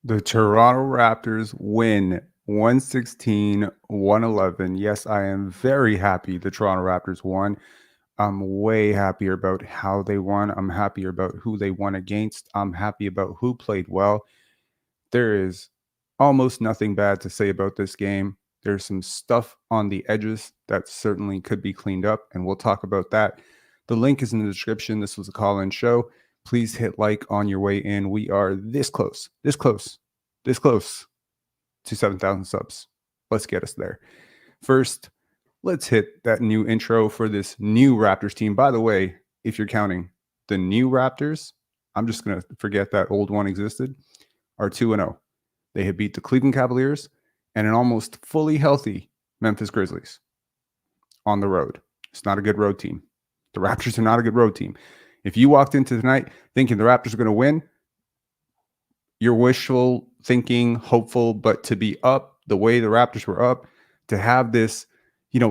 The Toronto Raptors win 116-111. Yes, I am very happy the Toronto Raptors won. I'm way happier about how they won. I'm happier about who they won against. I'm happy about who played well. There is almost nothing bad to say about this game. There's some stuff on the edges that certainly could be cleaned up, and we'll talk about that. The link is in the description. This was a call-in show. Please hit like on your way in. We are this close to 7,000 subs. Let's get us there. First, let's hit that new intro for this new Raptors team. By the way, if you're counting the new Raptors, I'm just going to forget that old one existed, are 2-0. They had beat the Cleveland Cavaliers and an almost fully healthy Memphis Grizzlies on the road. It's not a good road team. The Raptors are not a good road team. If you walked into tonight thinking the Raptors are going to win, you're wishful thinking, hopeful, but to be up the way the Raptors were up, to have this,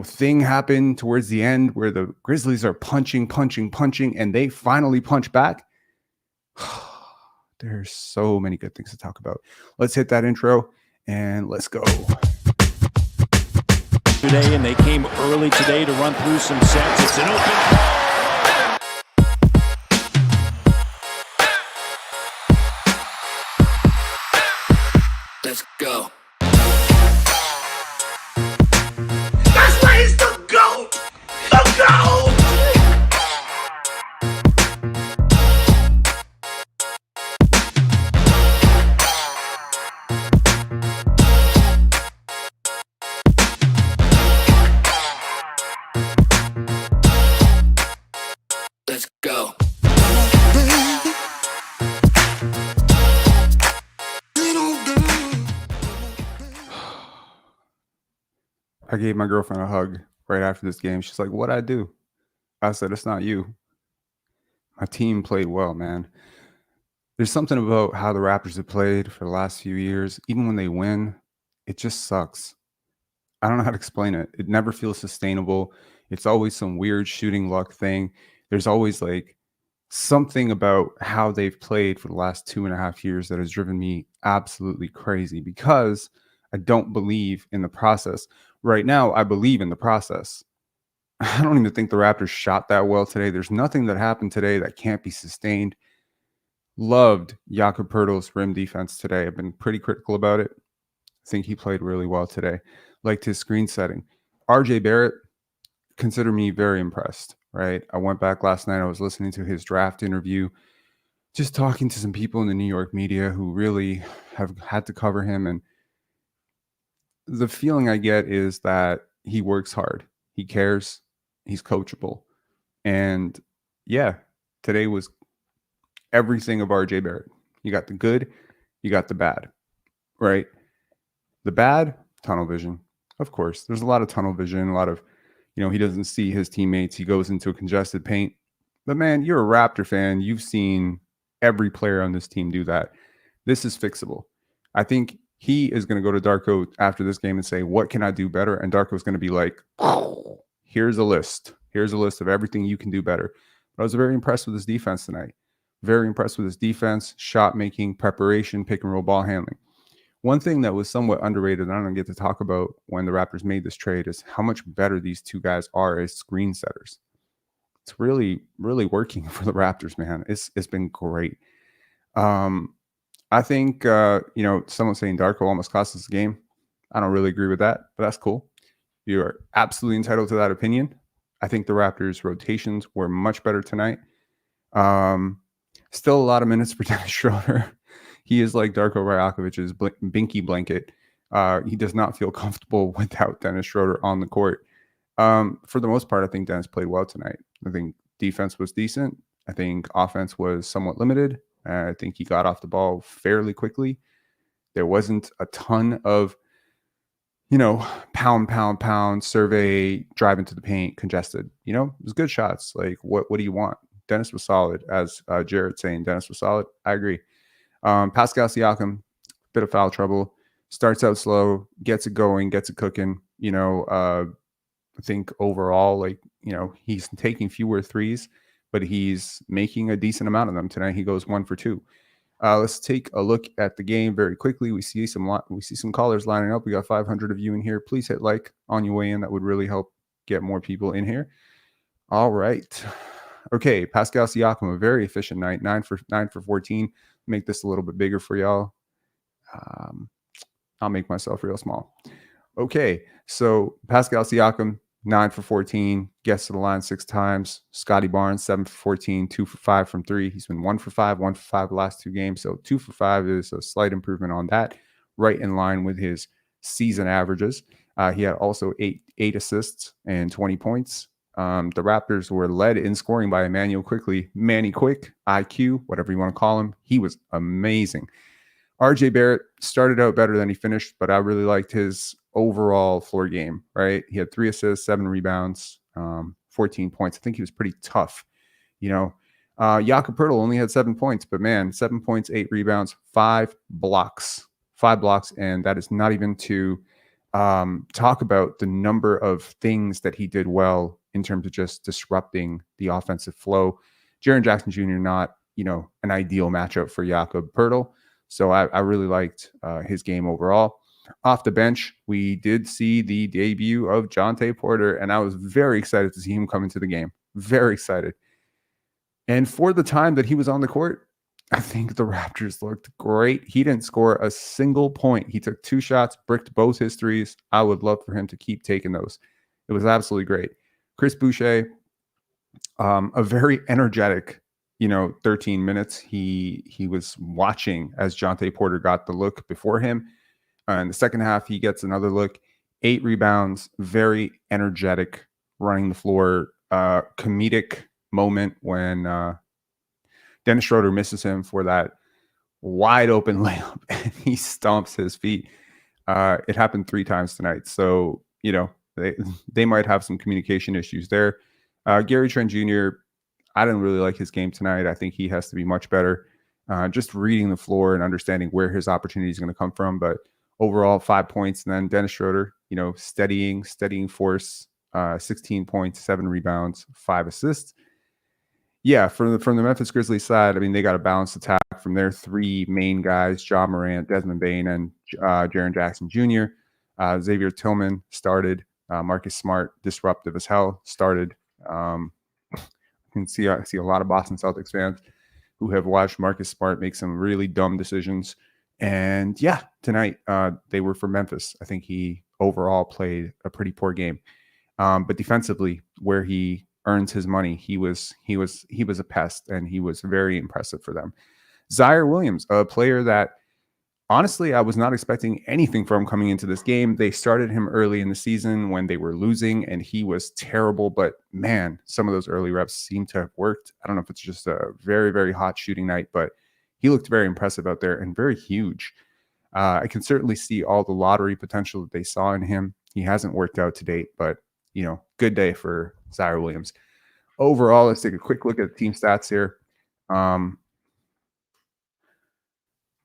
thing happen towards the end where the Grizzlies are punching, and they finally punch back. There's so many good things to talk about. Let's hit that intro and let's go. Today, and they came early today to run through some sets. It's an open. Let's go. That's why he's the GOAT! The GOAT! Let's go. I gave my girlfriend a hug right after this game. She's like, "What'd I do?" I said, "It's not you. My team played well, man." There's something about how the Raptors have played for the last few years. Even when they win, it just sucks. I don't know how to explain it. It never feels sustainable. It's always some weird shooting luck thing. There's always like something about how they've played for the last 2.5 years that has driven me absolutely crazy because I don't believe in the process. Right now, I believe in the process. I don't even think the Raptors shot that well today. There's nothing that happened today that can't be sustained. Loved Jakob Poeltl's rim defense today. I've been pretty critical about it. I think he played really well today. Liked his screen setting. RJ Barrett, consider me very impressed, right? I went back last night. I was listening to his draft interview, just talking to some people in the New York media who really have had to cover him. And the feeling I get is that he works hard. He cares. He's coachable. And yeah, today was everything of RJ Barrett. You got the good, you got the bad, right? The bad, tunnel vision. Of course, there's a lot of tunnel vision, a lot of, he doesn't see his teammates. He goes into a congested paint. But man, you're a Raptor fan. You've seen every player on this team do that. This is fixable. I think he is going to go to Darko after this game and say, "What can I do better?" And Darko's going to be like, "Here's a list. Here's a list of everything you can do better." But I was very impressed with his defense tonight. Very impressed with his defense, shot making, preparation, pick and roll ball handling. One thing that was somewhat underrated, and I don't get to talk about when the Raptors made this trade, is how much better these two guys are as screen setters. It's really, really working for the Raptors, man. It's been great. I think, someone saying Darko almost cost us the game. I don't really agree with that, but that's cool. You're absolutely entitled to that opinion. I think the Raptors' rotations were much better tonight. Still a lot of minutes for Dennis Schroder. He is like Darko Rajakovic's binky blanket. He does not feel comfortable without Dennis Schroder on the court. For the most part, I think Dennis played well tonight. I think defense was decent. I think offense was somewhat limited. I think he got off the ball fairly quickly. There wasn't a ton of, pound, survey, drive into the paint, congested. It was good shots. Like, what do you want? Dennis was solid. As Jared saying, Dennis was solid. I agree. Pascal Siakam, bit of foul trouble. Starts out slow, gets it going, gets it cooking. I think overall, he's taking fewer threes, but he's making a decent amount of them. Tonight he goes 1 for 2. Let's take a look at the game very quickly. We see some callers lining up. We got 500 of you in here. Please hit like on your way in. That would really help get more people in here. All right. Okay, Pascal Siakam, a very efficient night, 9 for 14. Make this a little bit bigger for y'all. I'll make myself real small. Okay, so Pascal Siakam, 9 for 14, gets to the line 6 times. Scottie Barnes, 7 for 14, 2 for 5 from 3. He's been 1 for 5 the last 2 games. So 2 for 5 is a slight improvement on that, right in line with his season averages. He had also 8 assists and 20 points. The Raptors were led in scoring by Immanuel Quickley, Manny Quick, IQ, whatever you want to call him. He was amazing. RJ Barrett started out better than he finished, but I really liked his overall floor game, right? He had 3 assists, 7 rebounds, 14 points. I think he was pretty tough. Jakob Poeltl only had 7 points, but man, 7 points, 8 rebounds, 5 blocks. And that is not even to talk about the number of things that he did well in terms of just disrupting the offensive flow. Jaren Jackson Jr. not, an ideal matchup for Jakob Poeltl. So I really liked his game overall. Off the bench, we did see the debut of Jontay Porter, and I was very excited to see him come into the game. Very excited. And for the time that he was on the court, I think the Raptors looked great. He didn't score a single point. He took 2 shots, bricked both his threes. I would love for him to keep taking those. It was absolutely great. Chris Boucher, a very energetic 13 minutes. He was watching as Jontay Porter got the look before him. In the second half, he gets another look, 8 rebounds, very energetic, running the floor. Comedic moment when Dennis Schroder misses him for that wide open layup and he stomps his feet. It happened 3 times tonight. So, they might have some communication issues there. Gary Trent Jr., I didn't really like his game tonight. I think he has to be much better. Just reading the floor and understanding where his opportunity is going to come from. But overall, 5 points. And then Dennis Schroder, steadying force, 16 points, 7 rebounds, 5 assists. Yeah, from the Memphis Grizzlies side, I mean, they got a balanced attack from their 3 main guys, Ja Morant, Desmond Bane, and Jaren Jackson Jr. Xavier Tillman started. Marcus Smart, disruptive as hell, started. I see a lot of Boston Celtics fans who have watched Marcus Smart make some really dumb decisions. And yeah, tonight they were for Memphis. I think he overall played a pretty poor game. But defensively, where he earns his money, he was a pest, and he was very impressive for them. Zaire Williams, a player that honestly I was not expecting anything from coming into this game. They started him early in the season when they were losing, and he was terrible. But man, some of those early reps seem to have worked. I don't know if it's just a very, very hot shooting night, but he looked very impressive out there and very huge. I can certainly see all the lottery potential that they saw in him. He hasn't worked out to date, but good day for Zaire Williams. Overall, let's take a quick look at the team stats here.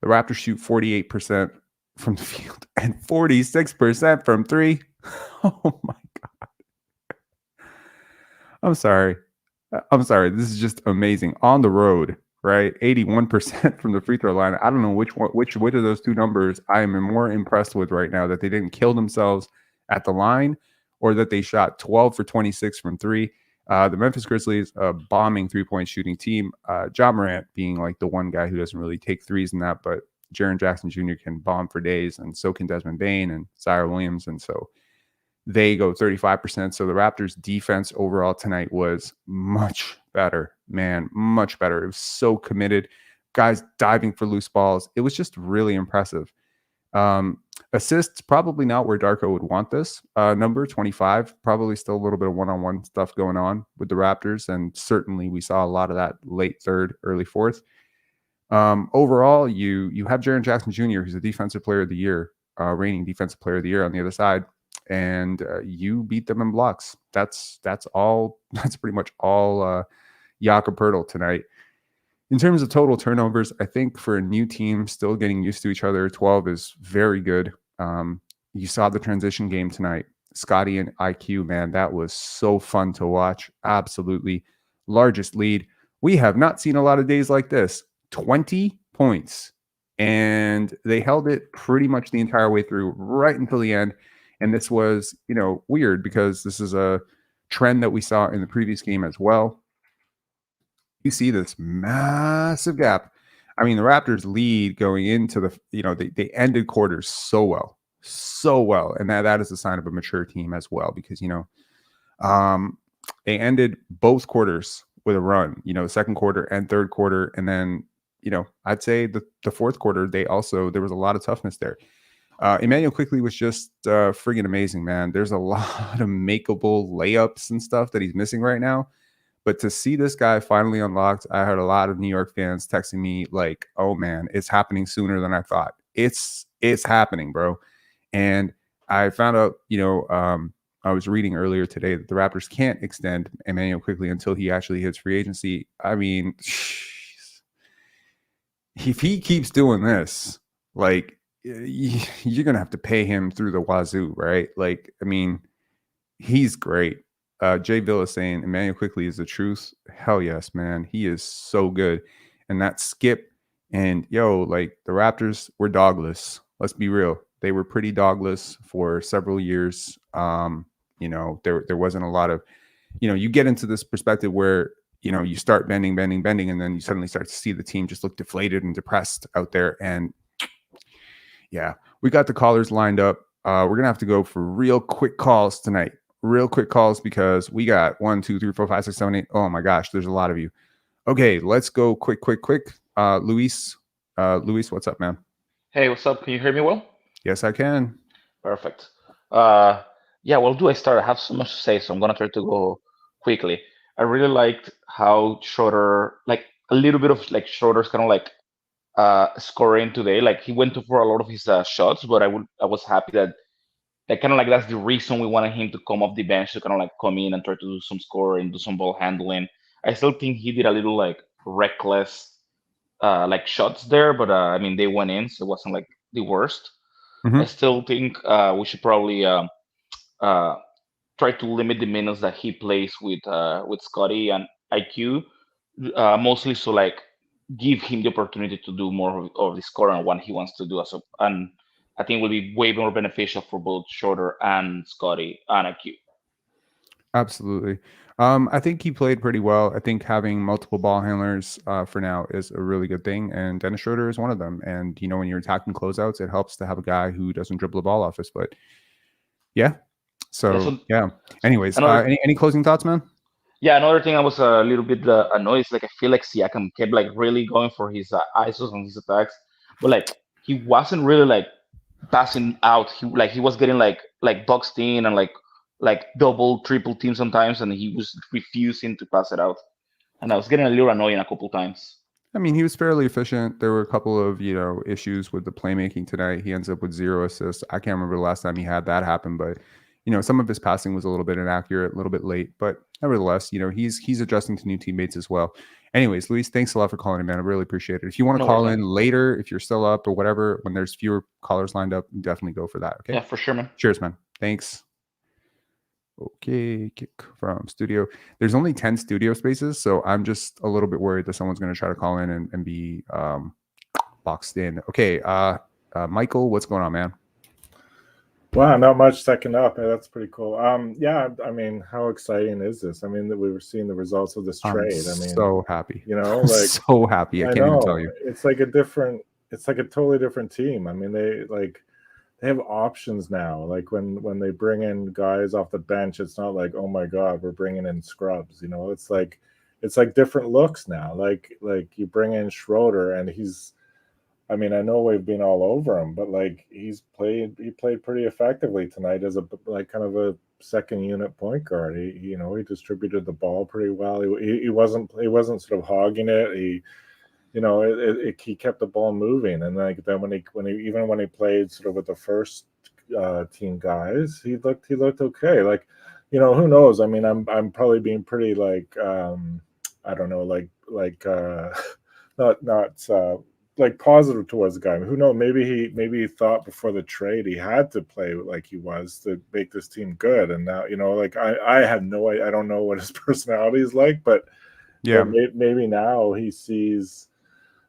The Raptors shoot 48% from the field and 46% from 3. Oh my God. I'm sorry. This is just amazing. On the road, right? 81% from the free throw line. I don't know which of those 2 numbers I am more impressed with right now, that they didn't kill themselves at the line or that they shot 12 for 26 from 3. The Memphis Grizzlies, a bombing 3-point shooting team. Ja Morant being like the one guy who doesn't really take threes in that, but Jaren Jackson Jr. can bomb for days, and so can Desmond Bane and Zaire Williams. And so they go 35%. So the Raptors defense overall tonight was much better, man, much better. It was so committed. Guys diving for loose balls. It was just really impressive. Assists, probably not where Darko would want this. Number 25, probably still a little bit of one-on-one stuff going on with the Raptors. And certainly we saw a lot of that late 3rd, early 4th. Overall, you have Jaren Jackson Jr., who's a defensive player of the year, reigning defensive player of the year on the other side. And you beat them in blocks. That's all. That's pretty much all Jakob Poeltl tonight. In terms of total turnovers, I think for a new team still getting used to each other, 12 is very good. You saw the transition game tonight. Scottie and IQ, man, that was so fun to watch. Absolutely. Largest lead. We have not seen a lot of days like this. 20 points. And they held it pretty much the entire way through, right until the end. And this was, weird because this is a trend that we saw in the previous game as well. You see this massive gap. I mean, the Raptors lead going into they ended quarters so well. And that is a sign of a mature team as well, because, they ended both quarters with a run, second quarter and third quarter. And then, I'd say the fourth quarter, there was a lot of toughness there. Immanuel Quickley was just friggin' amazing, man. There's a lot of makeable layups and stuff that he's missing right now. But to see this guy finally unlocked, I heard a lot of New York fans texting me like, oh man, it's happening sooner than I thought. It's happening, bro. And I found out, I was reading earlier today that the Raptors can't extend Immanuel Quickley until he actually hits free agency. I mean, if he keeps doing this, like, you're going to have to pay him through the wazoo, right? Like, I mean, he's great. Jay Bill is saying Immanuel Quickley is the truth. Hell yes, man. He is so good. And that skip and like the Raptors were dogless. Let's be real. They were pretty dogless for several years. There wasn't a lot of, you get into this perspective where, you start bending, and then you suddenly start to see the team just look deflated and depressed out there. And yeah, we got the callers lined up. We're going to have to go for real quick calls tonight. Real quick calls because we got 1, 2, 3, 4, 5, 6, 7, 8. Oh my gosh, there's a lot of you. Okay, let's go quick. Luis, what's up, man? Hey, what's up? Can you hear me well? Yes, I can. Perfect. Well, do I start? I have so much to say, so I'm gonna try to go quickly. I really liked how Schroder, like a little bit of like Schroder's kind of like scoring today. Like he went for a lot of his shots, but I was happy that kind of like that's the reason we wanted him to come off the bench to kind of like come in and try to do some scoring, do some ball handling. I still think he did a little like reckless like shots there, but I mean they went in, so it wasn't like the worst. I still think we should probably try to limit the minutes that he plays with Scottie and IQ, mostly so like give him the opportunity to do more of the scoring and what he wants to do. And I think it will be way more beneficial for both Schroder and Scottie and IQ. Absolutely. I think he played pretty well. I think having multiple ball handlers for now is a really good thing. And Dennis Schroder is one of them. And, when you're attacking closeouts, it helps to have a guy who doesn't dribble the ball off his foot. Yeah. So, yeah. Anyways, any closing thoughts, man? Yeah, another thing I was a little bit annoyed is like I feel like Siakam kept like really going for his ISOs and his attacks, but like he wasn't really like passing out. He was getting like boxed in and like double, triple team sometimes, and he was refusing to pass it out. And I was getting a little annoying a couple times. I mean, he was fairly efficient. There were a couple of, issues with the playmaking tonight. He ends up with 0 assists. I can't remember the last time he had that happen, but some of his passing was a little bit inaccurate, a little bit late, but nevertheless, he's adjusting to new teammates as well. Anyways, Luis, thanks a lot for calling in, man. I really appreciate it. If you want to call in later, if you're still up or whatever, when there's fewer callers lined up, definitely go for that. Okay. Yeah, for sure, man. Cheers, man. Thanks. Okay, kick from studio. There's only 10 studio spaces, so I'm just a little bit worried that someone's going to try to call in and be boxed in. Okay, Michael, what's going on, man? Wow, not much second up. That's pretty cool. Yeah, I mean, how exciting is this? I mean, that we were seeing the results of this trade. I mean, so happy. Like so happy. I can't even tell you. It's like a totally different team. I mean, they have options now. Like when they bring in guys off the bench, it's not like, oh my God, we're bringing in scrubs. It's like different looks now. Like you bring in Schroder and I mean, I know we've been all over him, but like he played pretty effectively tonight as a kind of a second unit point guard. He distributed the ball pretty well. He wasn't sort of hogging it. He kept the ball moving, and like then when he played sort of with the first team guys, he looked okay. Like, who knows? I mean, I'm probably being pretty like I don't know, not like positive towards the guy. Who knows? Maybe he thought before the trade he had to play like he was to make this team good, and now like I have no idea. I don't know what his personality is like, but yeah, maybe now he sees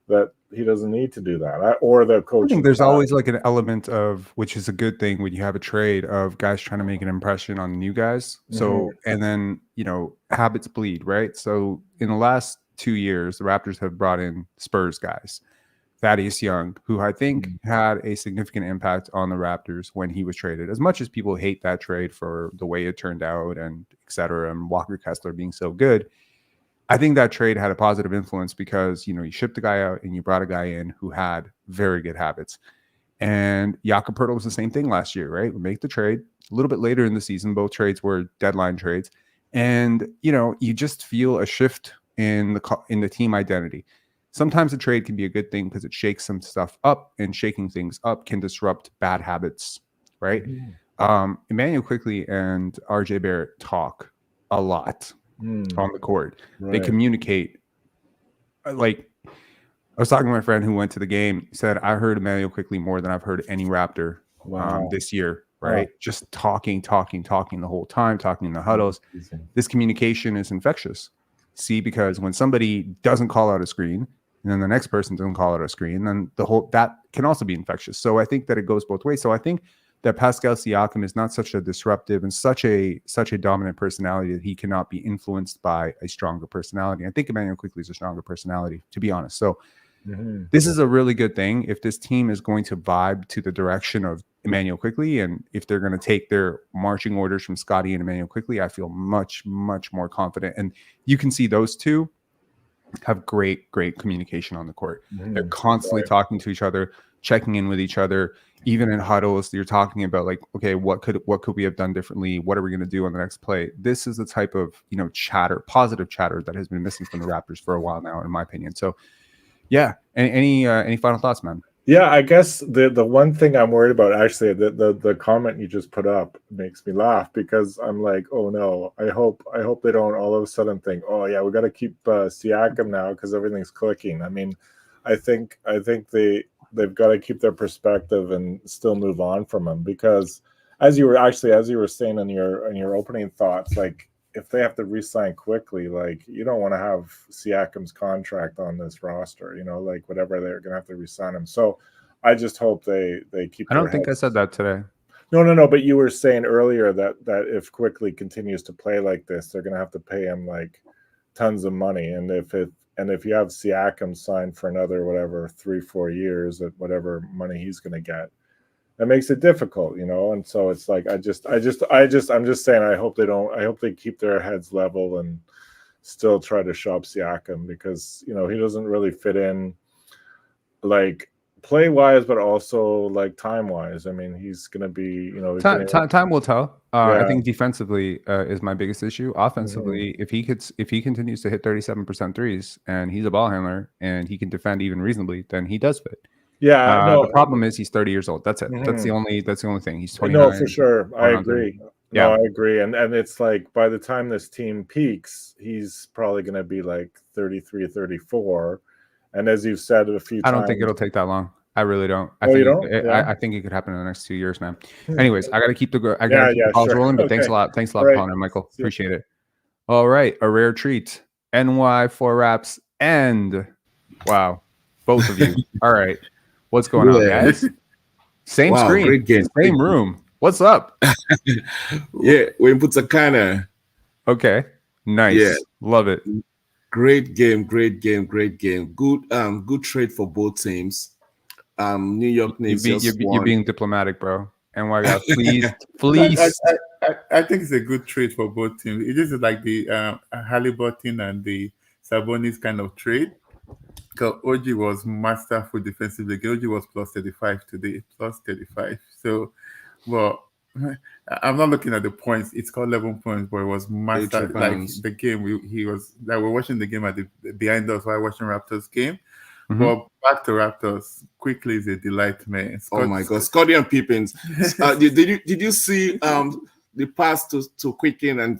that need to do that, or the coach. I think there's always like an element of, which is a good thing when you have a trade of guys trying to make an impression on new guys. So, and then, habits bleed, right? So in the last 2 years, the Raptors have brought in Spurs guys. Thaddeus Young, who I think had a significant impact on the Raptors when he was traded. As much as people hate that trade for the way it turned out and et cetera, and Walker Kessler being so good, I think that trade had a positive influence because, you shipped the guy out and you brought a guy in who had very good habits. And Jakob Poeltl was the same thing last year, right? We make the trade a little bit later in the season. Both trades were deadline trades. And, you just feel a shift in the team identity. Sometimes a trade can be a good thing because it shakes some stuff up, and shaking things up can disrupt bad habits, right? Immanuel Quickley and RJ Barrett talk a lot on the court. Right. They communicate. Like, I was talking to my friend who went to the game. He said, I heard Immanuel Quickley more than I've heard any Raptor this year, right? Wow. Just talking the whole time, talking in the huddles. This communication is infectious. See, because when somebody doesn't call out a screen, and then the next person doesn't call out a screen, then that can also be infectious. So I think that it goes both ways. So I think that Pascal Siakam is not such a disruptive and such a dominant personality that he cannot be influenced by a stronger personality. I think Immanuel Quickley is a stronger personality, to be honest. So this is a really good thing if this team is going to vibe to the direction of Immanuel Quickley, and if they're going to take their marching orders from Scottie and Immanuel Quickley, I feel much, much more confident. And you can see those two have great communication on the court. They're constantly talking to each other, checking in with each other. Even in huddles, you're talking about like, okay, what could we have done differently? What are we going to do on the next play? This is the type of positive chatter that has been missing from the Raptors for a while now, in my opinion. So, yeah. Any final thoughts, man? Yeah, I guess the one thing I'm worried about, actually, the comment you just put up makes me laugh, because I'm like, oh no, I hope they don't all of a sudden think, oh yeah, we got to keep Siakam now because everything's clicking. I mean, I think they've got to keep their perspective and still move on from him, because as you were saying in your opening thoughts, like, if they have to re-sign quickly, like, you don't want to have Siakam's contract on this roster, like whatever, they're going to have to re-sign him. So I just hope they keep. I don't think I said that today. No. But you were saying earlier that if Quickley continues to play like this, they're going to have to pay him like tons of money. And if you have Siakam signed for another, whatever, 3-4 years at whatever money he's going to get, that makes it difficult, and so it's like I'm just saying I hope they keep their heads level and still try to shop Siakam, because he doesn't really fit in, like, play wise, but also like time wise. I mean, he's gonna be time will tell. I think defensively is my biggest issue. Offensively, if he continues to hit 37% threes and he's a ball handler and he can defend even reasonably, then he does fit. Yeah, no. The problem is he's 30 years old. That's it. That's the only thing. He's 29. No, for sure. I agree. Yeah, no, I agree. And it's like, by the time this team peaks, he's probably going to be like 33 or 34. And as you've said a few times, I don't think it'll take that long. I really don't. I think it could happen in the next 2 years, man. Anyways, I got to keep the calls rolling. But thanks a lot, Paul and Michael. Appreciate it. All right, a rare treat. NY4Raps and wow, both of you. All right. What's going on, guys? Same screen, great game. Same room. What's up? Yeah, we put a kind of. Okay, nice. Yeah. Love it. Great game. Good trade for both teams. New York Knicks. You're being diplomatic, bro. NY guys, please. I think it's a good trade for both teams. It is like the Halliburton and the Sabonis kind of trade. Because OG was masterful defensively. OG was plus 35 today, plus 35. So, well, I'm not looking at the points. It's called 11 points, but it was master. Like the game, we're watching the game behind us while watching Raptors game. But back to Raptors, Quickley is a delight, man. Oh my God, Scottie and Pippins. Did you see the pass to Quickley and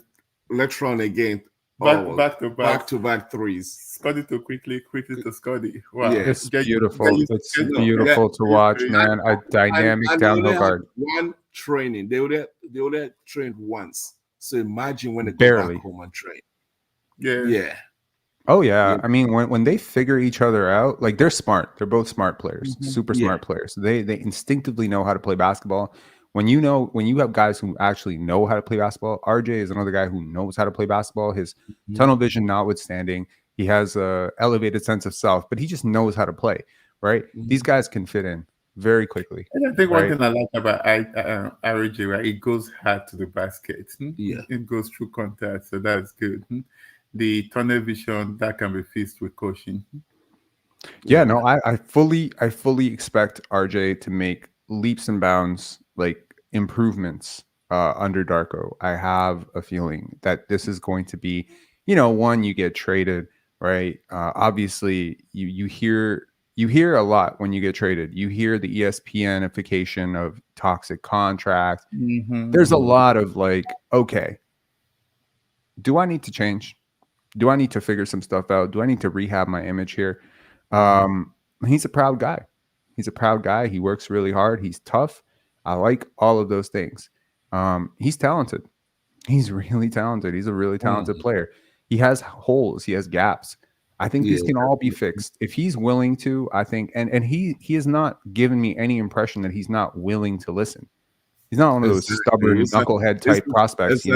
Electron again? Back to back threes. Scottie to Quickley to Scottie. Wow, yeah, it's beautiful. It's beautiful to watch, man. A dynamic downhill guard. One training, they would have trained once. So imagine when they barely go back home and train. Yeah. Oh yeah. I mean, when they figure each other out, like they're smart. They're both smart players, super Yeah. smart players. They instinctively know how to play basketball. When you have guys who actually know how to play basketball, RJ is another guy who knows how to play basketball. His tunnel vision notwithstanding, he has a elevated sense of self, but he just knows how to play, right? These guys can fit in very quickly. And I think one Right? thing I like about RJ, right, it goes hard to the basket. Yeah. It goes through contact, so that's good. The tunnel vision that can be fixed with coaching. Yeah, no, I fully expect RJ to make leaps and bounds, like improvements under Darko. I have a feeling that this is going to be, one, you get traded, right? Obviously, you hear a lot when you get traded. You hear the ESPNification of toxic contract. There's a lot of like, okay, do I need to change? Do I need to figure some stuff out? Do I need to rehab my image here? He's a proud guy. He's a proud guy. He works really hard. He's tough. I like all of those things. He's talented. He's really talented. He's a really talented player. He has holes. He has gaps. I think these can all be fixed if he's willing to. I think, and he has not given me any impression that he's not willing to listen. He's not one of those stubborn knucklehead type prospects,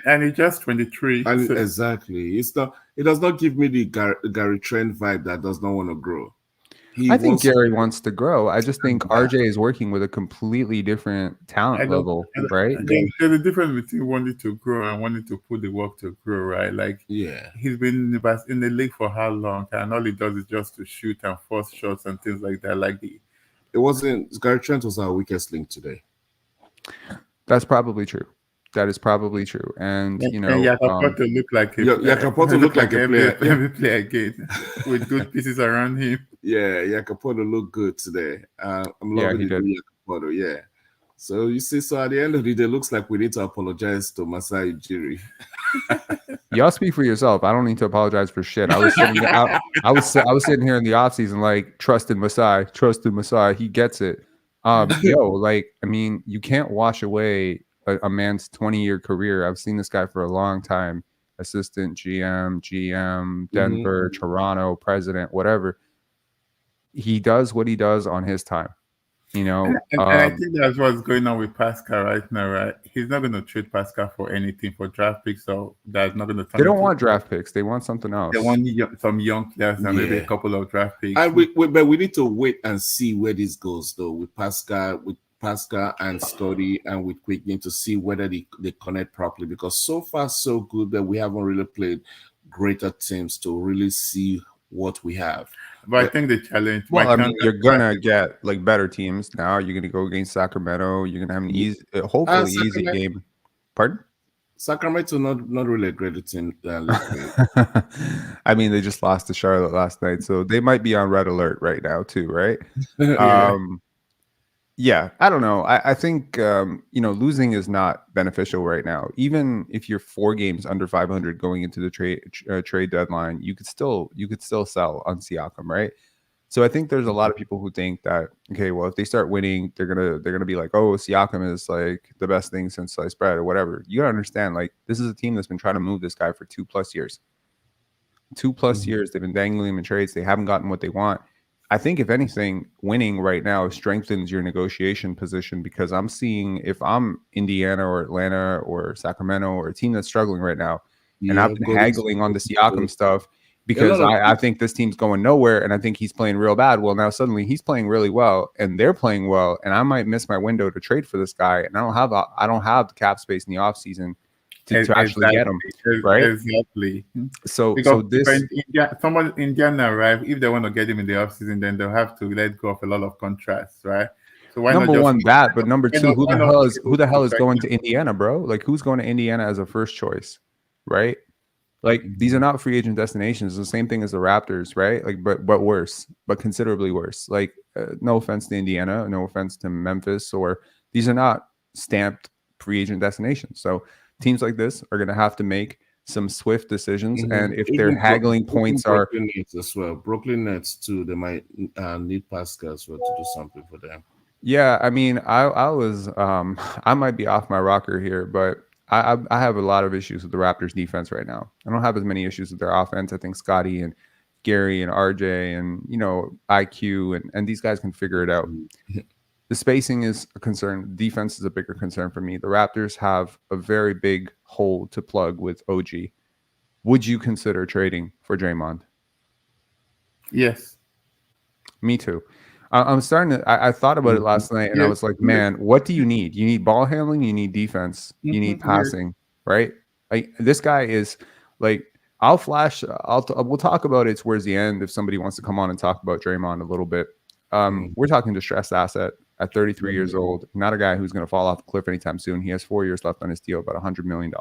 And he's just 23. And exactly. It does not give me the Gary Trent vibe that does not want to grow. I think Gary wants to grow. I just think RJ is working with a completely different talent level, right? There's a difference between wanting to grow and wanting to put the work to grow, right? Like, he's been in the league for how long? And all he does is just to shoot and force shots and things like that. Gary Trent was our weakest link today. That's probably true. That is probably true. And Jakob Poeltl look like a player again with good pieces around him. Yeah, Jakob Poeltl looked good today. I'm loving Jakob Poeltl. Yeah. So you see, at the end of the day, it looks like we need to apologize to Masai Ujiri. Y'all speak for yourself. I don't need to apologize for shit. I was sitting here in the offseason like, trust in Masai. He gets it. You can't wash away a man's 20-year career. I've seen this guy for a long time. Assistant GM, Denver, Toronto, president, whatever. He does what he does on his time. And I think that's what's going on with Pascal right now, right? He's not going to trade Pascal for anything, for draft picks, so that's not going to. They don't want draft picks. They want something else. They want some young players and maybe a couple of draft picks. And but we need to wait and see where this goes, though, with Pascal and Scottie and with Quickley to see whether they connect properly. Because so far so good that we haven't really played greater teams to really see what we have. But I think the challenge. You're gonna get like better teams now. You're gonna go against Sacramento. You're gonna have an easy, hopefully easy game. Pardon? Sacramento not really a great team. I mean, they just lost to Charlotte last night, so they might be on red alert right now too, right? Yeah, I don't know. I think losing is not beneficial right now. Even if you're 4 games under 500 going into the trade deadline, you could still sell on Siakam, right? So I think there's a lot of people who think that, okay, well, if they start winning, they're gonna be like, oh, Siakam is like the best thing since sliced bread or whatever. You gotta understand, like, this is a team that's been trying to move this guy for 2+ years. 2+ years they've been dangling him in trades. They haven't gotten what they want. I think, if anything, winning right now strengthens your negotiation position, because I'm seeing, if I'm Indiana or Atlanta or Sacramento or a team that's struggling right now, and I've been haggling on the Siakam stuff because I think this team's going nowhere and I think he's playing real bad. Well, now suddenly he's playing really well and they're playing well, and I might miss my window to trade for this guy, and I don't have the cap space in the offseason to actually get him, right? Exactly. So this someone in Indiana, right? If they want to get him in the offseason, then they'll have to let go of a lot of contracts, right? So why number not one that, but number two, who the hell is going to Indiana, bro? Like, who's going to Indiana as a first choice, right? Like, these are not free agent destinations. It's the same thing as the Raptors, right? Like, but worse, but considerably worse. Like, no offense to Indiana, no offense to Memphis, or these are not stamped free agent destinations. So teams like this are going to have to make some swift decisions, and if their haggling points are Brooklyn Nets as well, Brooklyn Nets too, they might need Pascal as well to do something for them. Yeah, I mean, I was I might be off my rocker here, but I have a lot of issues with the Raptors defense right now. I don't have as many issues with their offense. I think Scottie and Gary and RJ and IQ and these guys can figure it out. The spacing is a concern. Defense is a bigger concern for me. The Raptors have a very big hole to plug with OG. Would you consider trading for Draymond? Yes. Me too. I'm starting to. I thought about it last night, and I was like, "Man, what do you need? You need ball handling. You need defense. You need passing, right? Like this guy is like." I'll flash. We'll talk about it towards the end if somebody wants to come on and talk about Draymond a little bit. We're talking distressed asset at 33 years old. Not a guy who's going to fall off the cliff anytime soon. He has 4 years left on his deal, about $100 million.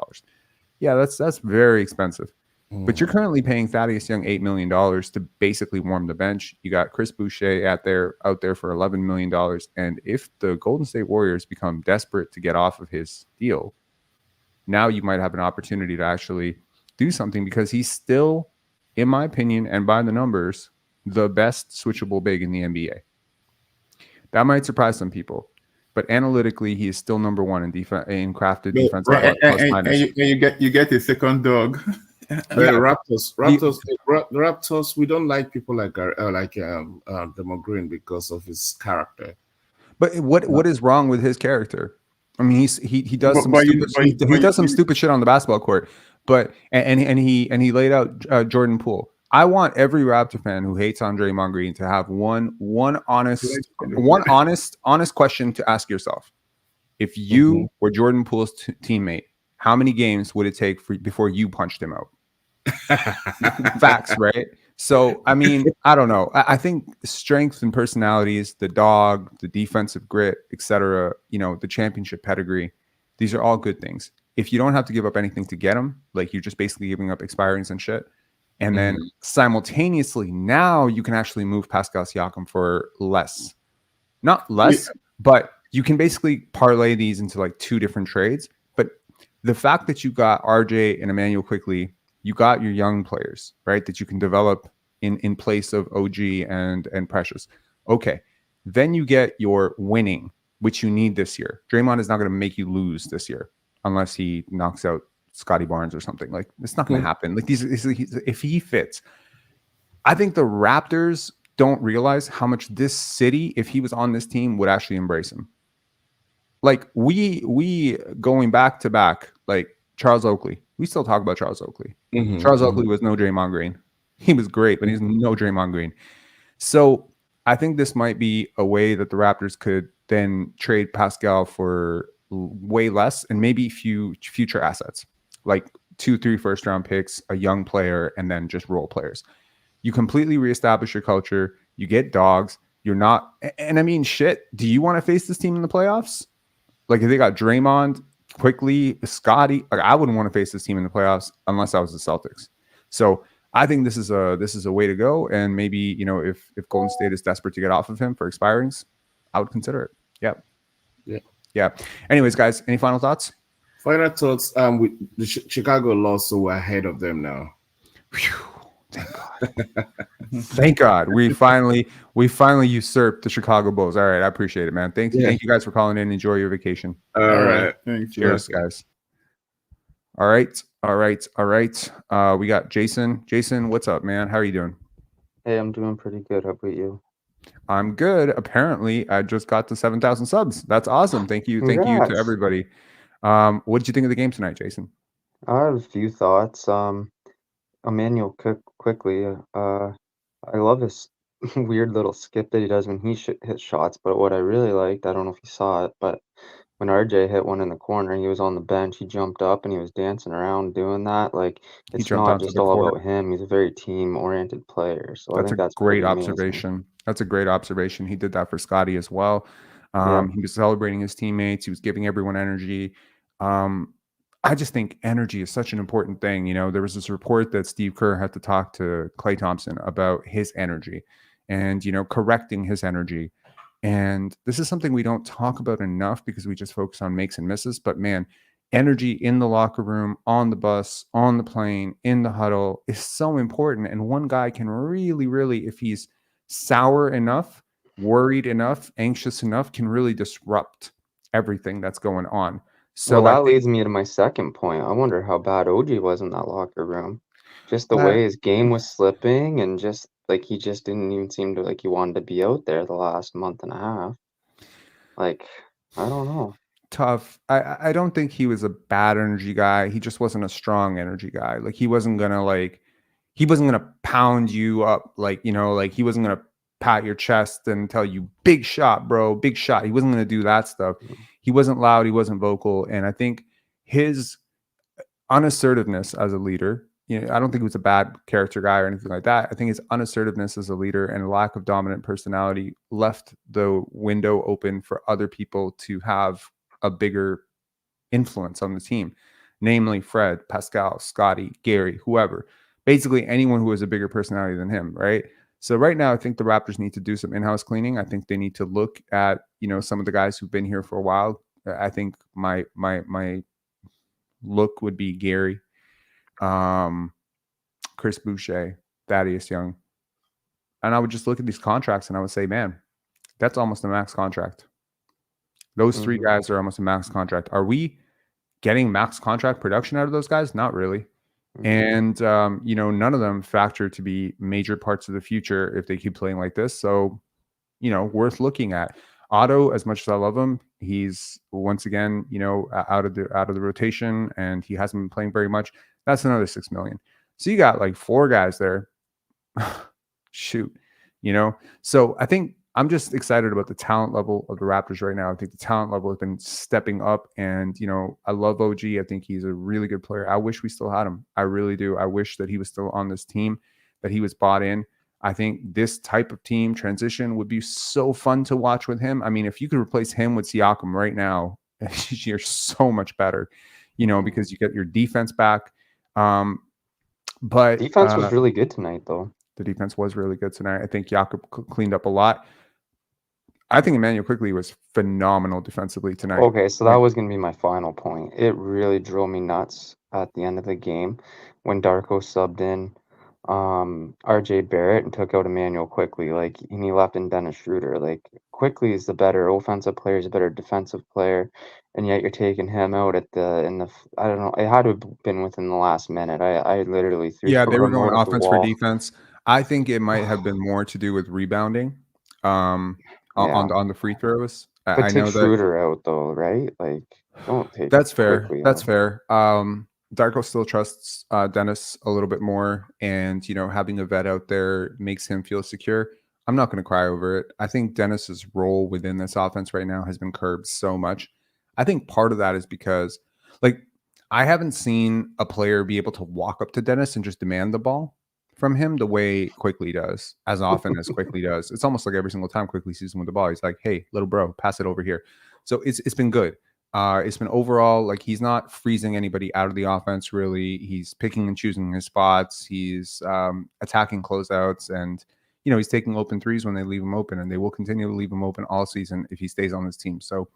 Yeah, that's very expensive. But you're currently paying Thaddeus Young $8 million to basically warm the bench. You got Chris Boucher out there for $11 million. And if the Golden State Warriors become desperate to get off of his deal, now you might have an opportunity to actually do something, because he's still, in my opinion, and by the numbers, the best switchable big in the NBA. That might surprise some people, but analytically, he is still number one in crafted defense. And you get a second dog. The Raptors. We don't like people like Demar Green because of his character. But what is wrong with his character? I mean, he does some stupid shit on the basketball court. But and he laid out Jordan Poole. I want every Raptor fan who hates on Draymond Green to have one honest question to ask yourself. If you were Jordan Poole's teammate, how many games would it take before you punched him out? Facts, right? So, I mean, I don't know. I think strength and personalities, the dog, the defensive grit, etc., the championship pedigree, these are all good things. If you don't have to give up anything to get them, like you're just basically giving up expirings and shit, and then simultaneously now you can actually move Pascal Siakam for less. Not less, but you can basically parlay these into like two different trades. But the fact that you got RJ and Immanuel Quickley, you got your young players, right, that you can develop in place of OG and Precious. Okay, then you get your winning, which you need this year. Draymond is not going to make you lose this year unless he knocks out Scottie Barnes or something. Like, it's not going to happen. Like, if he fits, I think the Raptors don't realize how much this city, if he was on this team, would actually embrace him. Like, we going back to back, like Charles Oakley. We still talk about Charles Oakley. Charles Oakley was no Draymond Green. He was great, but he's no Draymond Green. So I think this might be a way that the Raptors could then trade Pascal for way less and maybe few future assets, like 2-3 first-round picks, a young player, and then just role players. You completely reestablish your culture. You get dogs. You're not, and I mean, shit. Do you want to face this team in the playoffs? Like, if they got Draymond, Quickley, Scottie, like, I wouldn't want to face this team in the playoffs unless I was the Celtics. So I think this is a way to go. And maybe, if Golden State is desperate to get off of him for expirings, I would consider it. Yeah. Anyways, guys, any final thoughts? Final thoughts. With the Chicago lost, so we're ahead of them now. Whew, thank God. Thank God. We finally usurped the Chicago Bulls. All right, I appreciate it, man. Thank you guys for calling in. Enjoy your vacation. All right. Thanks. Cheers, guys. All right. We got Jason. Jason, what's up, man? How are you doing? Hey, I'm doing pretty good. How about you? I'm good. Apparently, I just got to 7,000 subs. That's awesome. Thank you. Congrats. Thank you to everybody. What did you think of the game tonight, Jason? I have a few thoughts. Immanuel Quickley. I love his weird little skip that he does when he hits shots. But what I really liked, I don't know if you saw it, but when RJ hit one in the corner, he was on the bench. He jumped up and he was dancing around doing that. Like, it's jumped not onto just the all court. about him. He's a very team-oriented player. So I think that's great pretty amazing. observation. That's a great observation. He did that for Scottie as well. Yeah. He was celebrating his teammates. He was giving everyone energy. I just think energy is such an important thing. There was this report that Steve Kerr had to talk to Klay Thompson about his energy and, correcting his energy. And this is something we don't talk about enough because we just focus on makes and misses. But man, energy in the locker room, on the bus, on the plane, in the huddle is so important. And one guy can really, really, if he's sour enough, worried enough, anxious enough, can really disrupt everything that's going on. Well, So I that think leads me to my second point. I wonder how bad OG was in that locker room. Just the that way his game was slipping, and just like he just didn't even seem to like he wanted to be out there the last month and a half. Like, I don't know. tough. I don't think he was a bad energy guy. He just wasn't a strong energy guy. Like he wasn't gonna pound you up, like, you know, like he wasn't gonna pat your chest and tell you big shot, bro, big shot. He wasn't gonna do that stuff. He wasn't loud, he wasn't vocal. And I think his unassertiveness as a leader, you know, I don't think he was a bad character guy or anything like that. I think his unassertiveness as a leader and lack of dominant personality left the window open for other people to have a bigger influence on the team, namely Fred, Pascal, Scottie, Gary, whoever. Basically, anyone who has a bigger personality than him, right? So right now, I think the Raptors need to do some in-house cleaning. I think they need to look at, you know, some of the guys who've been here for a while. I think my look would be Gary, Chris Boucher, Thaddeus Young, and I would just look at these contracts and I would say, man, that's almost a max contract. Those three guys are almost a max contract. Are we getting max contract production out of those guys? Not really. And, you know, none of them factor to be major parts of the future if they keep playing like this. So, you know, worth looking at. Otto, as much as I love him, he's once again, you know, out of the rotation, and he hasn't been playing very much. That's another $6 million. So you got like 4 guys there. Shoot, you know. So I think I'm just excited about the talent level of the Raptors right now. I think the talent level has been stepping up, and, you know, I love OG. I think he's a really good player. I wish we still had him. I really do. I wish that he was still on this team, that he was bought in. I think this type of team transition would be so fun to watch with him. I mean, if you could replace him with Siakam right now, you're so much better, you know, because you get your defense back. But Defense was really good tonight, though. the defense was really good tonight. I think Jakob cleaned up a lot. I think Immanuel Quickley was phenomenal defensively tonight. Okay, so that was going to be my final point. It really drove me nuts at the end of the game when Darko subbed in RJ Barrett and took out Immanuel Quickley, like, and he left in Dennis Schroder. Like, Quickley is the better offensive player, he's a better defensive player, and yet you're taking him out at I don't know, it had to have been within the last minute. I literally threw Yeah, the they were going remote at the offense for wall. defense. I think it might have been more to do with rebounding on the free throws. But I take know that Schroeder out though, right? Like, don't take that's fair. Quickley That's out. fair. Darko still trusts Dennis a little bit more, and, you know, having a vet out there makes him feel secure. I'm not going to cry over it. I think Dennis's role within this offense right now has been curbed so much. I think part of that is because, like, I haven't seen a player be able to walk up to Dennis and just demand the ball from him the way Quickley does, as often as Quickley does. It's almost like every single time Quickley sees him with the ball, he's like, "Hey, little bro, pass it over here." So it's been good. It's been overall, like, he's not freezing anybody out of the offense, really. He's picking and choosing his spots. He's attacking closeouts, and, you know, he's taking open threes when they leave him open, and they will continue to leave him open all season if he stays on this team. So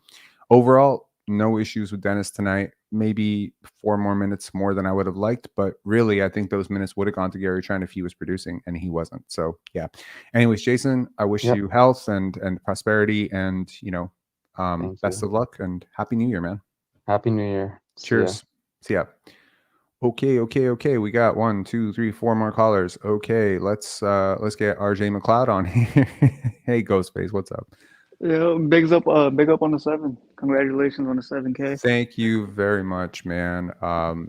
overall, no issues with Dennis tonight. Maybe 4 more minutes more than I would have liked, but really, I think those minutes would have gone to Gary Trent if he was producing, and he wasn't. So yeah. Anyways, Jason, I wish you health and prosperity, and, you know, best of luck and Happy New Year, man. Happy New Year. Cheers. See ya. Okay. We got 1, 2, 3, 4 more callers. Okay, let's get RJ McLeod on here. Hey, Ghostface, what's up? Yeah, big up on the 7. Congratulations on the 7K. Thank you very much, man.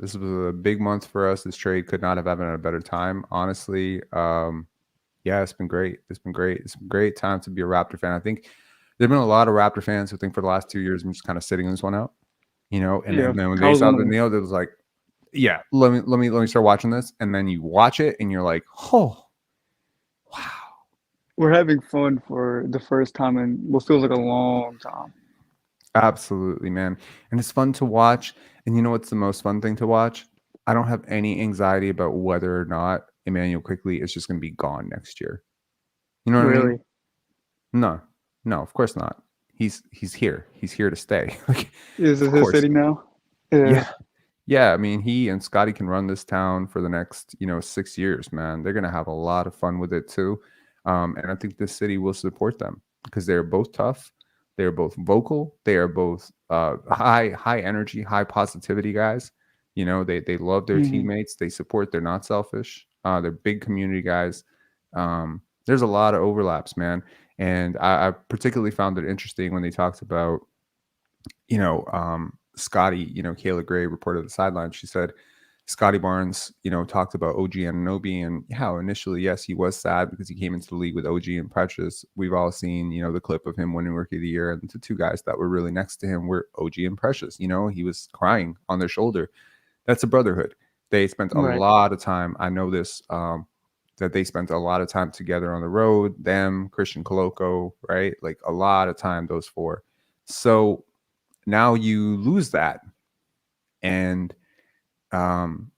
This was a big month for us. This trade could not have happened at a better time, honestly. Yeah, it's been great. It's been a great time to be a Raptor fan. I think there've been a lot of Raptor fans who think for the last 2 years I'm just kind of sitting this one out, you know. And then when they saw the nail, it was like, yeah, let me start watching this. And then you watch it and you're like, oh, wow. We're having fun for the first time in what feels like a long time. Absolutely, man. And it's fun to watch. And you know what's the most fun thing to watch? I don't have any anxiety about whether or not Immanuel Quickley is just going to be gone next year. You know what I mean? No, of course not. He's here. He's here to stay. Is it his city now? Yeah. I mean, he and Scottie can run this town for the next, 6 years, man. They're going to have a lot of fun with it too. And I think this city will support them because they're both tough. They're both vocal. They are both high energy, high positivity guys. You know, they love their teammates. They support. They're not selfish. They're big community guys. There's a lot of overlaps, man. And I particularly found it interesting when they talked about, Scottie, Kayla Gray reported the sideline. She said Scottie Barnes, talked about OG Anunoby and how initially, yes, he was sad because he came into the league with OG and Precious. We've all seen, the clip of him winning Rookie of the Year, and the two guys that were really next to him were OG and Precious. He was crying on their shoulder. That's a brotherhood. They spent a lot of time. I know this, that they spent a lot of time together on the road, them, Christian Coloco, right? Like a lot of time, those four. So now you lose that. And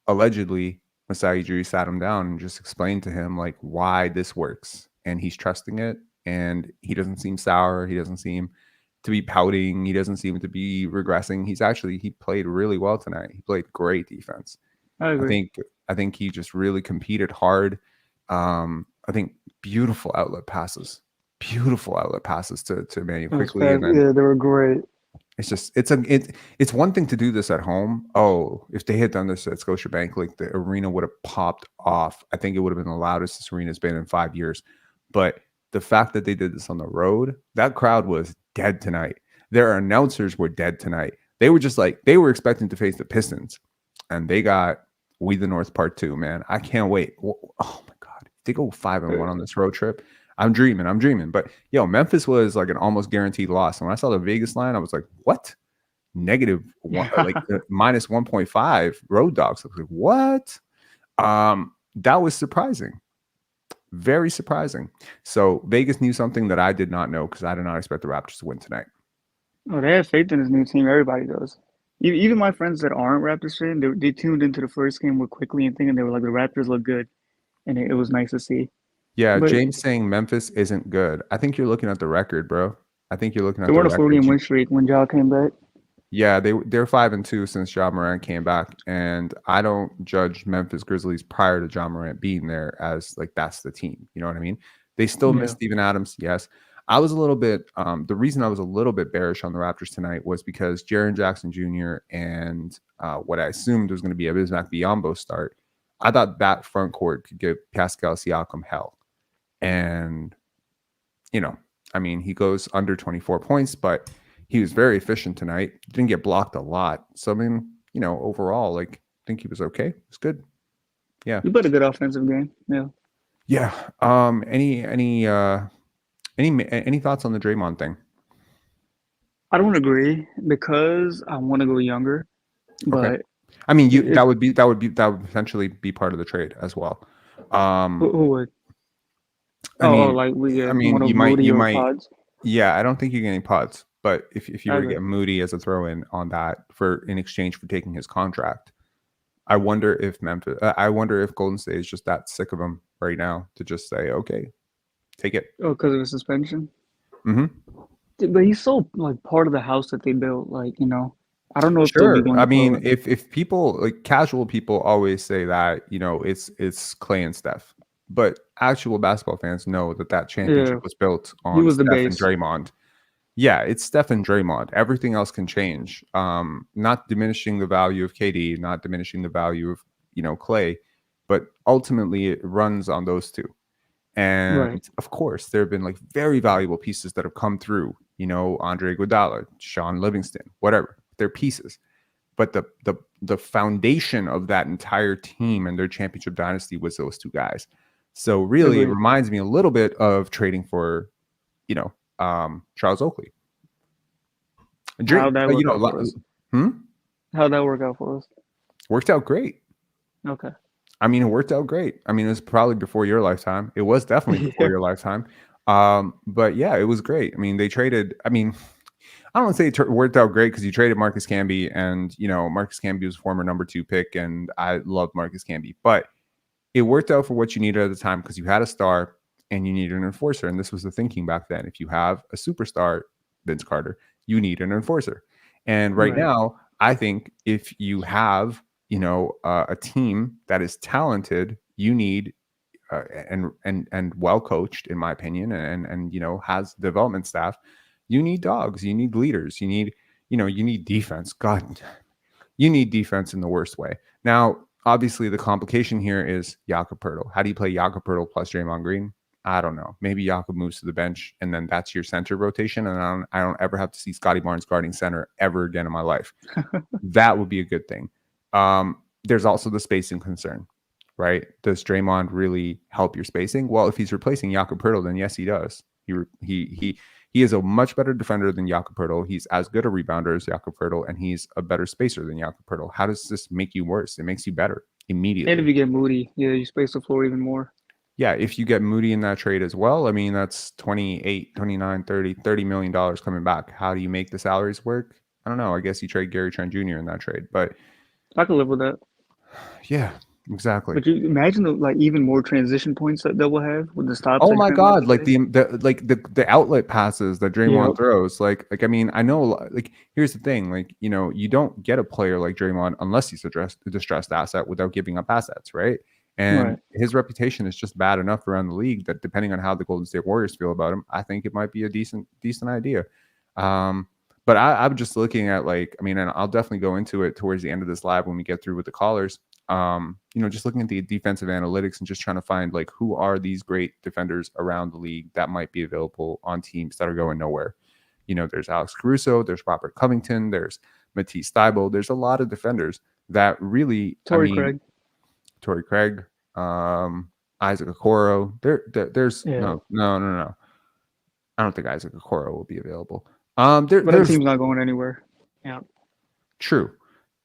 allegedly, Masai Ujiri sat him down and just explained to him like why this works. And he's trusting it. And he doesn't seem sour. He doesn't seem to be pouting. He doesn't seem to be regressing. He played really well tonight. He played great defense. I agree. I think he just really competed hard. I think beautiful outlet passes to Immanuel Quickley. And then, yeah, they were great. It's just it's one thing to do this at home. Oh, if they had done this at Scotiabank, like the arena would have popped off. I think it would have been the loudest this arena's been in 5 years. But the fact that they did this on the road, that crowd was dead tonight. Their announcers were dead tonight. They were just like, they were expecting to face the Pistons, and they got We the North Part 2, man. I can't wait. Oh my God. If they go 5-1 on this road trip, I'm dreaming. But Memphis was like an almost guaranteed loss. And when I saw the Vegas line, I was like, what? -1, like minus 1.5 road dogs. I was like, what? That was surprising. Very surprising. So Vegas knew something that I did not know, because I did not expect the Raptors to win tonight. Oh, they have faith in this new team. Everybody does. Even my friends that aren't Raptors fans, they tuned into the first game with Quickly and thinking they were like, the Raptors look good. And it was nice to see. Yeah, But James saying Memphis isn't good. I think you're looking at the record, bro. I think you're looking at they the were on a record. 40-game win streak when Ja came back. Yeah, they're 5-2 since Ja Morant came back, and I don't judge Memphis Grizzlies prior to Ja Morant being there as like that's the team. You know what I mean? They still miss Steven Adams. Yes, I was a little bit. The reason I was a little bit bearish on the Raptors tonight was because Jaren Jackson Jr. and what I assumed was going to be a Bismack Biyombo start. I thought that front court could give Pascal Siakam hell. And, he goes under 24 points, but he was very efficient tonight. Didn't get blocked a lot. So, overall, like, I think he was okay. It's good. Yeah. He played a good offensive game. Yeah. Yeah. Any thoughts on the Draymond thing? I don't agree because I want to go younger. But okay. I mean, that would potentially be part of the trade as well. Who would? You might. Pods? Yeah, I don't think you're getting pods, but if you were to get Moody as a throw-in on that in exchange for taking his contract, I wonder if Golden State is just that sick of him right now to just say, okay, take it. Oh, because of his suspension. Mm-hmm. But he's so like part of the house that they built. Like I don't know if sure. I mean, if people like casual people always say that it's Clay and Steph. But actual basketball fans know that championship was built on Steph and Draymond. Yeah, it's Steph and Draymond. Everything else can change. Not diminishing the value of KD, not diminishing the value of Clay, but ultimately it runs on those two. And of course, there have been like very valuable pieces that have come through. Andre Iguodala, Sean Livingston, whatever. They're pieces. But the foundation of that entire team and their championship dynasty was those two guys. So really, it reminds me a little bit of trading for, Charles Oakley. How'd that work out for us? How'd that work out for us? Worked out great. Okay. I mean, it worked out great. I mean, it was probably before your lifetime. It was definitely before your lifetime. But yeah, it was great. I mean, they traded. I mean, I don't want to say it worked out great because you traded Marcus Camby, and Marcus Camby was a former number 2 pick, and I loved Marcus Camby, but it worked out for what you needed at the time because you had a star and you needed an enforcer. And this was the thinking back then. If you have a superstar, Vince Carter, you need an enforcer. And right now, I think if you have, a team that is talented, you need and well coached, in my opinion, and has development staff, You need dogs. You need leaders. You need, you need defense. God, you need defense in the worst way. Now, obviously, the complication here is Jakob Poeltl. How do you play Jakob Poeltl plus Draymond Green? I don't know. Maybe Jakob moves to the bench, and then that's your center rotation, and I don't ever have to see Scottie Barnes guarding center ever again in my life. That would be a good thing. There's also the spacing concern, right? Does Draymond really help your spacing? Well, if he's replacing Jakob Poeltl, then yes, he does. He is a much better defender than Jakob Poeltl. He's as good a rebounder as Jakob Poeltl, and he's a better spacer than Jakob Poeltl. How does this make you worse? It makes you better immediately. And if you get Moody, you space the floor even more. Yeah, if you get Moody in that trade as well, I mean, that's 28, 29, 30, $30 million coming back. How do you make the salaries work? I don't know. I guess you trade Gary Trent Jr. in that trade, but I can live with that. Yeah, exactly. But you imagine the even more transition points that we'll have with the stops. Oh my God! Like the outlet passes that Draymond throws. Like I mean, I know. Like here's the thing. Like you don't get a player like Draymond unless he's a distressed asset without giving up assets, right? And his reputation is just bad enough around the league that depending on how the Golden State Warriors feel about him, I think it might be a decent idea. But I'm just looking at and I'll definitely go into it towards the end of this live when we get through with the callers. Just looking at the defensive analytics and just trying to find who are these great defenders around the league that might be available on teams that are going nowhere. There's Alex Caruso, there's Robert Covington, there's Matisse Thybulle. There's a lot of defenders that really Torrey Craig, Isaac Okoro. There's no. I don't think Isaac Okoro will be available. But that team's not going anywhere. Yeah. True.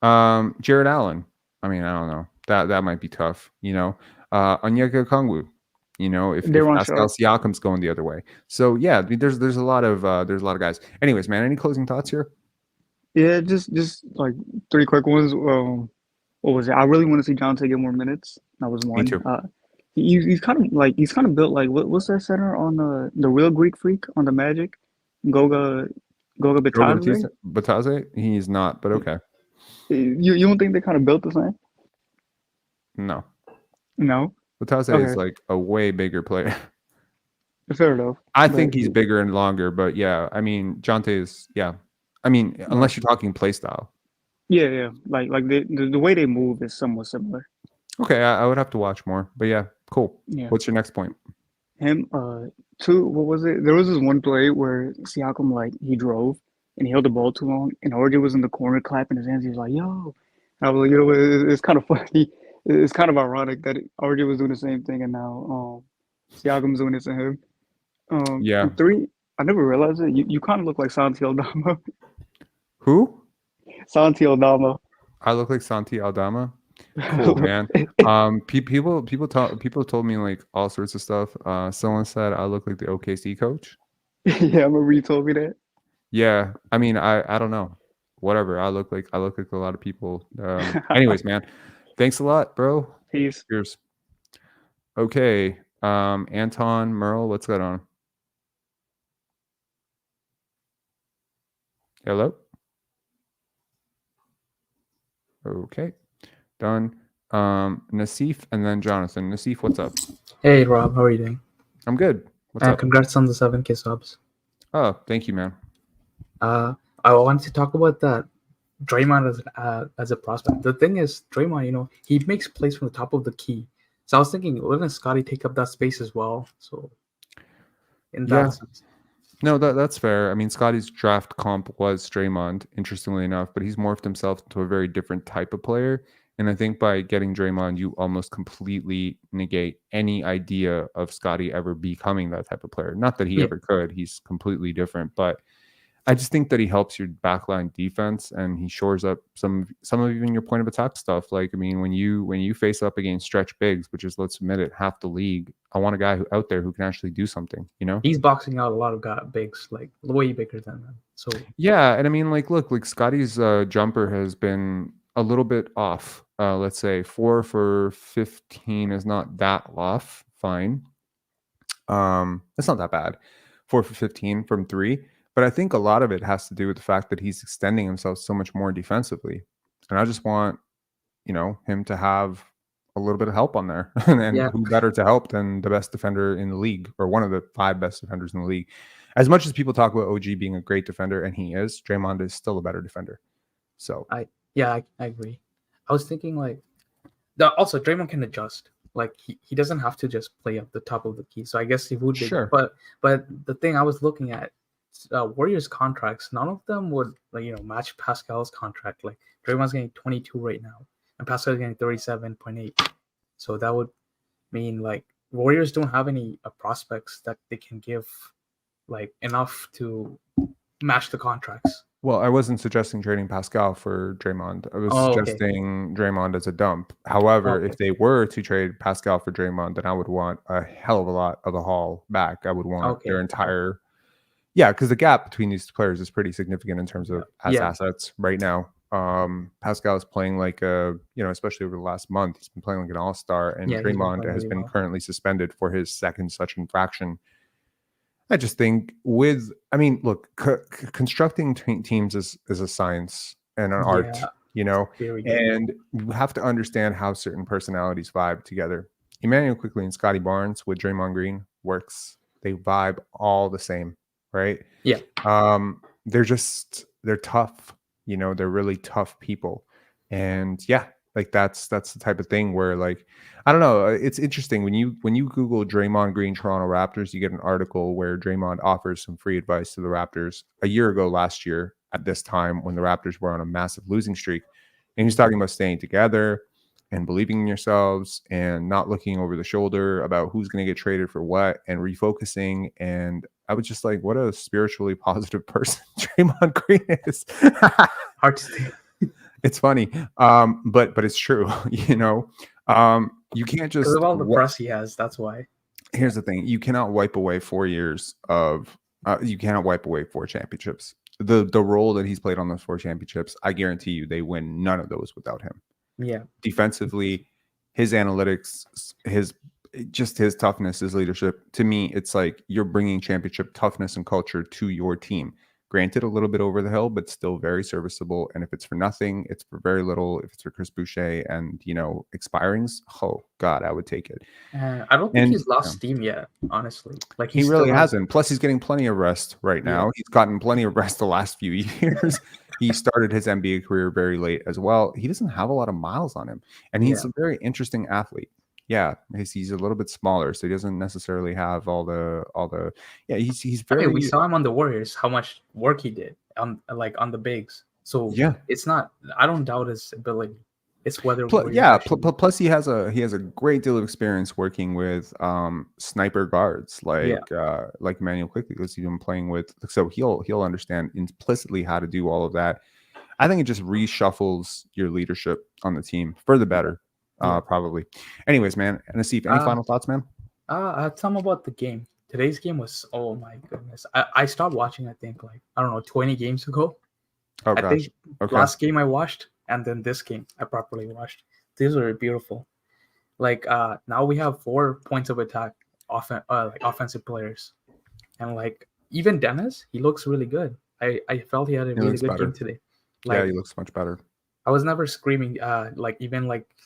Jared Allen. I mean, I don't know. That might be tough. Onyeka Okongwu. If Pascal Siakam's going the other way. So yeah, I mean, there's a lot of guys. Anyways, man, any closing thoughts here? Yeah, just like 3 quick ones. What was it? I really want to see Jontay get more minutes. That was one. Me too. He's kind of built like what's that center on the real Greek Freak on the Magic? Goga Batadze? He's not, but okay. You don't think they kind of built the same? No. Batadze is like a way bigger player. Fair enough. I think he's bigger and longer, but yeah, I mean, Jontay is, yeah. I mean, unless you're talking play style. Yeah. Like the way they move is somewhat similar. Okay, I would have to watch more, but yeah, cool. Yeah. What's your next point? Him, what was it? There was this one play where Siakam, he drove and he held the ball too long, and RJ was in the corner clapping his hands. He was like, yo. And I was like, it's kind of funny. It's kind of ironic that RJ was doing the same thing, and now Siakam's doing it to him. Yeah. 3, I never realized it. You kind of look like Santi Aldama. Who? Santi Aldama. I look like Santi Aldama. Cool, man. People told me all sorts of stuff. Someone said I look like the OKC coach. Yeah, I remember you told me that. Yeah, I mean, I don't know. Whatever. I look like a lot of people. Anyways, man. Thanks a lot, bro. Peace. Cheers. Okay. Anton, Merle, what's going on? Hello? Okay. Done. Nasif and then Jonathan. Nasif, what's up? Hey, Rob. How are you doing? I'm good. What's up? Congrats on the 7K subs. Oh, thank you, man. I wanted to talk about that Draymond as a prospect. The thing is, Draymond, he makes plays from the top of the key. So I was thinking, wouldn't Scottie take up that space as well? So in that sense. No, that's fair. I mean, Scottie's draft comp was Draymond, interestingly enough, but he's morphed himself into a very different type of player. And I think by getting Draymond, you almost completely negate any idea of Scottie ever becoming that type of player. Not that he ever could. He's completely different. But I just think that he helps your backline defense, and he shores up some of even your point of attack stuff. Like, I mean, when you face up against stretch bigs, which is, let's admit it, half the league, I want a guy out there who can actually do something, He's boxing out a lot of bigs, way bigger than them. So yeah, and I mean, look, Scottie's jumper has been a little bit off. Let's say 4 for 15 is not that off. Fine. It's not that bad. 4 for 15 from 3. But I think a lot of it has to do with the fact that he's extending himself so much more defensively. And I just want, him to have a little bit of help on there. And who better to help than the best defender in the league, or one of the 5 best defenders in the league. as much as people talk about OG being a great defender, and he is, Draymond is still a better defender. So I agree. I was thinking like also Draymond can adjust. Like he doesn't have to just play up the top of the key. So I guess he would be. Sure. But the thing I was looking at, Warriors contracts, none of them would match Pascal's contract. Like Draymond's getting 22 right now, and Pascal's getting 37.8. So that would mean like Warriors don't have any prospects that they can give like enough to match the contracts. Well, I wasn't suggesting trading Pascal for Draymond. I was suggesting Draymond as a dump. However, if they were to trade Pascal for Draymond, then I would want a hell of a lot of the haul back. I would want their entire because the gap between these players is pretty significant in terms of assets right now. Pascal is playing like especially over the last month, he's been playing like an all-star, and Draymond has been currently suspended for his second such infraction. I just think constructing teams is a science and an art, and you have to understand how certain personalities vibe together. Immanuel Quickley and Scottie Barnes with Draymond Green works. They vibe all the same, right? Yeah. They're tough. They're really tough people. And that's the type of thing where like, I don't know. It's interesting when you Google Draymond Green Toronto Raptors, you get an article where Draymond offers some free advice to the Raptors a year ago last year at this time when the Raptors were on a massive losing streak. And he's talking about staying together and believing in yourselves and not looking over the shoulder about who's going to get traded for what and refocusing. And I was just like, what a spiritually positive person Draymond Green is. Hard to say. It's funny, but it's true. You can't just because of all the press he has. That's why. Here's the thing: you cannot wipe away 4 years of. You cannot wipe away 4 championships. The role that he's played on those 4 championships, I guarantee you, they win none of those without him. Yeah. Defensively, his analytics, his toughness, his leadership. To me, it's like you're bringing championship toughness and culture to your team. Granted, a little bit over the hill, but still very serviceable. And if it's for nothing, it's for very little. If it's for Chris Boucher and, expirings, oh, God, I would take it. I don't think he's lost steam yet, honestly. Like he really hasn't. Plus, he's getting plenty of rest right now. He's gotten plenty of rest the last few years. He started his NBA career very late as well. He doesn't have a lot of miles on him. And he's a very interesting athlete. Yeah, he's a little bit smaller, so he doesn't necessarily have all the. He's very. we saw him on the Warriors. How much work he did on the bigs. So it's not. I don't doubt his ability. It's whether. Plus he has a great deal of experience working with sniper guards like Immanuel Quickley, because he's been playing with. So he'll understand implicitly how to do all of that. I think it just reshuffles your leadership on the team for the better. Probably. Anyways, man, Nasif, any final thoughts, man? Tell me about the game. Today's game was, oh my goodness. I stopped watching, I think, 20 games ago. Oh, gosh. I think last game I watched, and then this game I properly watched. These were beautiful. Now we have 4 points of attack, offensive players. And, even Dennis, he looks really good. I felt he had a really good game today. He looks much better. I was never screaming.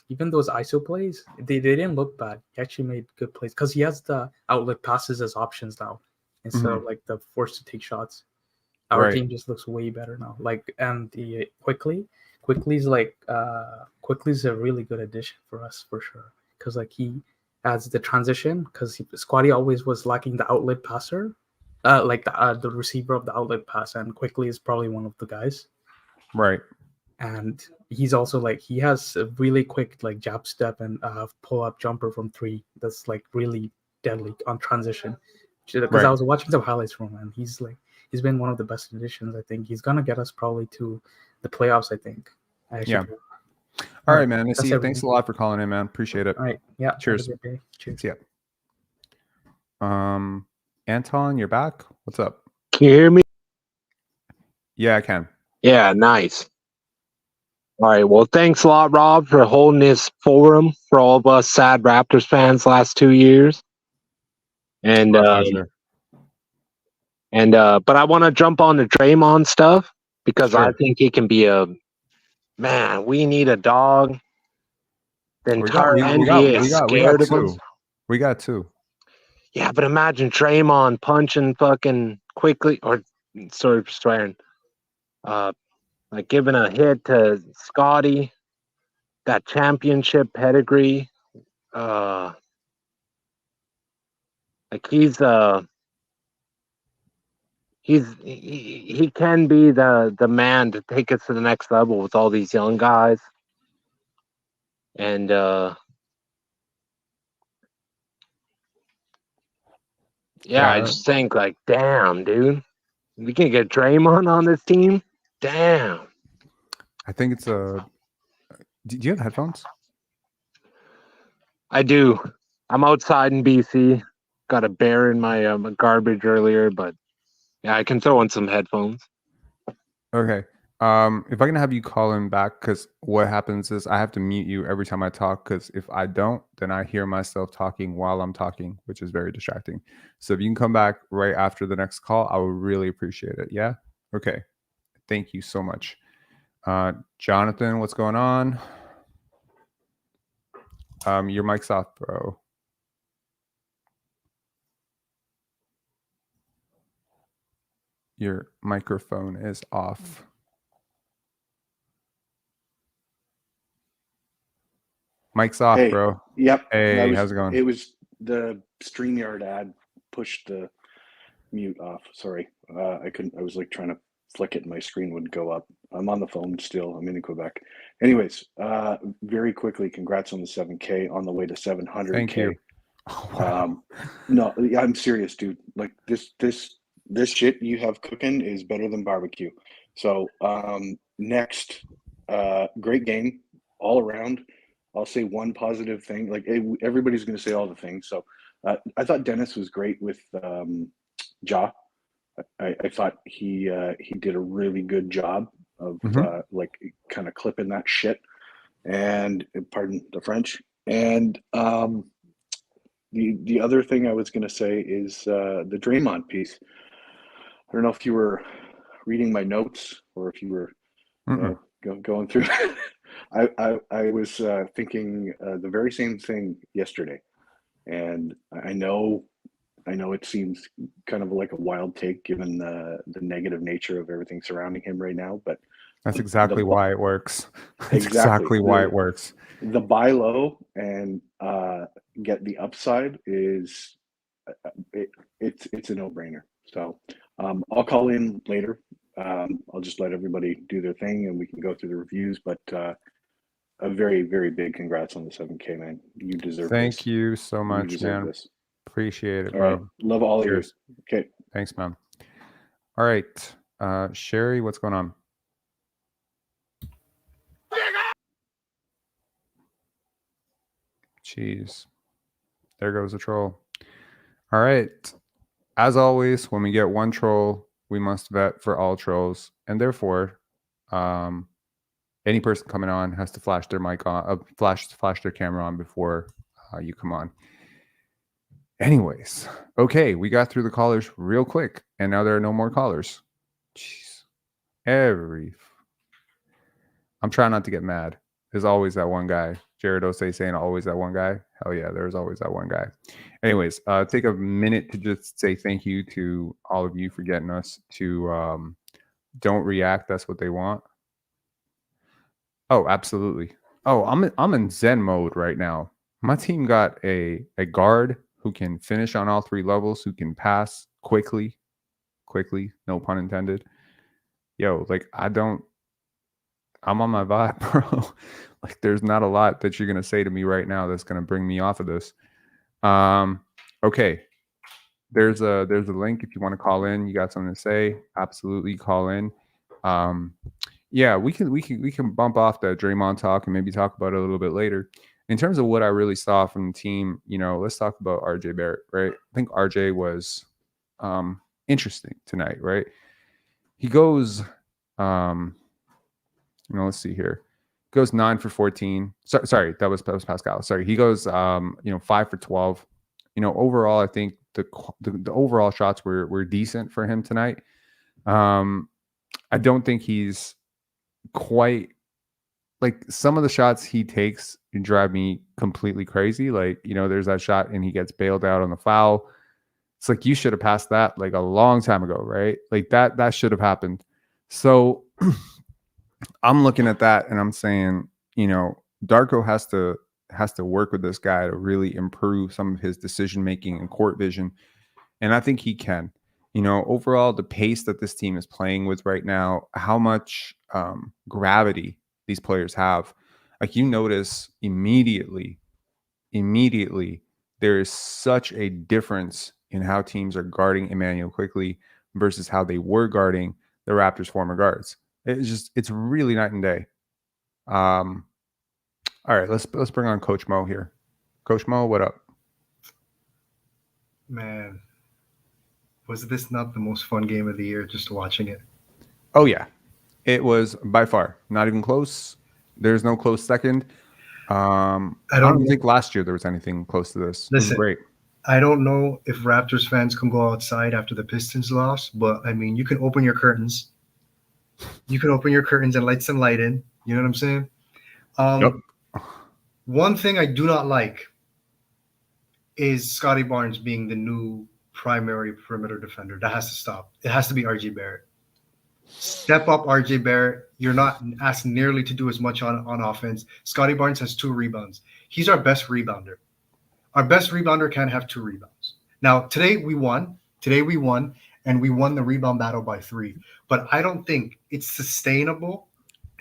Even those ISO plays, they didn't look bad. He actually made good plays because he has the outlet passes as options now instead of the force to take shots. Our team just looks way better now. And the Quickley's Quickley's a really good addition for us for sure because he adds the transition because Scottie always was lacking the outlet passer, the receiver of the outlet pass, and Quickley is probably one of the guys. Right. And he's also he has a really quick jab step and pull up jumper from 3 that's really deadly on transition. Because I was watching some highlights from him, and he's been one of the best additions. I think he's gonna get us probably to the playoffs. I think. All right, man. Thanks a lot for calling in, man. Appreciate it. All right. Yeah. Cheers. Cheers. Yeah. Anton, you're back. What's up? Can you hear me? Yeah, I can. Yeah, nice. All right. Well, thanks a lot, Rob, for holding this forum for all of us sad Raptors fans last 2 years. And but I want to jump on the Draymond stuff because I think he can be man. We need a dog. The entire NBA is scared of him. We got 2. Yeah, but imagine Draymond punching fucking Quickly, or sorry, swearing, like giving a hit to Scottie, got championship pedigree. Like he can be the man to take us to the next level with all these young guys. And yeah, I just think like, damn, dude, we can get Draymond on this team. Damn. I think it's a. Do you have headphones? I do. I'm outside in BC. Got a bear in my garbage earlier, but yeah, I can throw in some headphones. Okay. If I can have you call him back, because what happens is I have to mute you every time I talk, because if I don't, then I hear myself talking while I'm talking, which is very distracting. So if you can come back right after the next call, I would really appreciate it. Yeah? Okay. Thank you so much. Jonathan, what's going on? Your mic's off, bro. Your microphone is off. Mic's off, Hey, bro. Yep. Hey, how's it going? It was the StreamYard ad pushed the mute off. Sorry. I couldn't. I was like trying to flick it and my screen wouldn't go up. I'm on the phone still. I'm in Quebec. Anyways, very quickly, congrats on the 7K, on the way to 700K. Thank you. Oh, wow. No, I'm serious, dude. Like this shit you have cooking is better than barbecue. So next, great game all around. I'll say one positive thing. Like everybody's going to say all the things. So I thought Dennis was great with Ja. I thought he did a really good job of like kind of clipping that shit. And pardon the French. And the other thing I was going to say is the Draymond piece. I don't know if you were reading my notes or if you were going through. I was thinking the very same thing yesterday, and I know it seems kind of like a wild take given the negative nature of everything surrounding him right now, but that's exactly why it works. That's exactly why it works. The buy low and get the upside is it's a no-brainer. So I'll call in later. I'll just let everybody do their thing and we can go through the reviews, but a very, very big congrats on the 7K, man. You deserve this. Thank you so much, man. This. Appreciate it, all bro. Right. Love all Cheers. of you. Okay. Thanks, man. All right. Sherry, what's going on? Jeez. There goes a troll. All right. As always, when we get one troll, we must vet for all trolls. And therefore, any person coming on has to flash their mic on, flash their camera on before you come on. Anyways, okay, we got through the callers real quick, and now there are no more callers. Jeez. I'm trying not to get mad. There's always that one guy. Jared Osei saying always that one guy. Hell yeah, there's always that one guy. Anyways, take a minute to just say thank you to all of you for getting us to don't react. That's what they want. Oh, absolutely. Oh, I'm in Zen mode right now. My team got a guard who can finish on all three levels, who can pass quickly, no pun intended. Yo, like I'm on my vibe, bro. Like there's not a lot that you're gonna say to me right now that's gonna bring me off of this. Okay. There's a link if you want to call in. You got something to say? Absolutely, call in. Yeah, we can bump off that Draymond talk and maybe talk about it a little bit later. In terms of what I really saw from the team, let's talk about RJ Barrett, right? I think RJ was interesting tonight, right? He goes, let's see here. Goes 9 for 14. Sorry, that was Pascal. Sorry, he goes 5 for 12. Overall, I think the overall shots were decent for him tonight. I don't think he's quite like some of the shots he takes drive me completely crazy. Like, there's that shot and he gets bailed out on the foul. It's like you should have passed that like a long time ago, right? Like that should have happened. So I'm looking at that and I'm saying, Darko has to work with this guy to really improve some of his decision making and court vision. And I think he can. Overall, the pace that this team is playing with right now, how much gravity these players have. Like you notice immediately, there is such a difference in how teams are guarding Immanuel Quickley versus how they were guarding the Raptors' former guards. It's really night and day. All right, let's bring on Coach Mo here. Coach Mo, what up? Man, was this not the most fun game of the year just watching it? Oh, yeah. It was by far not even close. There's no close second. I don't think last year there was anything close to this. Listen, it was great. I don't know if Raptors fans can go outside after the Pistons loss, but I mean, you can open your curtains. You can open your curtains and light some light in. You know what I'm saying? Yep. One thing I do not like is Scottie Barnes being the new primary perimeter defender. That has to stop. It has to be RJ Barrett. Step up, RJ Barrett. You're not asked nearly to do as much on offense. Scottie Barnes has 2 rebounds. He's our best rebounder. Our best rebounder can't have 2 rebounds. Now, today we won, and we won the rebound battle by 3. But I don't think it's sustainable,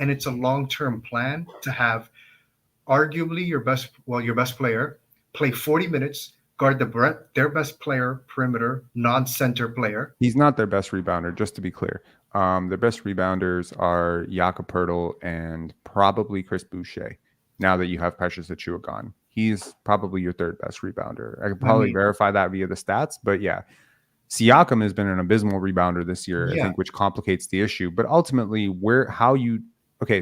and it's a long-term plan to have arguably your best player play 40 minutes, guard their best player, perimeter, non-center player. He's not their best rebounder, just to be clear. Their best rebounders are Jakob Poeltl and probably Chris Boucher. Now that you have Precious Achiuwa gone, he's probably your 3rd best rebounder. I could probably verify that via the stats, but yeah, Siakam has been an abysmal rebounder this year, I think, which complicates the issue. But ultimately,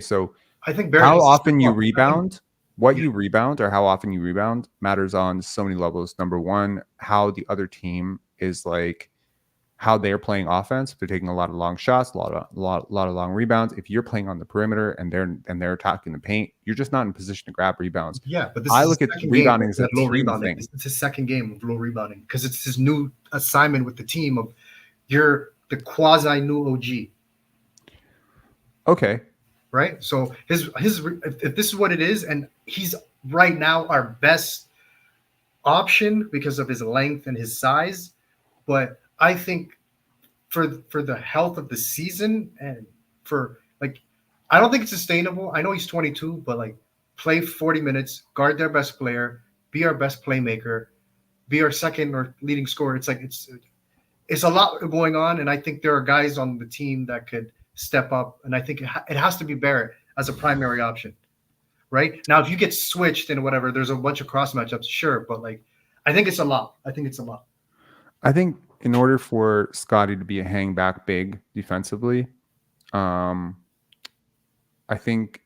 so I think how often you rebound, you rebound, or how often you rebound matters on so many levels. Number one, how the other team is like, how they're playing offense. If they're taking a lot of long shots, a lot of long rebounds. If you're playing on the perimeter and they're attacking the paint, you're just not in position to grab rebounds. Yeah, but I look at rebounding as a low team rebounding. thing. It's his second game of low rebounding because it's his new assignment with the team of you're the quasi new OG. Okay. Right. So if this is what it is, and he's right now our best option because of his length and his size, but I think for the health of the season and for I don't think it's sustainable. I know he's 22, but play 40 minutes, guard their best player, be our best playmaker, be our second or leading scorer. It's a lot going on, and I think there are guys on the team that could step up, and I think it has to be Barrett as a primary option. Right now, if you get switched and whatever, there's a bunch of cross matchups, sure, but I think it's a lot. I think in order for Scottie to be a hang back big defensively, I think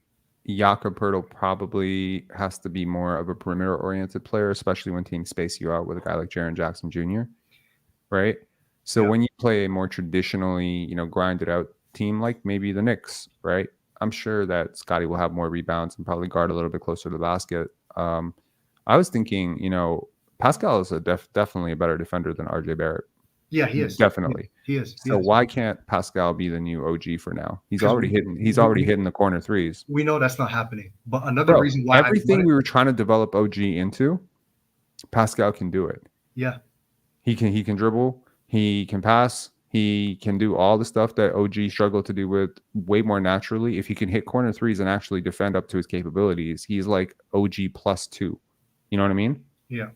Jakob Poeltl probably has to be more of a perimeter oriented player, especially when teams space you out with a guy like Jaren Jackson Jr. Right. So when you play a more traditionally, grinded out team like maybe the Knicks, right? I'm sure that Scottie will have more rebounds and probably guard a little bit closer to the basket. I was thinking, Pascal is definitely a better defender than RJ Barrett. Yeah, he is. Definitely. He is. Why can't Pascal be the new OG for now? He's already hitting the corner threes. We know that's not happening. But another reason why everything we were trying to develop OG into, Pascal can do it. Yeah. He can dribble, he can pass, he can do all the stuff that OG struggled to do with way more naturally. If he can hit corner threes and actually defend up to his capabilities, he's like OG +2. You know what I mean? Yeah.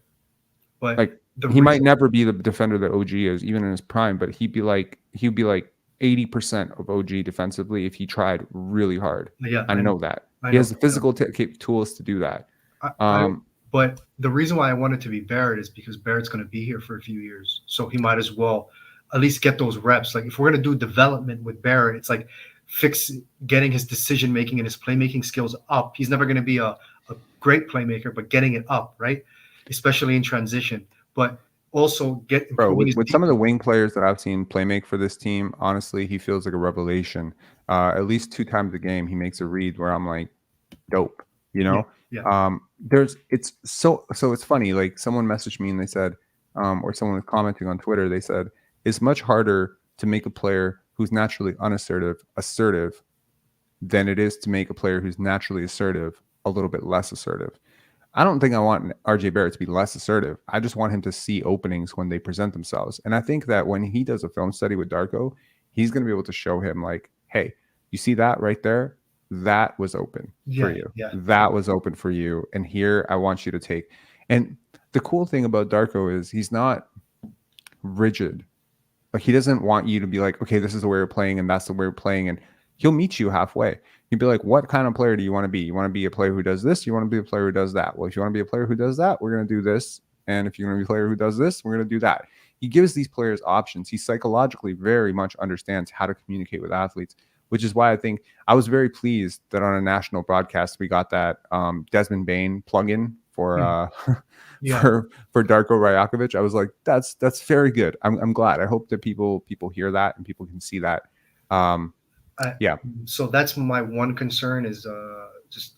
But he might never be the defender that OG is, even in his prime, but he'd be like 80% of OG defensively if he tried really hard. Yeah, I know that. He has the physical tools to do that. But the reason why I want it to be Barrett is because Barrett's going to be here for a few years, so he might as well at least get those reps. If we're going to do development with Barrett, it's getting his decision making and his playmaking skills up. He's never going to be a great playmaker, but getting it up, right? Especially in transition, but also with some of the wing players that I've seen play make for this team, honestly, he feels like a revelation. At least 2 times a game, he makes a read where I'm like, dope, Yeah. It's funny. Someone messaged me and they said, or someone was commenting on Twitter. They said it's much harder to make a player who's naturally unassertive assertive than it is to make a player who's naturally assertive a little bit less assertive. I don't think I want RJ Barrett to be less assertive. I just want him to see openings when they present themselves. And I think that when he does a film study with Darko, he's going to be able to show him like, hey, you see that right there? That was open for you. Yeah. That was open for you. And here I want you to take. And the cool thing about Darko is he's not rigid. Like he doesn't want you to be like, okay, this is the way we're playing and that's the way we're playing. And he'll meet you halfway. He'd be like, what kind of player do you want to be? You want to be a player who does this? You want to be a player who does that? Well, if you want to be a player who does that, we're going to do this. And if you're going to be a player who does this, we're going to do that. He gives these players options. He psychologically very much understands how to communicate with athletes, which is why I think I was very pleased that on a national broadcast, we got that Desmond Bain plugin for for Darko Rajakovic. I was like, that's very good. I'm glad. I hope that people hear that and people can see that. So that's my one concern is just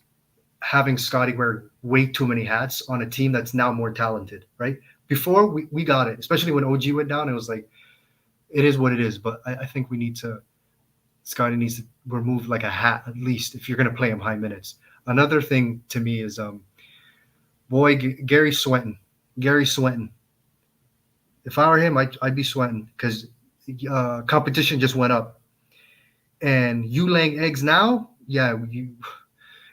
having Scottie wear way too many hats on a team that's now more talented, right? Before we got it, especially when OG went down, it was like, it is what it is. But I think Scottie needs to remove like a hat at least if you're going to play him high minutes. Another thing to me is, Gary sweating. If I were him, I'd be sweating because competition just went up. And you laying eggs now, you're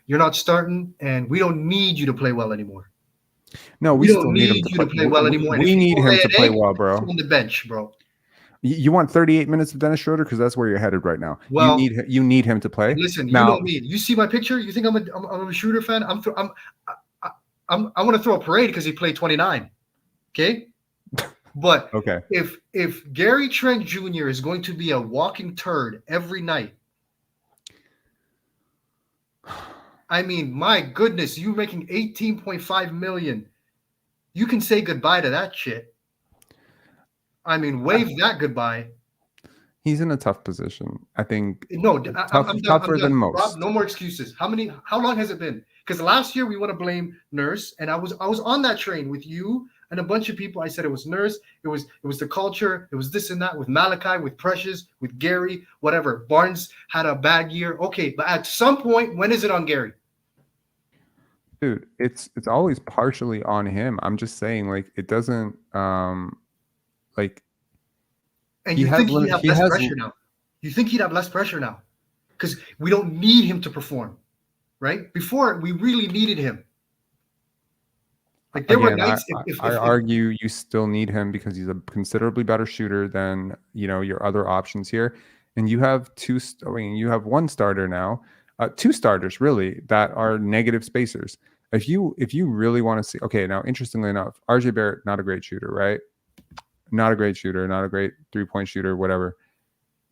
not starting, and we don't need you to play well anymore. No, we still need him to play well anymore. We need him to play well, bro. On the bench, bro. You want 38 minutes of Dennis Schroder because that's where you're headed right now. Well, you need him to play. Listen, now, you know me. You see my picture. You think I'm a Schroder fan? I want to throw a parade because he played 29. Okay. But okay, if Gary Trent Jr. is going to be a walking turd every night, I mean, my goodness, you making $18.5 million. You can say goodbye to that shit. I mean, wave that goodbye. He's in a tough position. I think I'm tougher than most. Rob, no more excuses. How long has it been? Because last year we want to blame Nurse, and I was on that train with you and a bunch of people. I said it was Nurse, it was the culture, it was this and that with Malachi, with Precious, with Gary, whatever. Barnes had a bad year. Okay, but at some point, when is it on Gary? Dude, it's always partially on him. I'm just saying, like, it doesn't like. And you think he'd have less pressure now? You think he'd have less pressure now? Because we don't need him to perform, right? Before, we really needed him. Like there were nights. I argue you still need him because he's a considerably better shooter than your other options here, and you have you have one starter now, two starters really that are negative spacers. If you really want to see, okay, now interestingly enough, RJ Barrett not a great shooter, right? Not a great shooter, not a great 3-point shooter, whatever.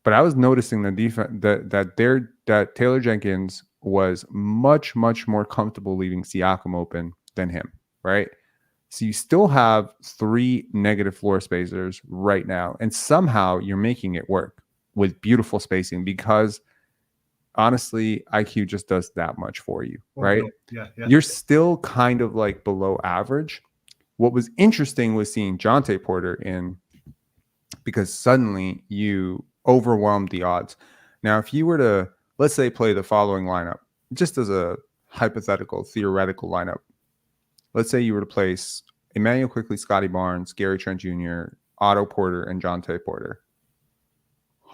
But I was noticing the defense that Taylor Jenkins was much more comfortable leaving Siakam open than him. Right. So you still have 3 negative floor spacers right now. And somehow you're making it work with beautiful spacing because honestly, IQ just does that much for you. Right. Yeah. You're still kind of like below average. What was interesting was seeing Jontay Porter in because suddenly you overwhelmed the odds. Now, if you were to, let's say, play the following lineup, just as a hypothetical, theoretical lineup, let's say you were to place Immanuel Quickley, Scottie Barnes, Gary Trent Jr., Otto Porter, and Jontay Porter.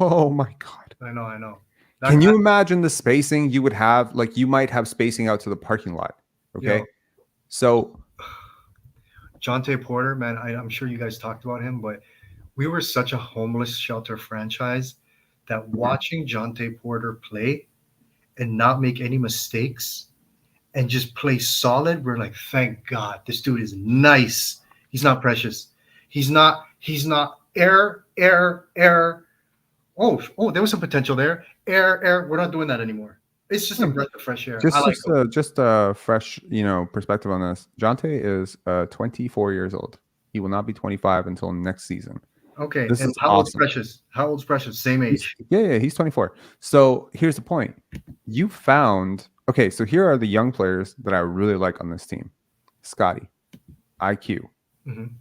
Oh my God. I know. Can you imagine the spacing you would have? Like you might have spacing out to the parking lot. Okay. So Jontay Porter, man, I'm sure you guys talked about him, but we were such a homeless shelter franchise that watching Jontay Porter play and not make any mistakes and just play solid, we're like, thank God, this dude is nice. He's not Precious. He's not air. Oh, there was some potential there. Air. We're not doing that anymore. It's just a breath of fresh air. Just a fresh, perspective on this. Jontay is 24 years old. He will not be 25 until next season. Okay. This and is how awesome. old's Precious? How old's Precious? Same age. He's 24. So here's the point. You found. Okay, so here are the young players that I really like on this team: Scottie, IQ,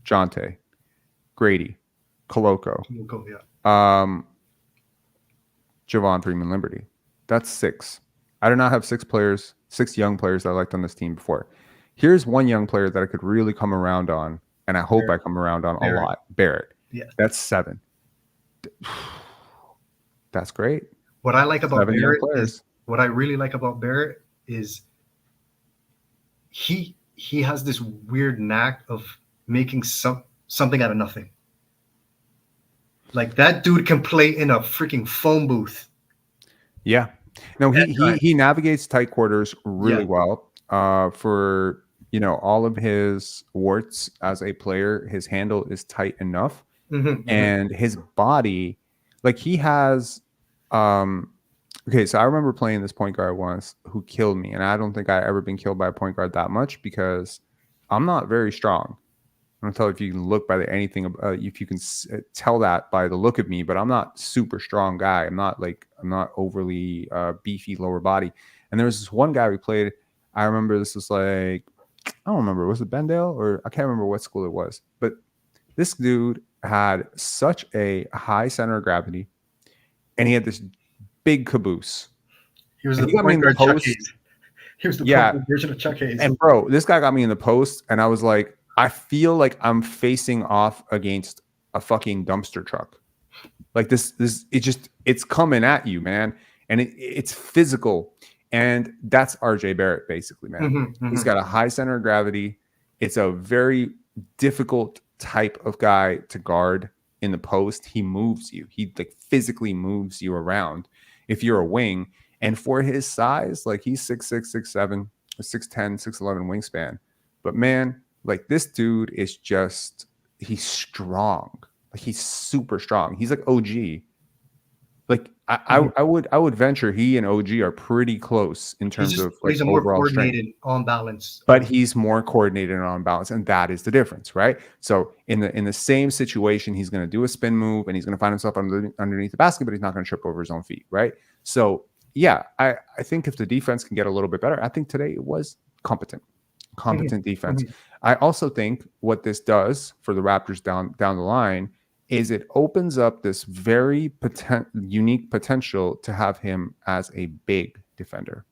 Jontay. Grady, Koloko, Yeah. Javon Freeman Liberty. That's 6. I do not have 6 young players that I liked on this team before. Here's one young player that I could really come around on, and I hope I come around on a lot. Barrett. Yeah. That's 7. That's great. What I like about 7 young Barrett players. is what I really like about Barrett is he has this weird knack of making something out of nothing. Like that dude can play in a freaking phone booth. Yeah. No, he navigates tight quarters really well. For all of his warts as a player, his handle is tight enough, and his body, like he has. Okay, so I remember playing this point guard once who killed me, and I don't think I ever been killed by a point guard that much because I'm not very strong. I don't tell if you can look by if you can tell that by the look of me, but I'm not super strong guy. I'm not overly beefy lower body. And there was this one guy we played. I remember this was like, I don't remember, was it Bendale or I can't remember what school it was, but this dude had such a high center of gravity, and he had this big caboose. He was the point guard Chuck Hayes. He was the point version of Chuck Hayes. And bro, this guy got me in the post, and I was like, I feel like I'm facing off against a fucking dumpster truck. Like it's coming at you, man. And it's physical. And that's RJ Barrett, basically, man. He's got a high center of gravity. It's a very difficult type of guy to guard in the post. He moves you. He like physically moves you around if you're a wing. And for his size, like he's 6'6", 6'7", 6'10", 6'11" wingspan. But man, like this dude is he's strong. Like he's super strong. He's like OG. Like I would venture he and OG are pretty close in terms of like he's a more overall coordinated, strength. on balance. But he's more coordinated and on balance, and that is the difference, right? So in the same situation, he's going to do a spin move and he's going to find himself underneath the basket, but he's not going to trip over his own feet, right? So yeah, I think if the defense can get a little bit better, I think today it was competent defense. I also think what this does for the Raptors down the line is it opens up this very unique potential to have him as a big defender.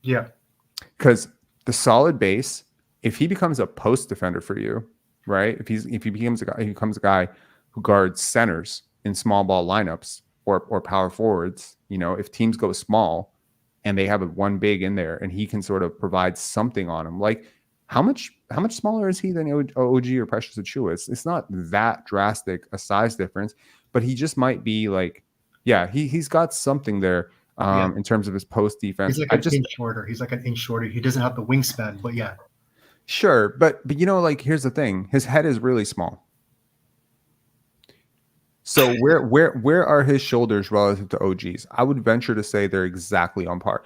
Yeah. Because the solid base, if he becomes a post defender for you, right? If he becomes a guy who guards centers in small ball lineups or power forwards, if teams go small and they have one big in there and he can sort of provide something on them, like how much smaller is he than OG or Precious Achiuwa? It's not that drastic a size difference, but he just might be like, he's got something there in terms of his post defense. He's like an inch shorter. He's like an inch shorter. He doesn't have the wingspan, but yeah. Sure, but like here's the thing: his head is really small. So where are his shoulders relative to OG's? I would venture to say they're exactly on par.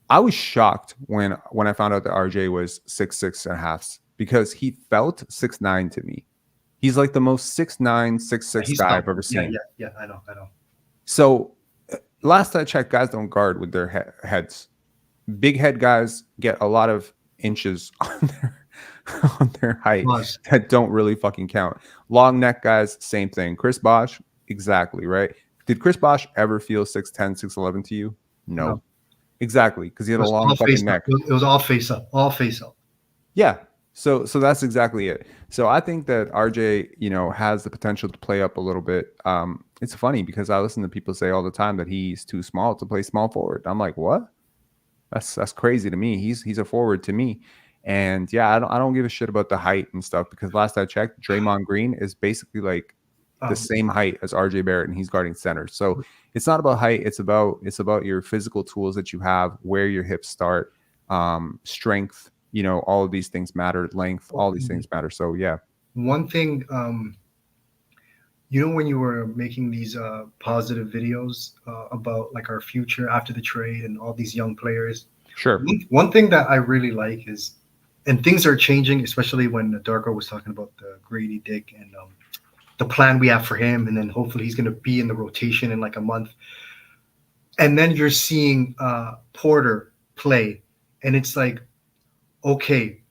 I was shocked when I found out that RJ was 6'6.5" because he felt 6'9" to me. He's like the most 6'9", 6'6" guy I've ever seen. Yeah, I know. So last I checked, guys don't guard with their heads. Big head guys get a lot of inches on their height that don't really fucking count. Long neck guys, same thing. Chris Bosh, exactly, right? Did Chris Bosh ever feel 6'10", 6'11" to you? No. Exactly, because he had a long fucking neck. It was all face up. Yeah. So that's exactly it. So I think that RJ, has the potential to play up a little bit. It's funny because I listen to people say all the time that he's too small to play small forward. I'm like, what? That's crazy to me. He's a forward to me. And yeah, I don't give a shit about the height and stuff because last I checked, Draymond Green is basically like the same height as RJ Barrett, and he's guarding center. So it's not about height. It's about your physical tools that you have, where your hips start, strength. All of these things matter. Length, all these things matter. So yeah. One thing, when you were making these positive videos about like our future after the trade and all these young players. Sure. One thing that I really like is, and things are changing, especially when Darko was talking about the Grady Dick and the plan we have for him, and then hopefully he's going to be in the rotation in like a month. And then you're seeing Porter play, and it's like, okay,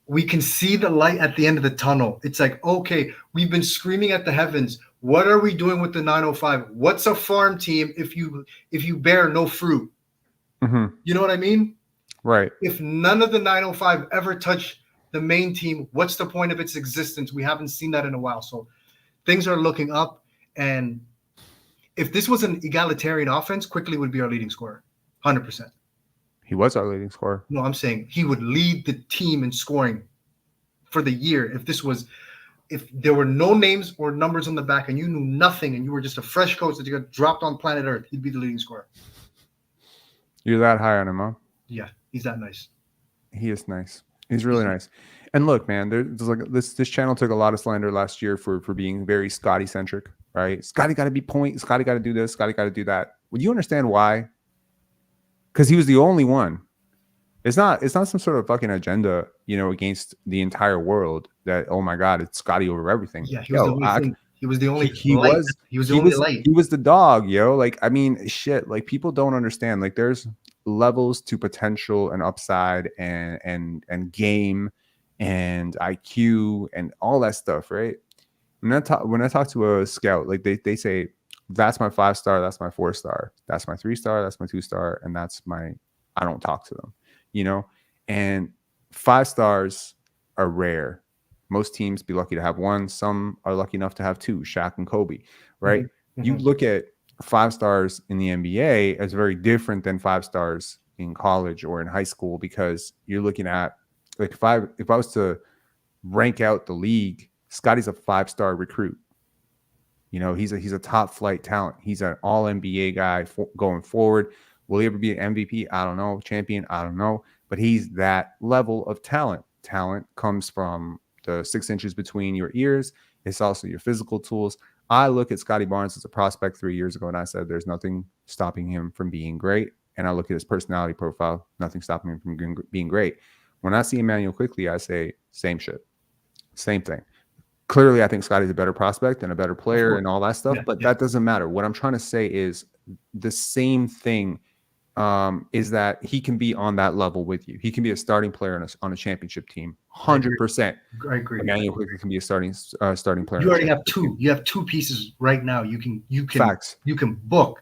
we can see the light at the end of the tunnel. It's like, okay, we've been screaming at the heavens. What are we doing with the 905? What's a farm team if you bear no fruit? Mm-hmm. You know what I mean? Right. If none of the 905 ever touch the main team, what's the point of its existence? We haven't seen that in a while. So things are looking up. And if this was an egalitarian offense, Quickley would be our leading scorer. 100%. He was our leading scorer. No, I'm saying he would lead the team in scoring for the year. If there were no names or numbers on the back and you knew nothing and you were just a fresh coach that you got dropped on planet Earth, he'd be the leading scorer. You're that high on him, huh? Yeah, he's that nice. He is nice. He's really nice. And look, man, there's like this channel took a lot of slander last year for being very Scottie centric, right? Scottie got to be point. Scottie got to do this. Scottie got to do that. Would you understand why? Because he was the only one. It's not some sort of fucking agenda, against the entire world that, oh my God, it's Scottie over everything. Yeah, he was the only thing. He was the only he was the dog, yo. Like, I mean, shit, like people don't understand. Like there's levels to potential and upside and game and IQ and all that stuff, right? When I talk to a scout, like they say, that's my 5-star, that's my 4-star, that's my 3-star, that's my 2-star, and that's my, I don't talk to them, and 5 stars are rare. Most teams be lucky to have 1. Some are lucky enough to have 2, Shaq and Kobe, right? Mm-hmm. You look at 5 stars in the NBA as very different than 5 stars in college or in high school, because you're looking at, like, if I was to rank out the league, Scottie's a 5-star recruit. He's a top flight talent. He's an all NBA guy going forward. Will he ever be an MVP? I don't know. Champion? I don't know. But he's that level of talent. Talent comes from the 6 inches between your ears. It's also your physical tools. I look at Scottie Barnes as a prospect 3 years ago, and I said there's nothing stopping him from being great. And I look at his personality profile, nothing stopping him from being great. When I see Immanuel Quickley, I say same shit, same thing. Clearly, I think Scottie's a better prospect and a better player and all that stuff, but that doesn't matter. What I'm trying to say is the same thing, is that he can be on that level with you. He can be a starting player on a championship team, 100%. I agree. Immanuel Quickley can be a starting player. You already have 2. You have 2 pieces right now. You can Facts. You can book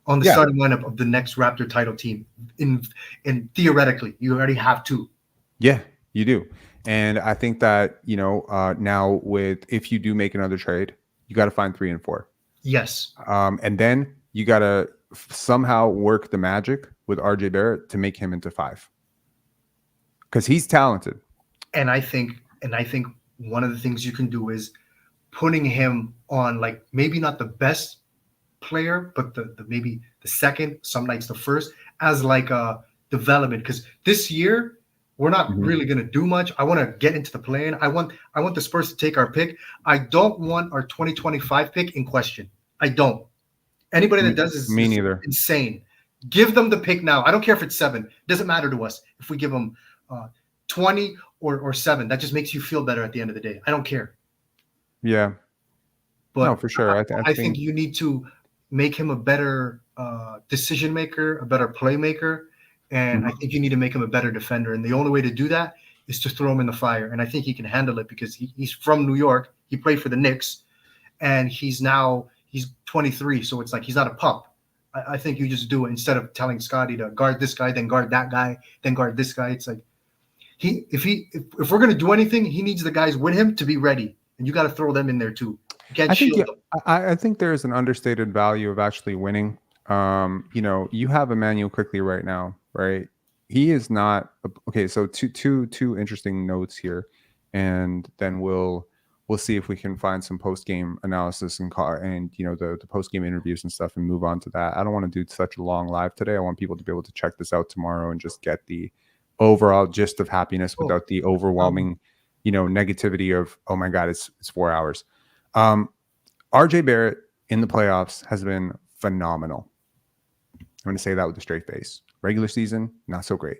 on the starting lineup of the next Raptor title team. In theoretically, you already have 2. Yeah, you do. And I think that, now if you do make another trade, you got to find 3 and 4. Yes. And then you got to somehow work the magic with RJ Barrett to make him into 5. Because he's talented. And I think one of the things you can do is putting him on, like, maybe not the best player, but the maybe the second, some nights the first, as like a development. Because this year, we're not really going to do much. I want to get into the play-in. I want the Spurs to take our pick. I don't want our 2025 pick in question. I don't. Anybody that does is neither. Insane. Give them the pick now. I don't care if it's 7. It doesn't matter to us if we give them 20 or 7. That just makes you feel better at the end of the day. I don't care. Yeah. But no, for sure. I think you need to make him a better decision maker, a better playmaker. And I think you need to make him a better defender. And the only way to do that is to throw him in the fire. And I think he can handle it because he's from New York. He played for the Knicks. And he's 23. So it's like he's not a pup. I think you just do it instead of telling Scottie to guard this guy, then guard that guy, then guard this guy. It's like if we're going to do anything, he needs the guys with him to be ready. And you got to throw them in there too. You can't shield them. I think there's an understated value of actually winning. You have Immanuel Quickley right now, right? He is not okay. So two interesting notes here, and then we'll see if we can find some post game analysis and the post game interviews and stuff, and move on to that. I don't want to do such a long live today. I want people to be able to check this out tomorrow and just get the overall gist of happiness without the overwhelming, negativity of, oh my God, it's 4 hours. RJ Barrett in the playoffs has been phenomenal. I'm going to say that with a straight face. Regular season, not so great.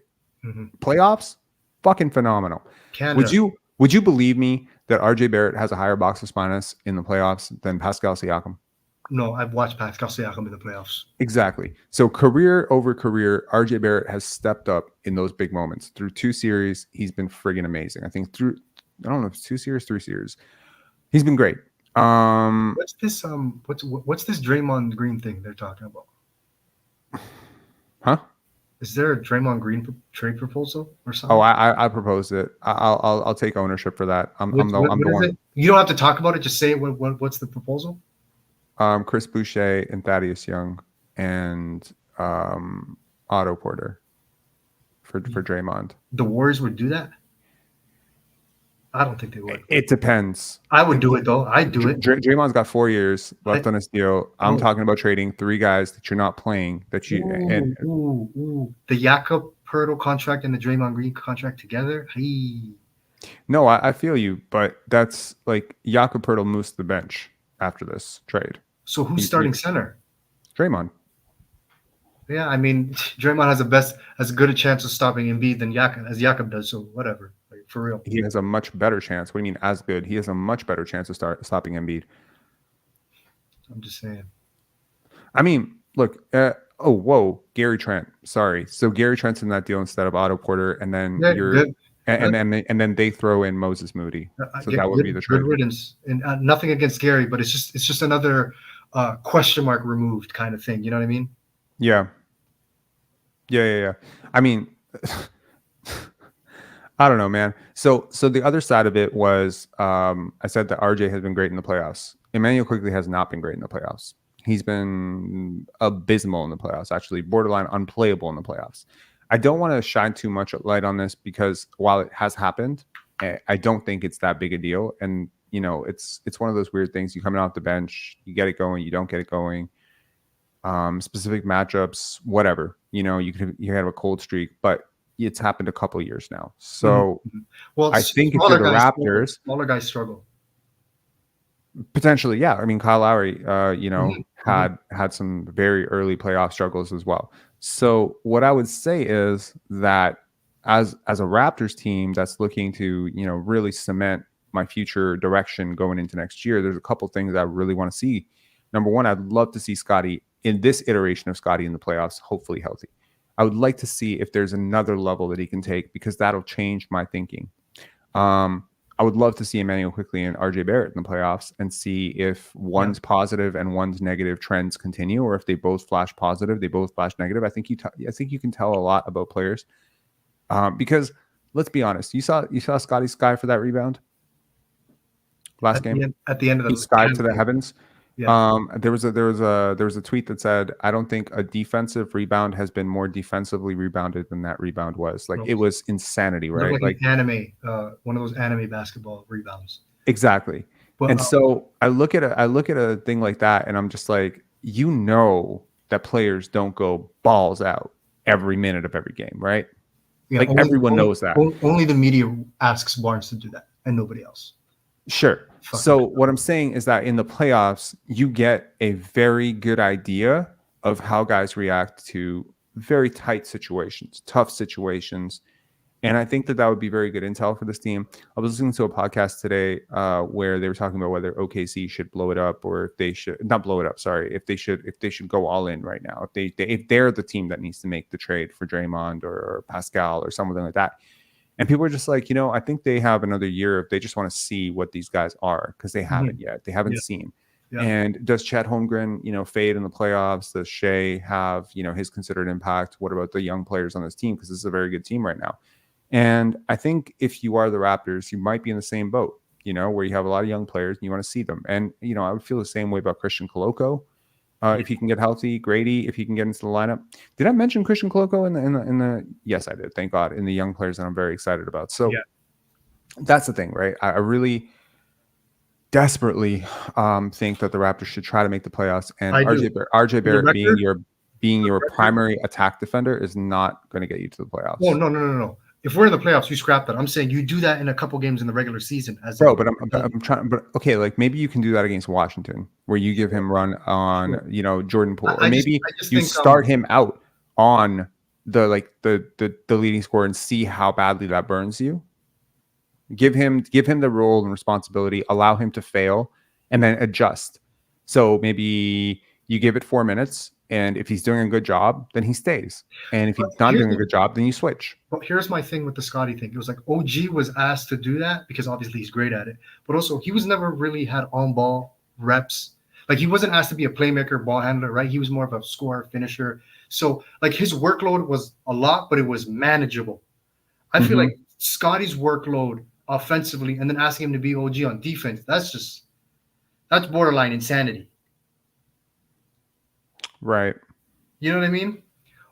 Playoffs, fucking phenomenal. Canada. Would you believe me that RJ Barrett has a higher box of minus in the playoffs than Pascal Siakam? No, I've watched Pascal Siakam in the playoffs. Exactly. So career over career, RJ Barrett has stepped up in those big moments. Through 2 series, he's been friggin' amazing. I think through, I don't know if it's 2 series, 3 series. He's been great. What's this Draymond Green thing they're talking about? Huh? Is there a Draymond Green trade proposal or something? Oh, I proposed it. I'll take ownership for that. I'm the one. You don't have to talk about it. Just say it. What's the proposal? Chris Boucher and Thaddeus Young and Otto Porter for Draymond. The Warriors would do that? I don't think they would. It depends. I would do it though. I'd do it. Draymond's got 4 years left on his deal. I'm talking about trading 3 guys that you're not playing. The Jakob Poeltl contract and the Draymond Green contract together. Hey. No, I feel you, but that's like Jakob Poeltl moves to the bench after this trade. So who's starting center? Draymond. Yeah, I mean, Draymond has as good a chance of stopping Embiid than Jakob does. So whatever, like, for real. He has a much better chance. What do you mean as good? He has a much better chance of stopping Embiid. I'm just saying. I mean, look. Gary Trent. Sorry. So Gary Trent's in that deal instead of Otto Porter, and then and then they throw in Moses Moody. So that would be the trade. Good riddance. And nothing against Gary, but it's just another question mark removed kind of thing. You know what I mean? Yeah. I mean, I don't know, man. So the other side of it was, I said that RJ has been great in the playoffs. Immanuel Quickley has not been great in the playoffs. He's been abysmal in the playoffs, actually borderline unplayable in the playoffs. I don't want to shine too much light on this because while it has happened, I don't think it's that big a deal. And, you know, it's one of those weird things. You coming off the bench, you get it going, you don't get it going. Specific matchups, whatever, you know, you have a cold streak, but it's happened a couple of years now. So well, I think if you're the Raptors, smaller guys struggle. Potentially, yeah. I mean, Kyle Lowry, had some very early playoff struggles as well. So what I would say is that as a Raptors team that's looking to, you know, really cement my future direction going into next year, there's a couple things I really want to see. Number one, I'd love to see Scottie in this iteration of Scottie in the playoffs, hopefully healthy. I would like to see if there's another level that he can take because that'll change my thinking. I would love to see Immanuel Quickley and RJ Barrett in the playoffs and see if one's positive and one's negative trends continue, or if they both flash positive, they both flash negative. I think you can tell a lot about players because let's be honest. You saw Scottie sky for that rebound last game at the end of the sky to the heavens. Yeah. There was a tweet that said, I don't think a defensive rebound has been more defensively rebounded than that rebound was. Like, it was insanity, right? Like anime, one of those anime basketball rebounds. Exactly. But, and so I look at a thing like that, and I'm just like, you know, that players don't go balls out every minute of every game, right? Yeah, like everyone knows that. Only the media asks Barnes to do that, and nobody else. Sure. So what I'm saying is that in the playoffs, you get a very good idea of how guys react to very tight situations, tough situations. And I think that would be very good intel for this team. I was listening to a podcast today where they were talking about whether OKC should blow it up or if they should not blow it up. Sorry, if they should go all in right now. If they're the team that needs to make the trade for Draymond or Pascal or something like that. And people are just like, you know, I think they have another year if they just want to see what these guys are because they haven't yet. They haven't seen. Yeah. And does Chet Holmgren, you know, fade in the playoffs? Does Shea have, you know, his considered impact? What about the young players on this team? Because this is a very good team right now. And I think if you are the Raptors, you might be in the same boat, you know, where you have a lot of young players and you want to see them. And, you know, I would feel the same way about Christian Koloko. If he can get healthy, Grady, if he can get into the lineup. Did I mention Christian Koloko in the yes, I did. Thank God. In the young players that I'm very excited about. So that's the thing, right? I really desperately think that the Raptors should try to make the playoffs. And RJ Barrett being your primary attack defender is not going to get you to the playoffs. Oh, no. If we're in the playoffs, you scrap that. I'm saying you do that in a couple games in the regular season. But I'm trying. But okay, like maybe you can do that against Washington, where you give him run on, you know, Jordan Poole, or maybe you start him out on the leading scorer and see how badly that burns you. Give him the role and responsibility. Allow him to fail, and then adjust. So maybe you give it 4 minutes, and if he's doing a good job, then he stays. And if he's not doing a good job, then you switch. But here's my thing with the Scottie thing. It was like OG was asked to do that because obviously he's great at it. But also he was never really had on-ball reps. Like he wasn't asked to be a playmaker, ball handler, right? He was more of a scorer, finisher. So like his workload was a lot, but it was manageable. I feel like Scottie's workload offensively and then asking him to be OG on defense, that's borderline insanity. Right. You know what I mean?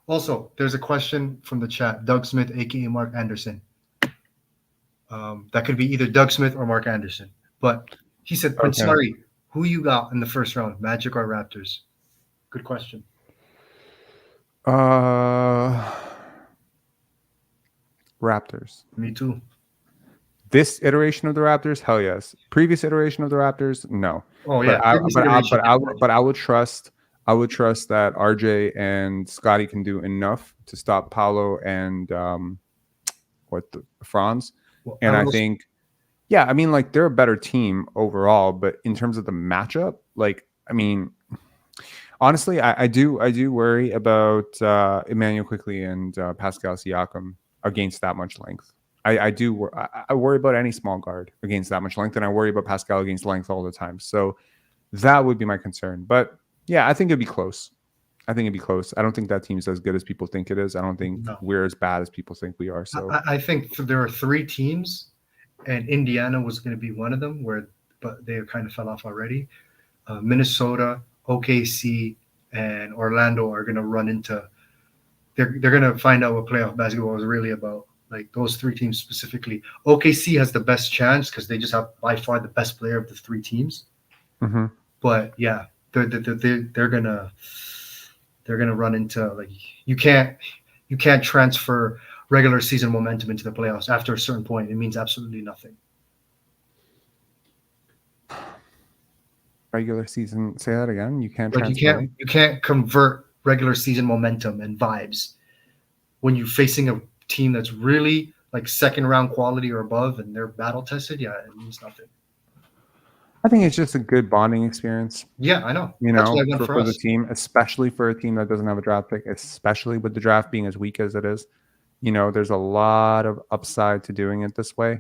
Also, there's a question from the chat. Doug Smith, aka Mark Anderson. That could be either Doug Smith or Mark Anderson. But he said, Prince Murray, who you got in the first round, Magic or Raptors? Good question. Raptors. Me too. This iteration of the Raptors, hell yes. Previous iteration of the Raptors, no. Oh yeah. But I would trust that RJ and Scottie can do enough to stop Paolo and Franz. Well, and I think, yeah, I mean, like they're a better team overall, but in terms of the matchup, like, I mean, honestly, I do worry about Immanuel Quickley and Pascal Siakam against that much length. I worry about any small guard against that much length, and I worry about Pascal against length all the time. So that would be my concern. But yeah, I think it'd be close. I don't think that team's as good as people think it is. I don't think we're as bad as people think we are. So I think there are 3 teams, and Indiana was going to be one of them, but they kind of fell off already. Minnesota, OKC, and Orlando are going to run into. They're going to find out what playoff basketball is really about. Like those 3 teams specifically. OKC has the best chance because they just have by far the best player of the 3 teams. But yeah, they're gonna run into, like, you can't transfer regular season momentum into the playoffs. After a certain point, it means absolutely nothing. Regular season, say that again. You can't you can't convert regular season momentum and vibes when you're facing a team that's really like second round quality or above and they're battle tested. Yeah, it means nothing. I think it's just a good bonding experience. Yeah, I know. You know, for the team, especially for a team that doesn't have a draft pick, especially with the draft being as weak as it is. You know, there's a lot of upside to doing it this way.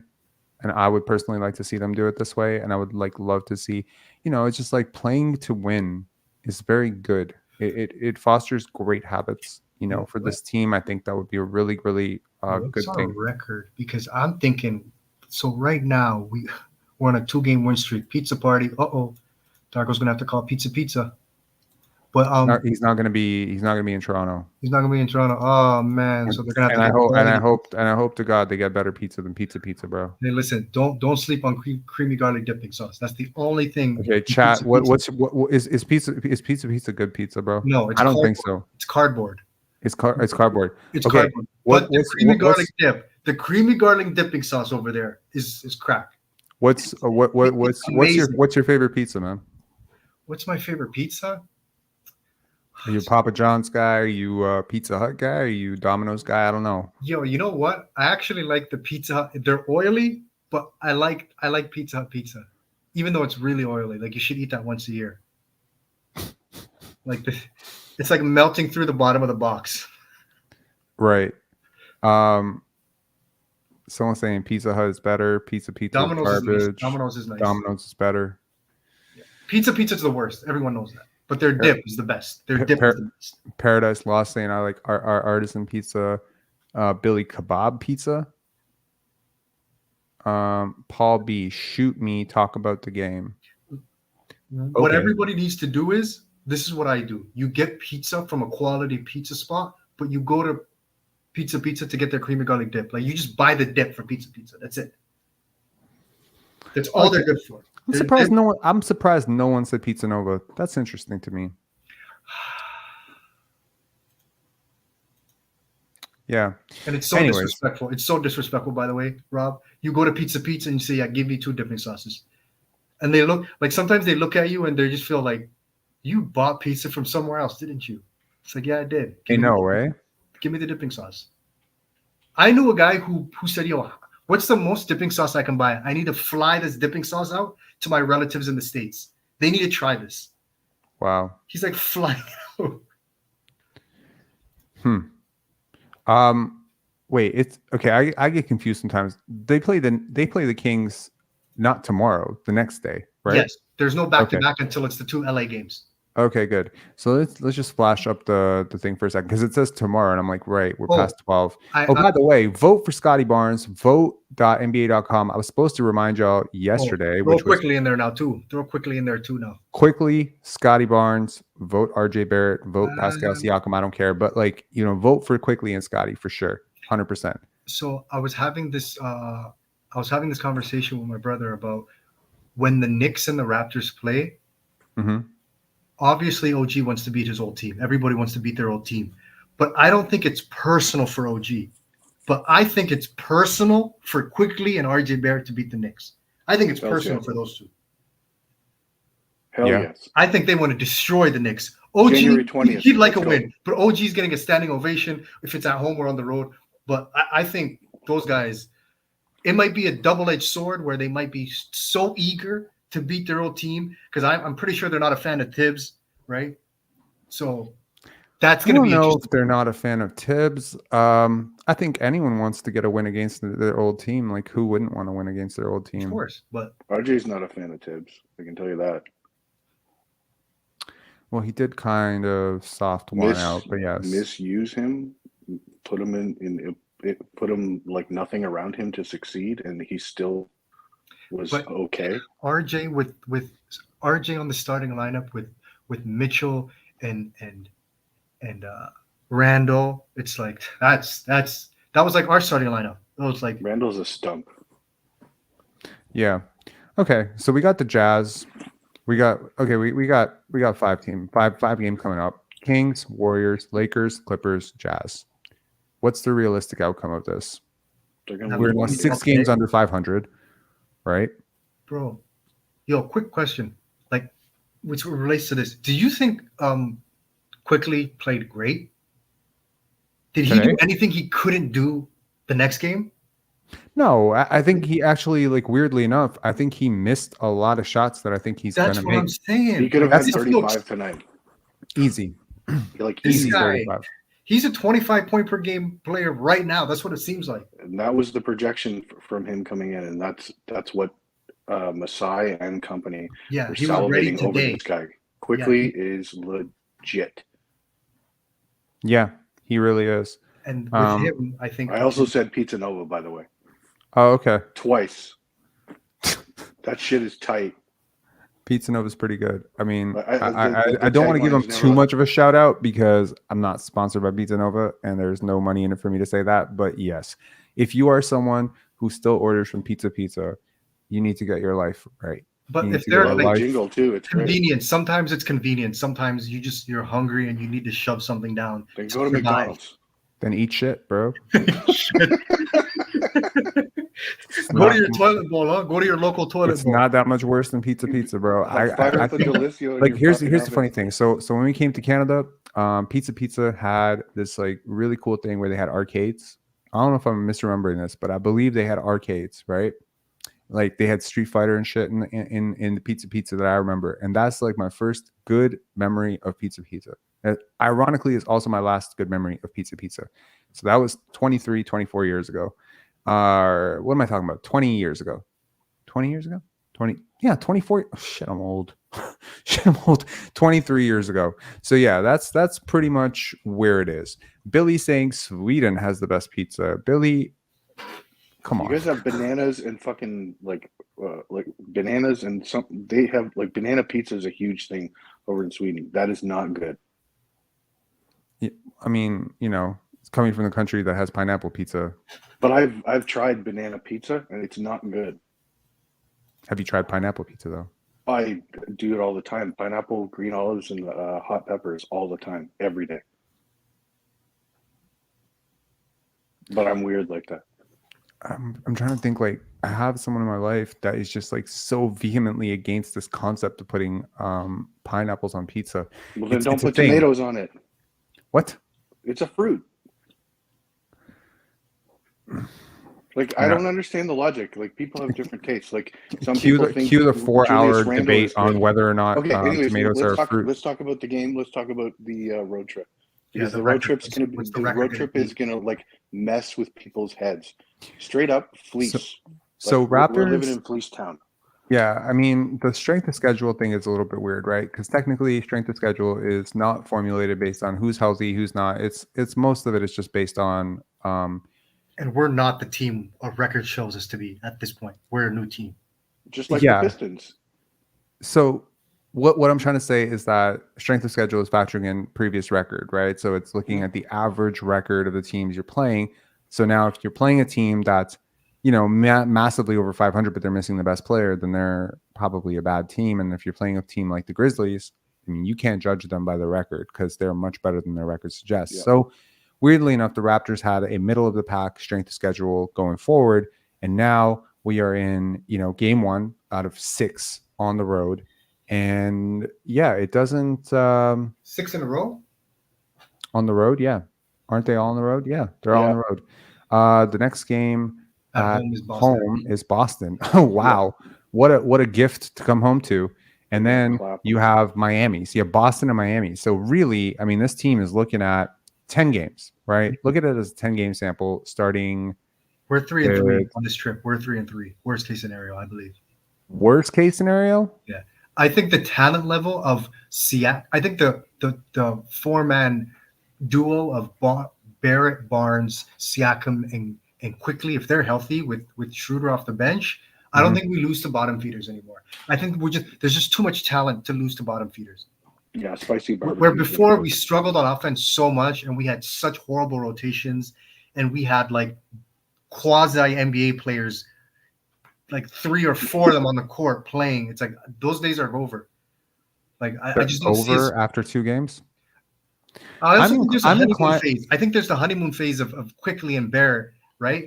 And I would personally like to see them do it this way. And I would love to see, you know, it's just like playing to win is very good. It fosters great habits. You know, for this team, I think that would be a really, really good thing. Record, because I'm thinking, so right now we're on a 2-game win streak. Pizza party. Darko's gonna have to call pizza. But he's not gonna be in Toronto. He's not gonna be in Toronto. Oh man, so they're gonna have to. I hope to God they get better pizza than pizza, bro. Hey, listen, don't sleep on creamy garlic dipping sauce. That's the only thing. Okay, chat. What is pizza good pizza, bro? No, I don't think so. It's cardboard. It's cardboard. It's okay. Cardboard. But the creamy garlic dip, the creamy garlic dipping sauce over there is crack. What's your favorite pizza, man? What's my favorite pizza? Are you a Papa John's guy? Are you a Pizza Hut guy? Are you Domino's guy? I don't know. Yo, you know what? I actually like the Pizza Hut. They're oily, but I like Pizza Hut pizza, even though it's really oily. Like you should eat that once a year. Like it's like melting through the bottom of the box. Right. Someone's saying Pizza Hut is better. Pizza Domino's is garbage. is nice. Domino's is nice. Domino's is better. Yeah. Pizza's the worst. Everyone knows that. But their dip is the best. Their dip is the best. Paradise Lost saying I like our artisan pizza, Billy Kebab pizza. Paul B, shoot me, talk about the game. What everybody needs to do is, this is what I do. You get pizza from a quality pizza spot, but you go to Pizza to get their creamy garlic dip. Like you just buy the dip for Pizza. That's it. That's all they're good for. I'm surprised no one said Pizza Nova. That's interesting to me. Yeah. And it's so disrespectful. It's so disrespectful, by the way, Rob. You go to Pizza and you say, yeah, give me 2 dipping sauces. And they look like, sometimes they look at you and they just feel like, you bought pizza from somewhere else, didn't you? It's like, yeah, I did. Give me the dipping sauce. I knew a guy who said, yo, what's the most dipping sauce I can buy? I need to fly this dipping sauce out to my relatives in the States. They need to try this. Wow. He's like flying out. Wait, it's okay. I get confused sometimes. They play the Kings not tomorrow, the next day, right? Yes, there's no back-to-back until it's the 2 LA games. Okay, good. So let's just flash up the thing for a second because it says tomorrow, and I'm like, right, we're past 12. By the way, vote for Scottie Barnes. Vote.nba.com. I was supposed to remind y'all yesterday. Throw Quickley in there now too. Throw Quickley in there too now. Quickley, Scottie Barnes. Vote RJ Barrett. Vote Pascal Siakam. I don't care, but vote for Quickley and Scottie for sure, 100%. So I was having this conversation with my brother about when the Knicks and the Raptors play. Mm-hmm. Obviously, OG wants to beat his old team. Everybody wants to beat their old team. But I don't think it's personal for OG. But I think it's personal for Quickley and RJ Barrett to beat the Knicks. I think it's personal for those two. Hell yes. I think they want to destroy the Knicks. OG, January 20th. he'd like a win. But OG's getting a standing ovation if it's at home or on the road. But I think those guys, it might be a double-edged sword where they might be so eager to beat their old team, because I'm pretty sure they're not a fan of Tibbs, right? So that's going to be. I don't know if they're not a fan of Tibbs. I think anyone wants to get a win against their old team. Like, who wouldn't want to win against their old team? Of course, but RJ's not a fan of Tibbs. I can tell you that. Well, he did kind of soft one out, but yes, misuse him, put him put him like nothing around him to succeed, and he still was okay. RJ with RJ on the starting lineup with Mitchell and Randall, it's like that was like our starting lineup. It was like Randall's a stump. Yeah. Okay. So we got the Jazz. We got 5 games coming up. Kings, Warriors, Lakers, Clippers, Jazz. What's the realistic outcome of this? We're 6 games under 500, right? Bro, quick question. Like, which relates to this. Do you think Quickley played great? Did he do anything he couldn't do the next game? No, I think he actually, like, weirdly enough, I think he missed a lot of shots that I think he's going to make. That's what I'm saying. He could have had 35 tonight. Easy. Like, easy guy, 35. He's a 25-point per game player right now. That's what it seems like. And that was the projection from him coming in, and that's what Masai and company were salivating over this guy. Quickley is legit. Yeah, he really is. And with him, I think I also said Pizza Nova, by the way. Oh, okay. Twice. That shit is tight. Pizza Nova's pretty good. I mean, the I don't want to give him tagline's too much of a shout out because I'm not sponsored by Pizza Nova and there's no money in it for me to say that. But yes, if you are someone who still orders from Pizza, you need to get your life right. But if they're like jingle too, it's convenient. Sometimes it's convenient. Sometimes you're hungry and you need to shove something down. Then go to McDonald's. Then eat shit, bro. Go to your toilet bowl, huh? Go to your local toilet It's bowl. not that much worse than pizza, bro. I think, like, here's the funny thing. So when we came to Canada, Pizza had this like really cool thing where they had arcades. I don't know if I'm misremembering this, but I believe they had arcades, right? Like they had Street Fighter and shit in the Pizza that I remember, and that's like my first good memory of Pizza. That ironically is also my last good memory of Pizza. So that was 24 years ago. What am I talking about? 20 years ago. 20 years ago? 24. Oh, shit, I'm old. 23 years ago. So yeah, that's pretty much where it is. Billy saying Sweden has the best pizza. Billy, come on. You guys have bananas and fucking like bananas and something. They have like banana pizza is a huge thing over in Sweden. That is not good. I mean, it's coming from the country that has pineapple pizza. But I've tried banana pizza and it's not good. Have you tried pineapple pizza though? I do it all the time. Pineapple, green olives, and hot peppers all the time, every day. But I'm weird like that. I'm trying to think. Like, I have someone in my life that is just like so vehemently against this concept of putting pineapples on pizza. Well, then don't put tomatoes on it. What? It's a fruit. Like I don't understand the logic. Like people have different tastes. Like some Cue people the think cue the Julius 4-hour Randle debate is on good. whether or not Okay, anyways, tomatoes are a fruit. let's talk about the game. Let's talk about the road trip. Yeah, Because the the road record. trip's gonna be What's the the record road gonna trip be? is gonna like mess with people's heads. Straight up fleece. So Like, we're living Raptors, in Fleece Town. yeah, I mean the strength of schedule thing is a little bit weird, right? Because technically, strength of schedule is not formulated based on who's healthy, who's not. It's most of it is just based on And we're not the team our record shows us to be at this point. We're a new team. Just like the Pistons. So what I'm trying to say is that strength of schedule is factoring in previous record, right? So it's looking at the average record of the teams you're playing. So now if you're playing a team that's, massively over 500, but they're missing the best player, then they're probably a bad team. And if you're playing a team like the Grizzlies, I mean, you can't judge them by the record because they're much better than their record suggests. Yeah. So weirdly enough, the Raptors had a middle of the pack strength of schedule going forward. And now we are in, game 1 out of 6 on the road. And yeah, it doesn't 6 in a row on the road. Yeah. Aren't they all on the road? Yeah, they're all on the road. The next game at home is Boston. Oh, wow. Yeah. What a gift to come home to. And then you have Miami. So you have Boston and Miami. So really, I mean, this team is looking at 10 games, right? Look at it as a 10-game sample starting. We're 3-3 on this trip. We're 3-3. Worst case scenario, I believe. Worst case scenario? Yeah. I think the talent level of Siakam, I think the four-man duo of Barrett, Barnes, Siakam, and Quickley, if they're healthy with Schroder off the bench, I don't think we lose to bottom feeders anymore. I think there's just too much talent to lose to bottom feeders. Yeah, spicy barbecue. Where before we struggled on offense so much and we had such horrible rotations and we had like quasi NBA players, like 3 or 4 of them on the court playing. It's like those days are over. Like I just don't see over after 2 games. I also think there's a honeymoon phase. I think there's the honeymoon phase of Quickley and Barrett, right?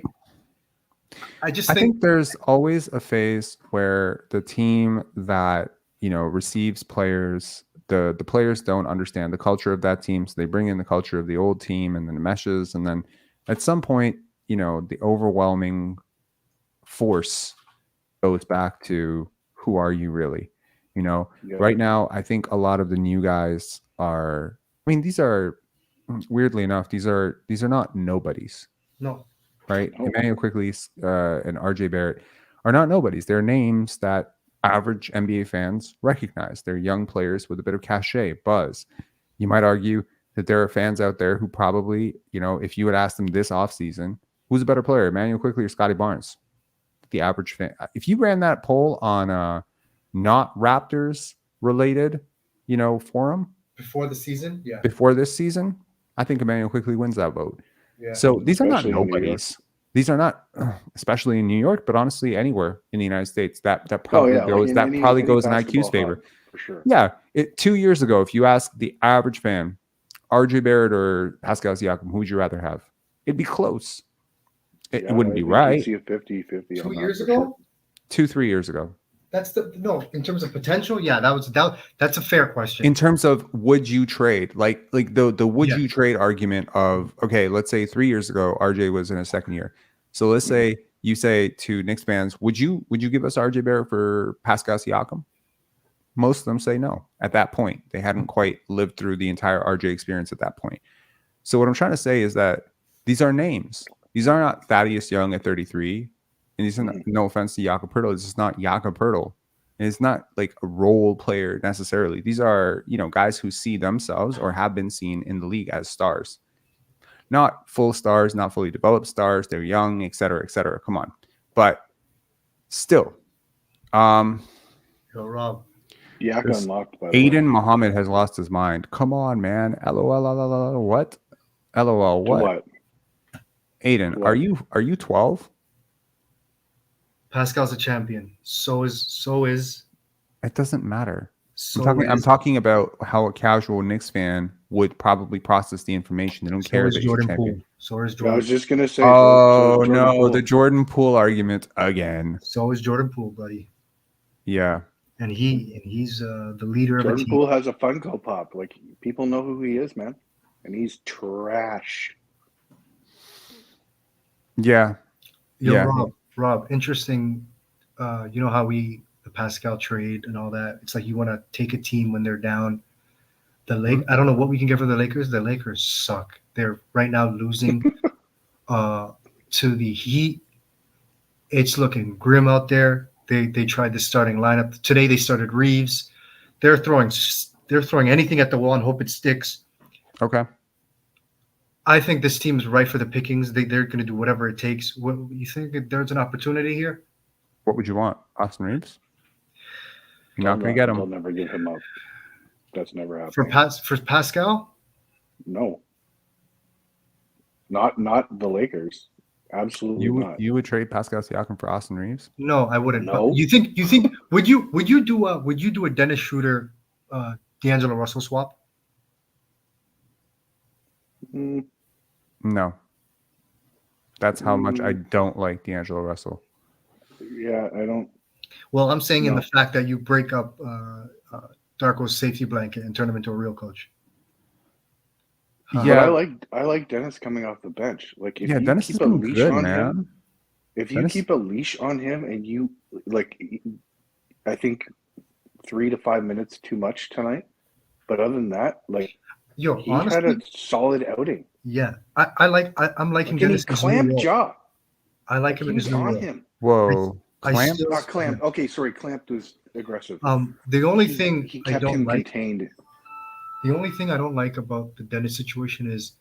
I think there's always a phase where the team that receives players, the players don't understand the culture of that team, so they bring in the culture of the old team, and then it meshes, and then at some point, the overwhelming force goes back to who are you really? Right now, I think a lot of the new guys are. I mean, these are weirdly enough, these are not nobodies. No. Right? Oh. Immanuel Quickley and RJ Barrett are not nobodies. They're names that average NBA fans recognize. They're young players with a bit of cachet, buzz. You might argue that there are fans out there who probably, if you had asked them this offseason, who's a better player, Immanuel Quickley or Scottie Barnes? The average fan. If you ran that poll on not Raptors related, forum before the season, before this season, I think Immanuel Quickley wins that vote. Yeah. So these are not nobodies. These are not, especially in New York, but honestly anywhere in the United States. That probably goes in IQ's favor. For sure. Yeah. 2 years ago, if you ask the average fan, RJ Barrett or Pascal Siakam, who would you rather have? It'd be close. It wouldn't be right. See a 50-50. 2 years ago? 2-3 years ago. That's in terms of potential, yeah, that's a fair question. In terms of would you trade, like the would you trade argument of, okay, let's say 3 years ago RJ was in his second year. So let's say you say to Knicks fans, would you give us RJ Barrett for Pascal Siakam? Most of them say no at that point. They hadn't quite lived through the entire RJ experience at that point. So what I'm trying to say is that these are names. These are not Thaddeus Young at 33. And these are not, no offense to Jakob Poeltl, it's just not Jakob Poeltl. And it's not like a role player necessarily. These are, guys who see themselves or have been seen in the league as stars. Not full stars, not fully developed stars. They're young, et cetera, et cetera. Come on. But still. Yo, Rob. Unlocked, by the Aiden Muhammad has lost his mind. Come on, man. LOL. What? LOL. What? Aiden, what? Are you 12? Pascal's a champion. So is. It doesn't matter. I'm talking about how a casual Knicks fan would probably process the information. They don't care that he's a champion. So is Jordan. I was just gonna say. Oh no, the Jordan Poole argument again. So is Jordan Poole, buddy. Yeah. And he's the leader of a team. Jordan Poole has a Funko Pop. Like people know who he is, man, and he's trash. Yeah. Yo, Yeah. Rob, interesting. You know how the Pascal trade and all that. It's like you want to take a team when they're down. I don't know what we can get for the Lakers. The Lakers suck. They're right now losing to the Heat. It's looking grim out there. They tried the starting lineup today. They started Reeves. They're throwing anything at the wall and hope it sticks. Okay. I think this team is right for the pickings. They're going to do whatever it takes. What you think? There's an opportunity here. What would you want, Austin Reeves? You're not going to get him. They'll never give him up. That's never happened. For Pascal? No. Not the Lakers. Absolutely not. You would trade Pascal Siakam for Austin Reeves? No, I wouldn't. No. You think would you do a Dennis Schroder, D'Angelo Russell swap? No. That's how much I don't like D'Angelo Russell. Yeah, I don't. Well, I'm saying in the fact that you break up Darko's safety blanket and turn him into a real coach. Yeah, I like Dennis coming off the bench. Like, if you Dennis keep has a been leash good, on man. him, if you keep a leash on him and you I think 3 to 5 minutes too much tonight. But other than that, he honestly, had a solid outing. Yeah, I'm liking Dennis. Clamp jaw. I like him in his new role. Him. Whoa, Clamp? Not Clamp. Okay, sorry, Clamp was aggressive. The only thing he I kept don't him like. contained. The only thing I don't like about the Dennis situation is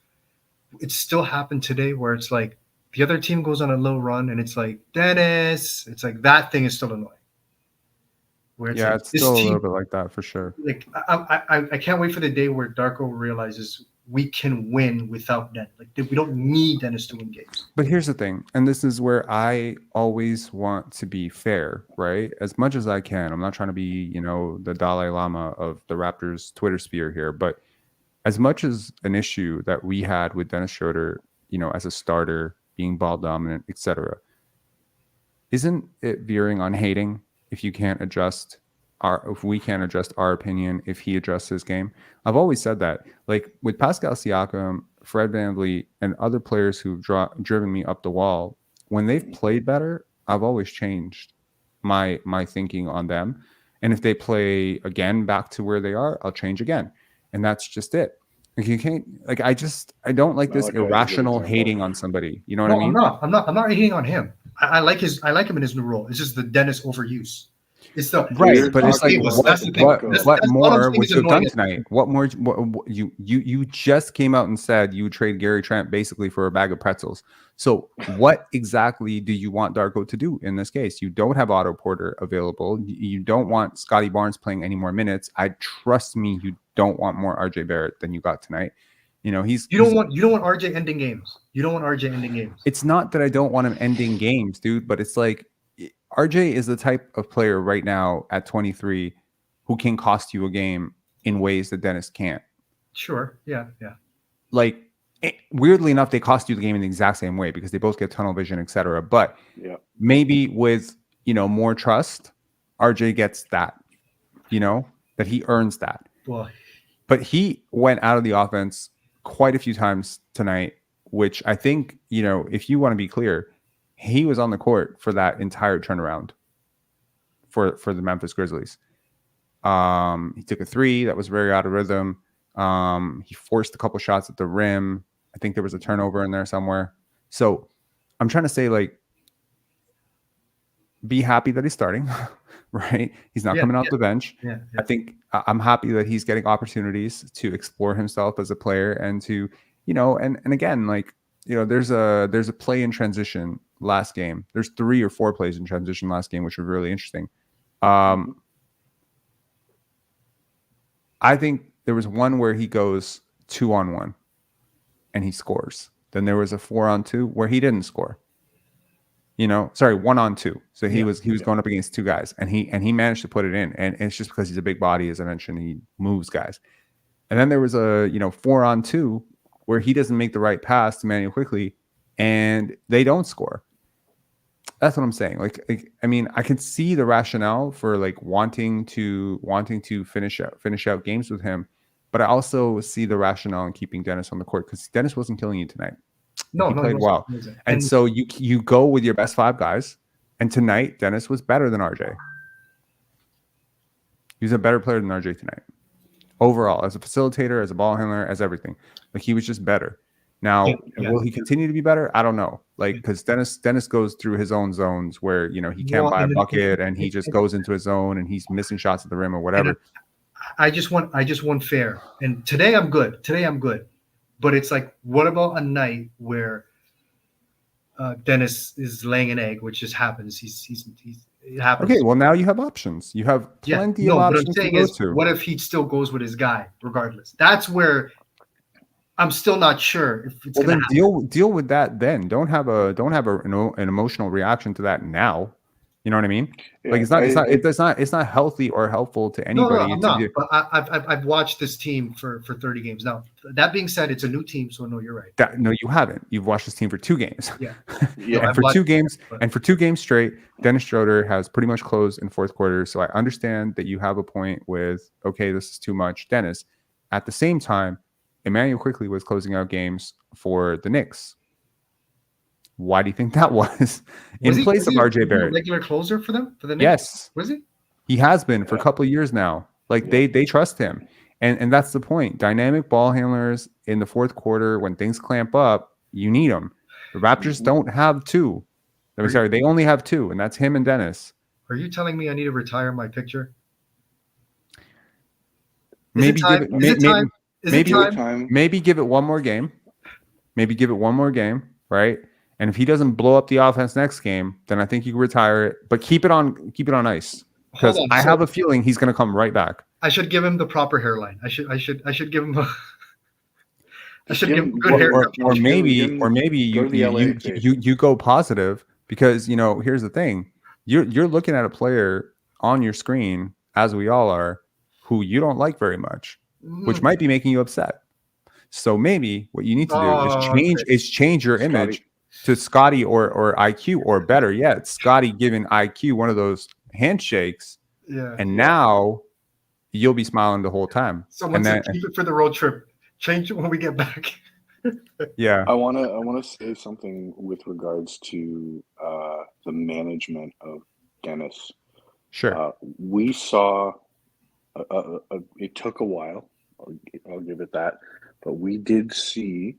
it still happened today where it's like the other team goes on a low run and it's like, Dennis, it's like that thing is still annoying. Where it's still a little bit like that for sure. Like I can't wait for the day where Darko realizes we can win without Dennis. Like, we don't need Dennis to win games. But here's the thing, and this is where I always want to be fair, right? As much as I can. I'm not trying to be, the Dalai Lama of the Raptors Twitter sphere here, but as much as an issue that we had with Dennis Schroder, as a starter, being ball dominant, etc., isn't it veering on hating if you can't adjust if we can't adjust our opinion, if he adjusts his game? I've always said that. Like with Pascal Siakam, Fred VanVleet, and other players who've driven me up the wall, when they've played better, I've always changed my thinking on them. And if they play again back to where they are, I'll change again. And that's just it. Like you can't, I don't like this irrational hating on somebody. You know what I mean? I'm not hating on him. I like him in his new role. It's just the Dennis overuse. It's the right, but it's like what more was done tonight? What more? You just came out and said you would trade Gary Trent basically for a bag of pretzels. So what exactly do you want Darko to do in this case? You don't have Otto Porter available. You don't want Scottie Barnes playing any more minutes. Trust me, you don't want more RJ Barrett than you got tonight. You don't want RJ ending games. You don't want RJ ending games. It's not that I don't want him ending games, dude, but it's like RJ is the type of player right now at 23 who can cost you a game in ways that Dennis can't. Sure. Yeah. Like, weirdly enough, they cost you the game in the exact same way because they both get tunnel vision, etc. But maybe with, more trust, RJ gets that, that he earns that. Well, but he went out of the offense quite a few times tonight, which I think, if you want to be clear, he was on the court for that entire turnaround for the Memphis Grizzlies. He took a three that was very out of rhythm. He forced a couple shots at the rim. I think there was a turnover in there somewhere. So I'm trying to say, be happy that he's starting, right? He's not coming off the bench. Yeah. I think I'm happy that he's getting opportunities to explore himself as a player and to, and again, there's a play in transition last game. There's 3 or 4 plays in transition last game, which were really interesting. I think there was one where he goes 2-on-1 and he scores. Then there was a 4-on-2 where he didn't score. 1-on-2. So he was going up against 2 guys and he managed to put it in. And it's just because he's a big body, as I mentioned, he moves guys. And then there was a 4-on-2 where he doesn't make the right pass to Immanuel Quickley and they don't score. That's what I'm saying. I can see the rationale for wanting to finish out games with him, but I also see the rationale in keeping Dennis on the court because Dennis wasn't killing you tonight. No, he no, played was well. amazing. And so you go with your best 5 guys. And tonight, Dennis was better than RJ. He's a better player than RJ tonight. Overall, as a facilitator, as a ball handler, as everything. Like, he was just better. Now, will he continue to be better? I don't know. Like, because Dennis goes through his own zones where, you know, he can't buy a bucket and he just goes into his zone and he's missing shots at the rim or whatever. I just want fair. And today I'm good. But it's like, what about a night where Dennis is laying an egg, which just happens. It happens. Okay, well, now you have options. You have plenty of options. What I'm saying is, what if he still goes with his guy regardless? That's where I'm still not sure if it's going to happen. Deal with that then. Don't have an emotional reaction to that now. You know what I mean? Yeah, like it's not healthy or helpful to anybody. No, I'm not. But I've watched this team for 30 games now. That being said, it's a new team, so no, you're right. No, you haven't. You've watched this team for 2 games. Yeah. And for 2 games straight, Dennis Schroder has pretty much closed in fourth quarter. So I understand that you have a point with, okay, this is too much, Dennis. At the same time, Immanuel Quickley was closing out games for the Knicks. Why do you think that was? In place of RJ Barrett, regular closer for them, for the Knicks? Yes, was he? He has been for a couple of years now. Like they trust him, and that's the point. Dynamic ball handlers in the fourth quarter when things clamp up, you need them. The Raptors don't have 2. I'm sorry, they only have 2, and that's him and Dennis. Are you telling me I need to retire my picture? Maybe give it one more game. Maybe give it one more game, right? And if he doesn't blow up the offense next game, then I think you can retire it. But keep it on ice, because I have a feeling he's going to come right back. I should give him the proper hairline. I should give him. I should give him good hair. Or maybe you go positive, because you know, here's the thing: you're looking at a player on your screen, as we all are, who you don't like very much, which might be making you upset. So maybe what you need to do is change your image to Scottie or IQ, or better yet, Scottie giving IQ one of those handshakes. Yeah. And now you'll be smiling the whole time. Someone said keep it for the road trip. Change it when we get back. Yeah. I wanna say something with regards to the management of Dennis. Sure. We saw it took a while. I'll give it that. But we did see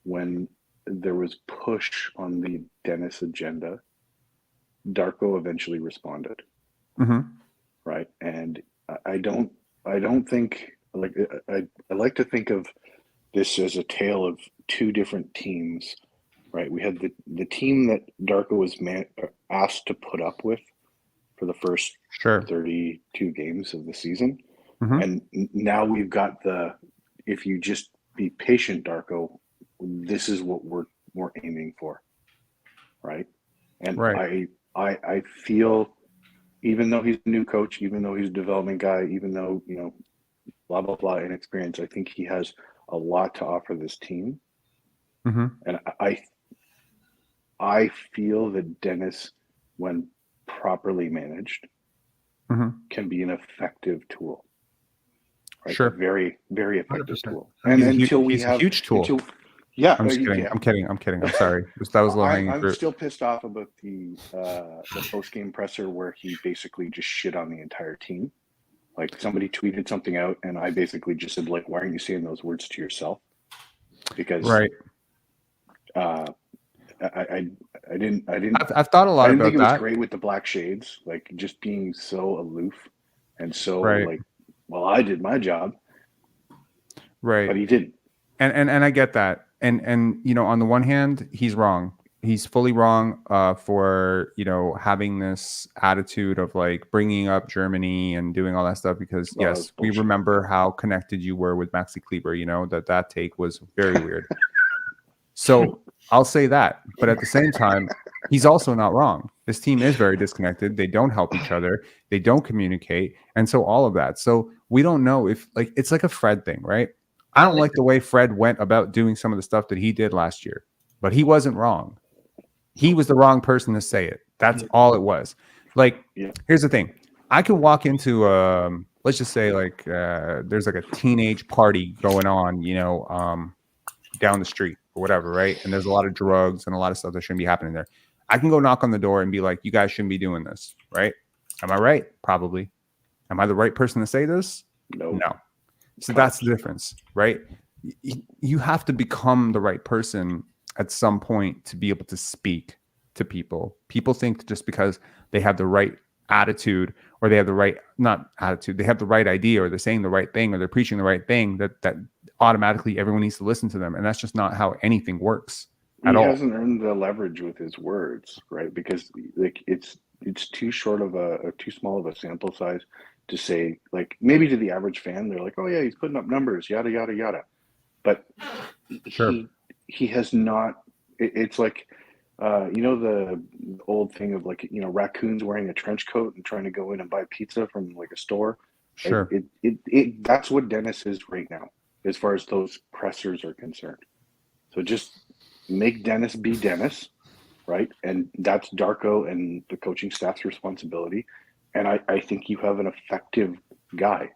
when there was push on the Dennis agenda, Darko eventually responded. Mm-hmm. Right. And I don't think, like, I like to think of this as a tale of 2 different teams, right? We had the team that Darko was asked to put up with for the first 32 games of the season. Mm-hmm. And now we've got if you just be patient, Darko, this is what we're aiming for, right? And I feel, even though he's a new coach, even though he's a development guy, even though, you know, blah blah blah inexperience, I think he has a lot to offer this team. Mm-hmm. And I feel that Dennis, when properly managed, can be an effective tool. Right? Sure. A very, very effective 100%. tool. And until we have a huge tool. Yeah, I'm just kidding. yeah. I'm kidding. I'm sorry. That was low hanging fruit. I'm still pissed off about the post-game presser where he basically just shit on the entire team. Like, somebody tweeted something out, and I basically just said, like, why aren't you saying those words to yourself? Because I didn't. I've thought a lot about that. I didn't think it was great with the black shades, like just being so aloof and so like, well, I did my job, right? But he didn't. And I get that. And you know, on the one hand, he's wrong. He's fully wrong for, you know, having this attitude of like bringing up Germany and doing all that stuff, because yes, we remember how connected you were with Maxi Kleber. You know, that take was very weird. So I'll say that, but at the same time, he's also not wrong. This team is very disconnected. They don't help each other. They don't communicate, and so all of that. So we don't know if, like, it's like a Fred thing, right? I don't like the way Fred went about doing some of the stuff that he did last year, but he wasn't wrong. He was the wrong person to say it. That's all it was. Like, here's the thing. I could walk into, let's just say, like, there's like a teenage party going on, you know, down the street, or whatever, right? And there's a lot of drugs and a lot of stuff that shouldn't be happening there. I can go knock on the door and be like, you guys shouldn't be doing this, right? Am I right? Probably. Am I the right person to say this? No. So that's the difference, right? You have to become the right person at some point to be able to speak to people. People think just because they have the right attitude, or they have the right, not attitude, they have the right idea, or they're saying the right thing, or they're preaching the right thing, that automatically everyone needs to listen to them. And that's just not how anything works at all. He hasn't earned the leverage with his words, right? Because like it's too short of too small of a sample size to say, like, maybe to the average fan, they're like, oh yeah, he's putting up numbers, yada yada yada. But he has not. It's like, you know, the old thing of, like, you know, raccoons wearing a trench coat and trying to go in and buy pizza from like a store. Sure. That's what Dennis is right now, as far as those pressers are concerned. So just make Dennis be Dennis, right? And that's Darko and the coaching staff's responsibility. And I think you have an effective guy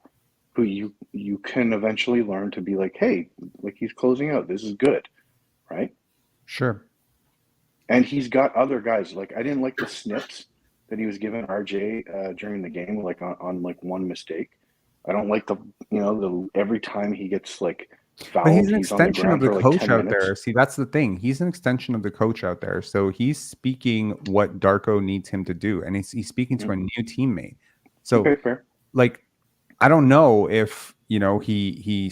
who you can eventually learn to be like, hey, like, he's closing out. This is good, right? Sure. And he's got other guys. Like, I didn't like the snips that he was giving RJ during the game, like on like one mistake. I don't like the every time he gets like fouled, but he's an he's on the extension ground of the for like coach 10 out minutes. there. See, that's the thing. He's an extension of the coach out there. So he's speaking what Darko needs him to do. And he's speaking to a new teammate. So, Okay, fair. like, I don't know if, you know, he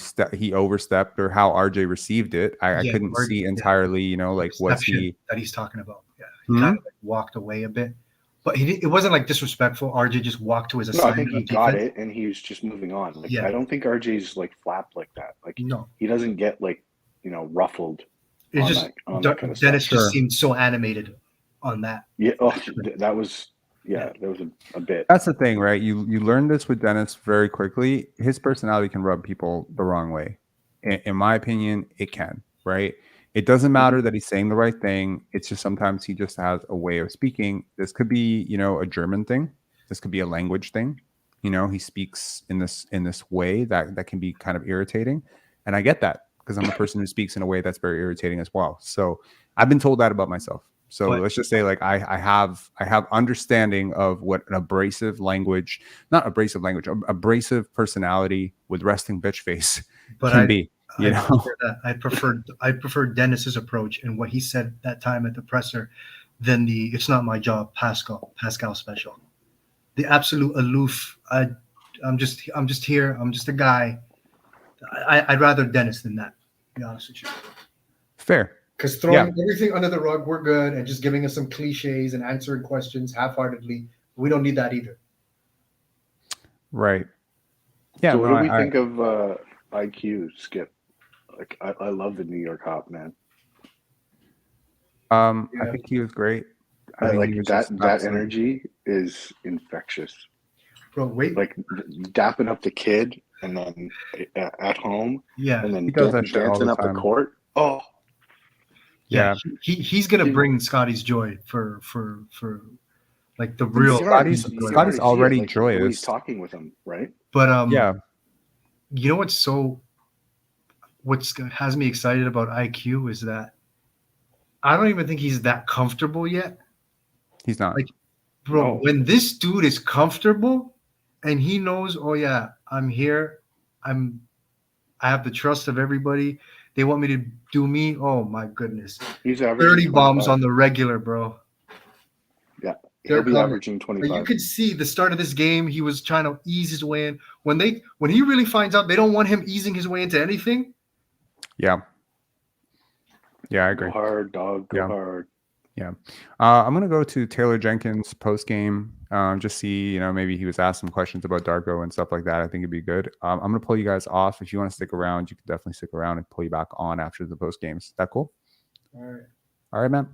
overstepped or how RJ received it. I couldn't see entirely, you know, like, was he that he's talking about? Yeah, he kind of like walked away a bit, but it wasn't like disrespectful. RJ just walked to his No, I assignment. think he got it and he was just moving on. Like, Yeah. I don't think RJ's like flapped like that. Like, No. he doesn't get like, you know, ruffled. It's just that kind of Dennis stuff. just seemed so animated on that. Yeah. Oh, that was a bit. That's the thing, right? You learn this with Dennis very quickly. His personality can rub people the wrong way. In my opinion, it can, right? It doesn't matter that he's saying the right thing. It's just sometimes he just has a way of speaking. This could be, you know, a German thing. This could be a language thing. You know, he speaks in this way that can be kind of irritating. And I get that because I'm a person who speaks in a way that's very irritating as well. So I've been told that about myself. So let's just say, like, I have understanding of what an abrasive personality with resting bitch face can be. You know, I preferred Dennis's approach and what he said that time at the presser than the "it's not my job" Pascal special. The absolute aloof. I'm just here. I'm just a guy. I'd rather Dennis than that. To be honest with you. Fair. Because throwing everything under the rug, we're good, and just giving us some cliches and answering questions half-heartedly, we don't need that either. Right. Yeah. So what do we think of IQ, Skip? Like, I love the New York Hop, man. I think he was great. I think like he was that energy is infectious. Bro, wait. Like dapping up the kid and then at home. Yeah. And then He does that shit all dancing the up the time. court. Oh. Yeah. He's gonna bring Scottie's joy for like the real. Scottie's already like, joyous. He's talking with him, right? But yeah. You know what's has me excited about IQ is that I don't even think he's that comfortable yet. He's not. Like, bro, when this dude is comfortable and he knows, oh yeah, I'm here, I have the trust of everybody. They want me to do me. Oh my goodness. He's averaging 30 bombs 25. on the regular, bro. Yeah. He'll be averaging 25. You could see the start of this game, he was trying to ease his way in. When he really finds out they don't want him easing his way into anything. Yeah. Yeah, I agree. Go hard, dog. Go hard. Yeah. I'm going to go to Taylor Jenkins post game. Just see, you know, maybe he was asked some questions about Darko and stuff like that. I think it'd be good. I'm going to pull you guys off. If you want to stick around, you can definitely stick around and pull you back on after the post games. Is that cool? All right, man.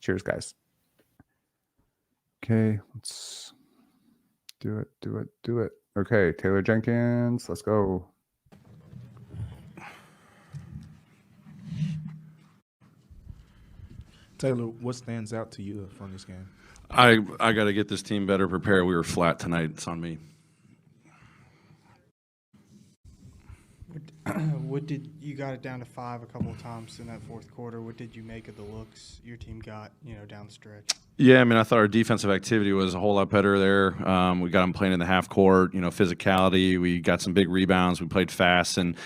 Cheers, guys. Okay, let's do it. Okay, Taylor Jenkins, let's go. Taylor, what stands out to you from this game? I got to get this team better prepared. We were flat tonight. It's on me. What did you got it down to 5 a couple of times in that fourth quarter? What did you make of the looks your team got, down the stretch? Yeah, I mean, I thought our defensive activity was a whole lot better there. We got them playing in the half court, physicality. We got some big rebounds. We played fast, and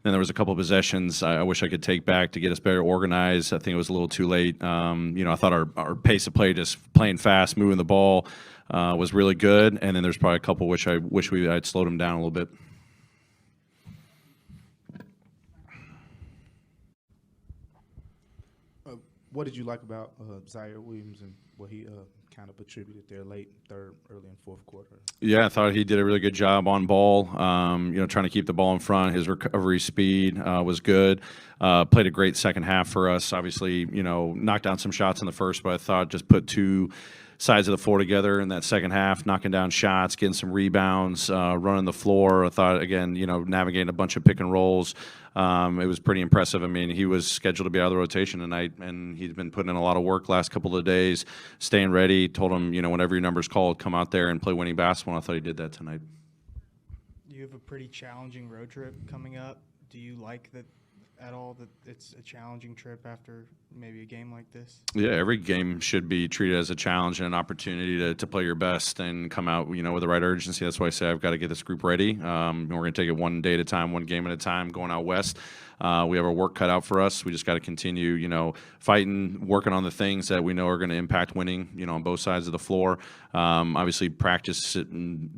then there was a couple of possessions I wish I could take back to get us better organized. I think it was a little too late. I thought our pace of play, just playing fast, moving the ball, was really good. And then there's probably a couple which I wish I'd slowed them down a little bit. What did you like about Zaire Williams and what he kind of attributed there late third, early in fourth quarter? Yeah, I thought he did a really good job on ball. Trying to keep the ball in front. His recovery speed was good. Played a great second half for us. Obviously, knocked down some shots in the first, but I thought just put two sides of the floor together in that second half, knocking down shots, getting some rebounds, running the floor. I thought, again, navigating a bunch of pick and rolls. It was pretty impressive. I mean, he was scheduled to be out of the rotation tonight, and he's been putting in a lot of work last couple of days, staying ready. Told him, whenever your number's called, come out there and play winning basketball. And I thought he did that tonight. You have a pretty challenging road trip coming up. Do you like that at all, that it's a challenging trip after maybe a game like this? Yeah, every game should be treated as a challenge and an opportunity to play your best and come out, with the right urgency. That's why I say I've got to get this group ready. We're going to take it one day at a time, one game at a time, going out west. We have our work cut out for us. We just got to continue, fighting, working on the things that we know are going to impact winning, on both sides of the floor. Obviously, practice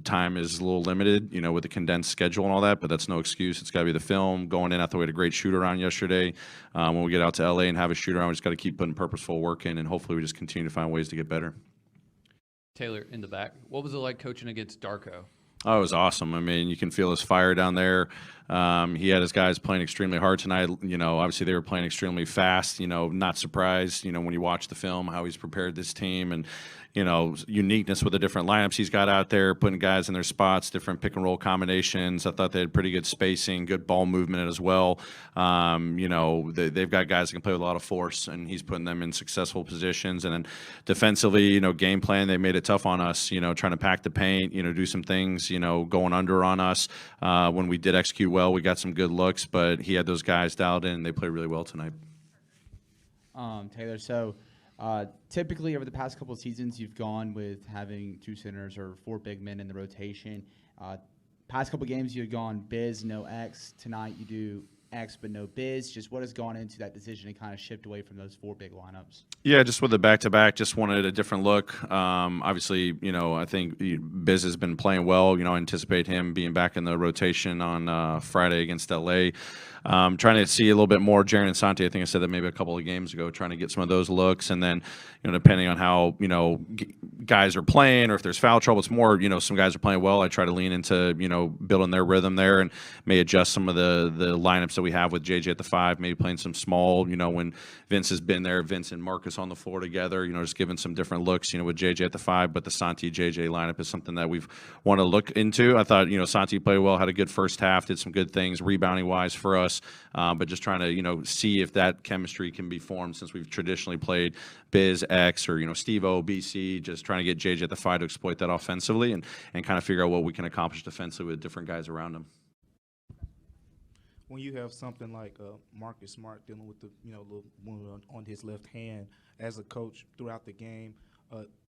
time is a little limited, with the condensed schedule and all that, but that's no excuse. It's got to be the film. Going in, I thought we had a great shoot-around yesterday. When we get out to LA and have a shoot-around, we just got to keep putting purposeful work in, and hopefully we just continue to find ways to get better. Taylor, in the back, what was it like coaching against Darko? Oh, it was awesome. I mean, you can feel his fire down there. He had his guys playing extremely hard tonight. Obviously they were playing extremely fast. Not surprised, when you watch the film, how he's prepared this team and, uniqueness with the different lineups he's got out there, putting guys in their spots, different pick and roll combinations. I thought they had pretty good spacing, good ball movement as well. They've got guys that can play with a lot of force, and he's putting them in successful positions. And then defensively, game plan, they made it tough on us, trying to pack the paint, do some things, going under on us. When we did execute well, we got some good looks, but he had those guys dialed in. They played really well tonight. Taylor, so typically over the past couple of seasons, you've gone with having 2 centers or 4 big men in the rotation. Past couple of games, you had gone Biz, no X. Tonight, you do X but no Biz. Just what has gone into that decision to kind of shift away from those 4 big lineups? Yeah, just with the back-to-back, just wanted a different look. Obviously, I think Biz has been playing well. I anticipate him being back in the rotation on Friday against LA. Trying to see a little bit more Jaren and Santi. I think I said that maybe a couple of games ago, trying to get some of those looks. And then, depending on how, guys are playing or if there's foul trouble, it's more, some guys are playing well. I try to lean into, building their rhythm there and may adjust some of the lineups that we have with JJ at the 5, maybe playing some small, when Vince has been there, Vince and Marcus on the floor together, just giving some different looks, with JJ at the 5. But the Santi JJ lineup is something that we've wanted to look into. I thought, Santi played well, had a good first half, did some good things rebounding wise for us. But just trying to, see if that chemistry can be formed since we've traditionally played Biz X or, Steve-O, BC, just trying to get JJ at the 5 to exploit that offensively and kind of figure out what we can accomplish defensively with different guys around him. When you have something like Marcus Smart dealing with the, little wound on his left hand as a coach throughout the game,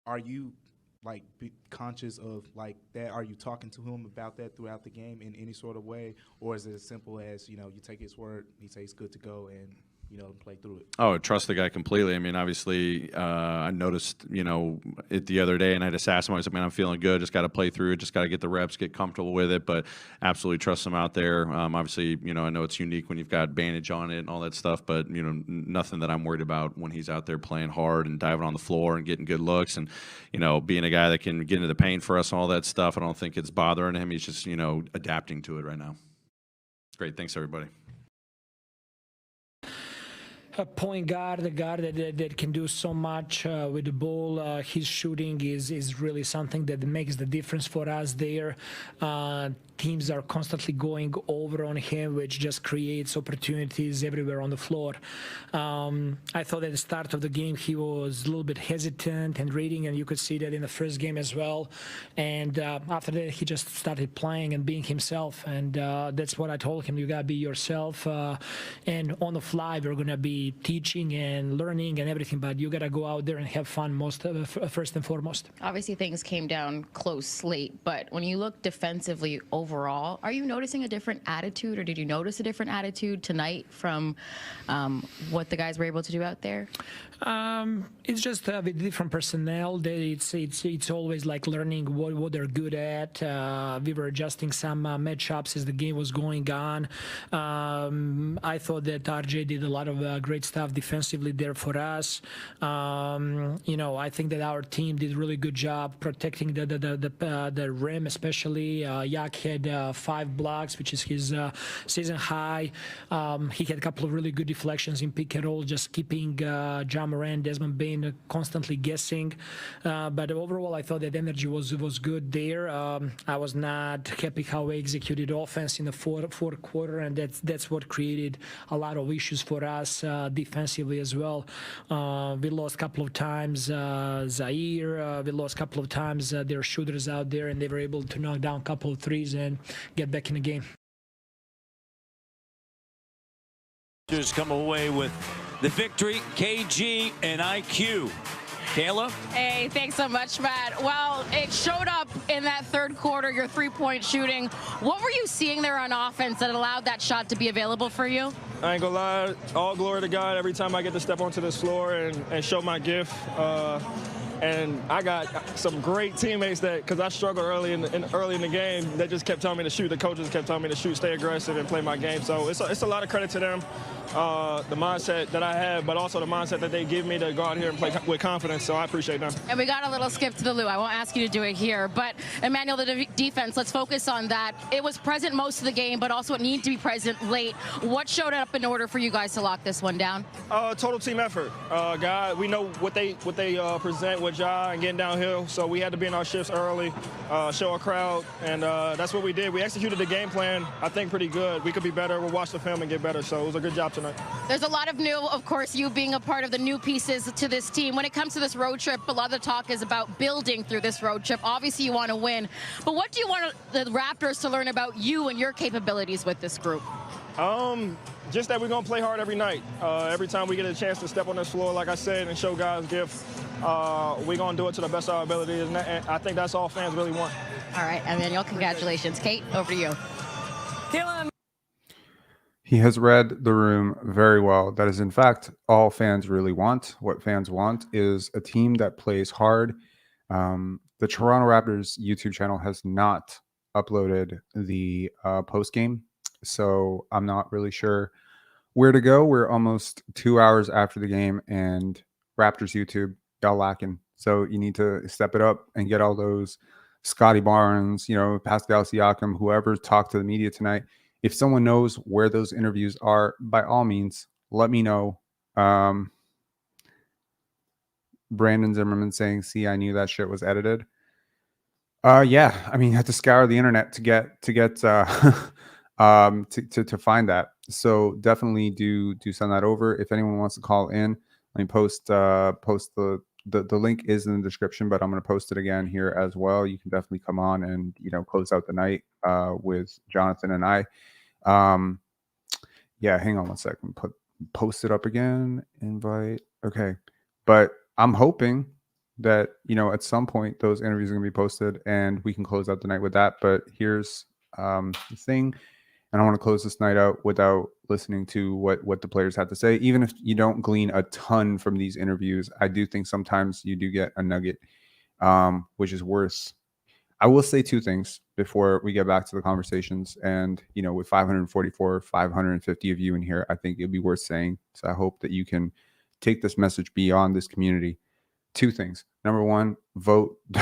are you be conscious of that? Are you talking to him about that throughout the game in any sort of way, or is it as simple as you take his word, he says good to go, and play through it? Oh, trust the guy completely. I mean, obviously, I noticed, it the other day, and I just asked him, I said, man, I'm feeling good. Just got to play through it. Just got to get the reps, get comfortable with it. But absolutely trust him out there. Obviously, I know it's unique when you've got bandage on it and all that stuff, but, nothing that I'm worried about when he's out there playing hard and diving on the floor and getting good looks and, being a guy that can get into the paint for us and all that stuff. I don't think it's bothering him. He's just, adapting to it right now. Great. Thanks, everybody. a point guard, a guard that can do so much with the ball. His shooting is really something that makes the difference for us there. Teams are constantly going over on him, which just creates opportunities everywhere on the floor. I thought at the start of the game he was a little bit hesitant and reading, and you could see that in the first game as well. And after that, he just started playing and being himself. And that's what I told him. You gotta be yourself. And on the fly, we're gonna be teaching and learning and everything, but you gotta go out there and have fun first and foremost. Obviously, things came down close late, but when you look defensively overall, are you noticing a different attitude, or did you notice a different attitude tonight from what the guys were able to do out there? It's just with different personnel. It's always like learning what they're good at. We were adjusting some matchups as the game was going on. I thought that RJ did a lot of great stuff defensively there for us. I think that our team did a really good job protecting the rim, especially. Yak had 5 blocks, which is his season high. He had a couple of really good deflections in pick and roll, just keeping Ja Morant, Desmond Bain constantly guessing. But overall, I thought that energy was good there. I was not happy how we executed offense in the fourth quarter, and that's what created a lot of issues for us defensively as well. We lost a couple of times Zaire. We lost a couple of times their shooters out there, and they were able to knock down a couple of threes and get back in the game. Come away with the victory, KG and IQ. Kayla? Hey, thanks so much, Matt. Well, it showed up in that third quarter, your three-point shooting. What were you seeing there on offense that allowed that shot to be available for you? I ain't gonna lie, all glory to God every time I get to step onto this floor and show my gift. And I got some great teammates because I struggled early in the game. They just kept telling me to shoot. The coaches kept telling me to shoot, stay aggressive, and play my game. So it's a lot of credit to them, the mindset that I have, but also the mindset that they give me to go out here and play with confidence. So I appreciate them. And we got a little skip to the loo. I won't ask you to do it here. But, Immanuel, the defense, let's focus on that. It was present most of the game, but also it needed to be present late. What showed up in order for you guys to lock this one down? Total team effort. God, we know what they present with Ja and getting downhill, so we had to be in our shifts early, show a crowd, and that's what we did. We executed the game plan, I think, pretty good. We could be better. We'll watch the film and get better, so it was a good job tonight. There's a lot of new, of course, you being a part of the new pieces to this team. When it comes to this road trip, a lot of the talk is about building through this road trip. Obviously, you want to win, but what do you want the Raptors to learn about you and your capabilities with this group? Just that we're going to play hard every night. Every time we get a chance to step on this floor, like I said, and show guys gift, we're going to do it to the best of our abilities, and I think that's all fans really want. All right, Emmanuel, congratulations. Kate, over to you. Dylan. He has read the room very well. That is, in fact, all fans really want. What fans want is a team that plays hard. The Toronto Raptors YouTube channel has not uploaded the postgame, so I'm not really sure where to go. We're almost 2 hours after the game, and Raptors YouTube, y'all lacking. So you need to step it up and get all those Scottie Barnes, Pascal Siakam, whoever talked to the media tonight. If someone knows where those interviews are, by all means, let me know. Brandon Zimmerman saying, "See, I knew that shit was edited." Yeah, I mean, you have to scour the internet to get to find that. So definitely do send that over. If anyone wants to call in, let me post the link is in the description, but I'm going to post it again here as well. You can definitely come on and close out the night with Jonathan and I. Yeah, hang on one second. Post it up again. Invite. Okay, but I'm hoping that at some point those interviews are going to be posted and we can close out the night with that. But here's the thing. And I want to close this night out without listening to what the players had to say. Even if you don't glean a ton from these interviews, I do think sometimes you do get a nugget, which is worth. I will say two things before we get back to the conversations. And, with 544, 550 of you in here, I think it'd be worth saying. So I hope that you can take this message beyond this community. Two things. Number one, vote.nba.com.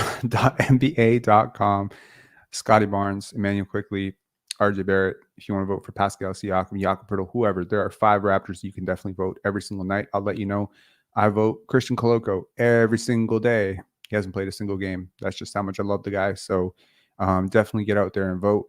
Scottie Barnes, Immanuel Quickley RJ Barrett. If you want to vote for Pascal Siakam, Jakob Poeltl, whoever, there are 5 Raptors you can definitely vote every single night. I'll let you know. I vote Christian Koloko every single day. He hasn't played a single game. That's just how much I love the guy. So definitely get out there and vote.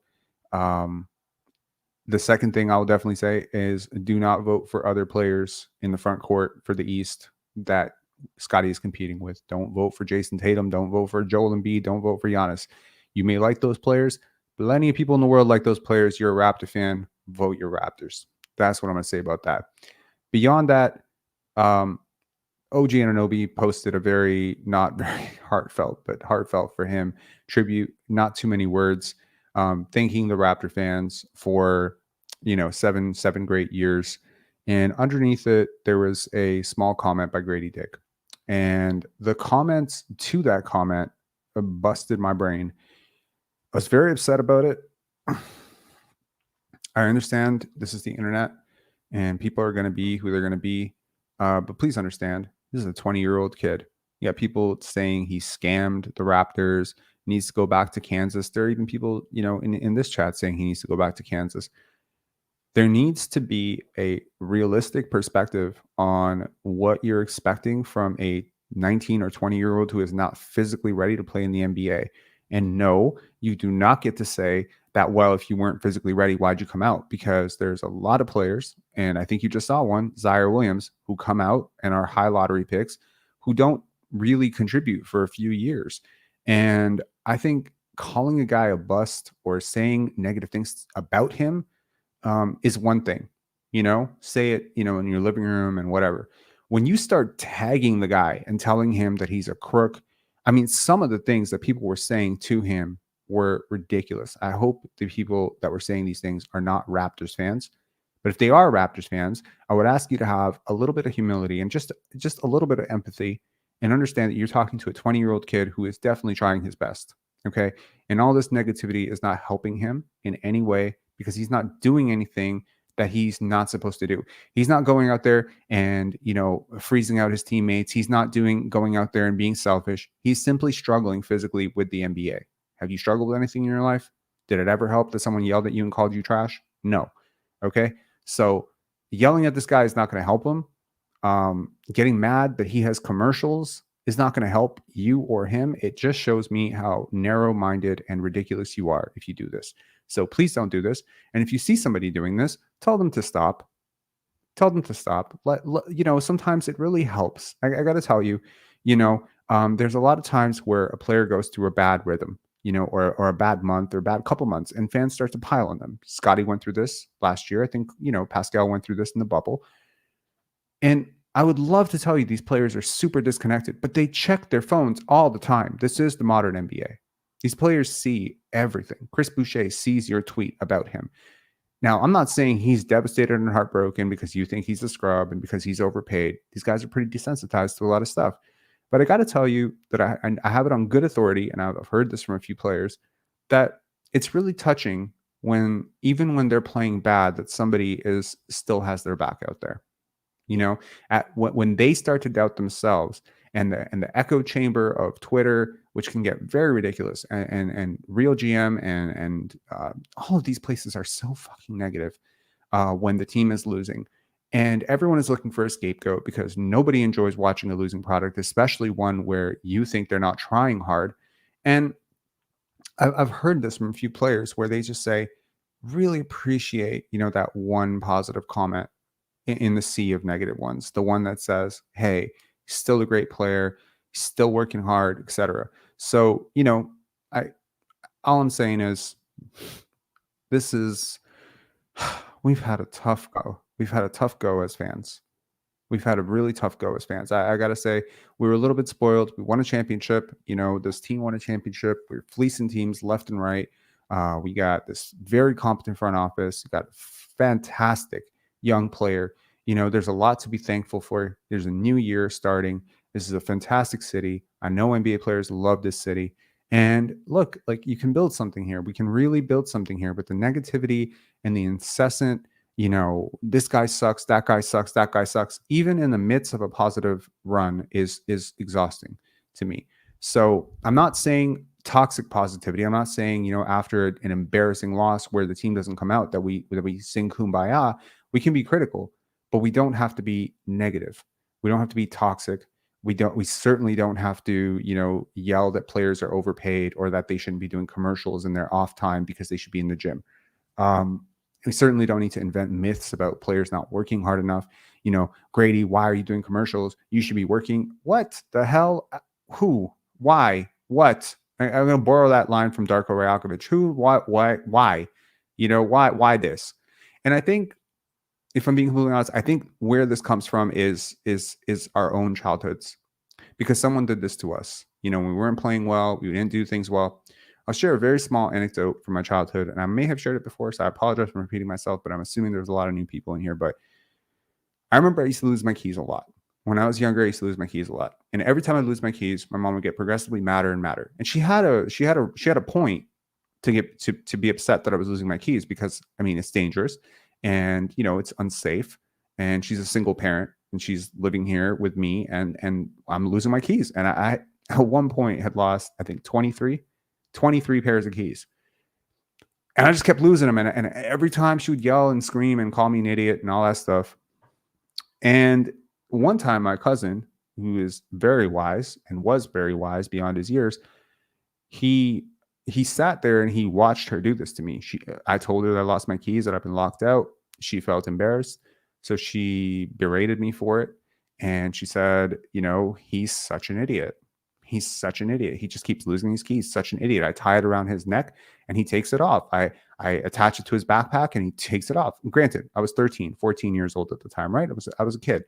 The second thing I'll definitely say is do not vote for other players in the front court for the East that Scottie is competing with. Don't vote for Jason Tatum. Don't vote for Joel Embiid. Don't vote for Giannis. You may like those players. Plenty of people in the world like those players. You're a Raptor fan. Vote your Raptors. That's what I'm going to say about that. Beyond that, OG Anunoby posted a not very heartfelt, but heartfelt for him tribute. Not too many words. Thanking the Raptor fans for, 7 great years. And underneath it, there was a small comment by Grady Dick. And the comments to that comment busted my brain. I was very upset about it. I understand this is the internet and people are going to be who they're going to be. But please understand, this is a 20-year-old kid. You got people saying he scammed the Raptors, needs to go back to Kansas. There are even people, in this chat saying he needs to go back to Kansas. There needs to be a realistic perspective on what you're expecting from a 19 or 20-year-old who is not physically ready to play in the NBA. And no, you do not get to say that, well, if you weren't physically ready, why'd you come out? Because there's a lot of players, and I think you just saw one, Zaire Williams, who come out and are high lottery picks who don't really contribute for a few years. And I think calling a guy a bust or saying negative things about him is one thing, say it, in your living room and whatever. When you start tagging the guy and telling him that he's a crook, I mean, some of the things that people were saying to him were ridiculous. I hope the people that were saying these things are not Raptors fans. But if they are Raptors fans, I would ask you to have a little bit of humility and just a little bit of empathy and understand that you're talking to a 20-year-old kid who is definitely trying his best. Okay. And all this negativity is not helping him in any way because he's not doing anything that he's not supposed to do. He's not going out there and, freezing out his teammates. He's not going out there and being selfish. He's simply struggling physically with the NBA. Have you struggled with anything in your life? Did it ever help that someone yelled at you and called you trash? No. Okay. So yelling at this guy is not going to help him. Getting mad that he has commercials is not going to help you or him. It just shows me how narrow-minded and ridiculous you are if you do this. So please don't do this. And if you see somebody doing this, tell them to stop. Tell them to stop. Sometimes it really helps. I got to tell you, there's a lot of times where a player goes through a bad rhythm, or a bad month or a bad couple months, and fans start to pile on them. Scottie went through this last year. I think, Pascal went through this in the bubble. And I would love to tell you these players are super disconnected, but they check their phones all the time. This is the modern NBA. These players see everything. Chris Boucher sees your tweet about him. Now, I'm not saying he's devastated and heartbroken because you think he's a scrub and because he's overpaid. These guys are pretty desensitized to a lot of stuff. But I got to tell you that I have it on good authority, and I've heard this from a few players, that it's really touching even when they're playing bad, that somebody still has their back out there. When they start to doubt themselves and the echo chamber of Twitter, which can get very ridiculous, and Real GM and all of these places are so fucking negative when the team is losing. And everyone is looking for a scapegoat because nobody enjoys watching a losing product, especially one where you think they're not trying hard. And I've heard this from a few players where they just say, really appreciate, that one positive comment in the sea of negative ones. The one that says, hey, he's still a great player, he's still working hard, etc. So, all I'm saying is we've had a tough go. We've had a tough go as fans. We've had a really tough go as fans. I got to say, we were a little bit spoiled. We won a championship. This team won a championship. We were fleecing teams left and right. We got this very competent front office. We got a fantastic young player. There's a lot to be thankful for. There's a new year starting. This is a fantastic city. I know NBA players love this city. And look, you can build something here. We can really build something here. But the negativity and the incessant, this guy sucks, that guy sucks, that guy sucks, even in the midst of a positive run is exhausting to me. So I'm not saying toxic positivity. I'm not saying, you know, after an embarrassing loss where the team doesn't come out that we sing kumbaya. We can be critical, but we don't have to be negative. We don't have to be toxic. We certainly don't have to, you know, yell that players are overpaid or that they shouldn't be doing commercials in their off time because they should be in the gym. We certainly don't need to invent myths about players not working hard enough. You know, Grady, why are you doing commercials? You should be working. What the hell? Who? Why? What? I'm going to borrow that line from Darko Rajakovic. Who? Why? You know, why this? And I think, if I'm being completely honest, I think where this comes from is our own childhoods, because someone did this to us. You know, when we weren't playing well, we didn't do things well. I'll share a very small anecdote from my childhood, and I may have shared it before, so I apologize for repeating myself, but I'm assuming there's a lot of new people in here. But I remember I used to lose my keys a lot. When I was younger, I used to lose my keys a lot. And every time I lose my keys, my mom would get progressively madder and madder. And she had a point to get to be upset that I was losing my keys, because I mean, it's dangerous and, you know, it's unsafe. And she's a single parent and she's living here with me, and I'm losing my keys. And I at one point had lost, I think 23 pairs of keys. And I just kept losing them. And every time she would yell and scream and call me an idiot and all that stuff. And one time my cousin, who is very wise and was very wise beyond his years, he sat there and he watched her do this to me. I told her that I lost my keys, that I've been locked out. She felt embarrassed. So she berated me for it. And she said, you know, he's such an idiot. He's such an idiot. He just keeps losing his keys. Such an idiot. I tie it around his neck and he takes it off. I attach it to his backpack and he takes it off. Granted, I was 13, 14 years old at the time, right? I was a kid.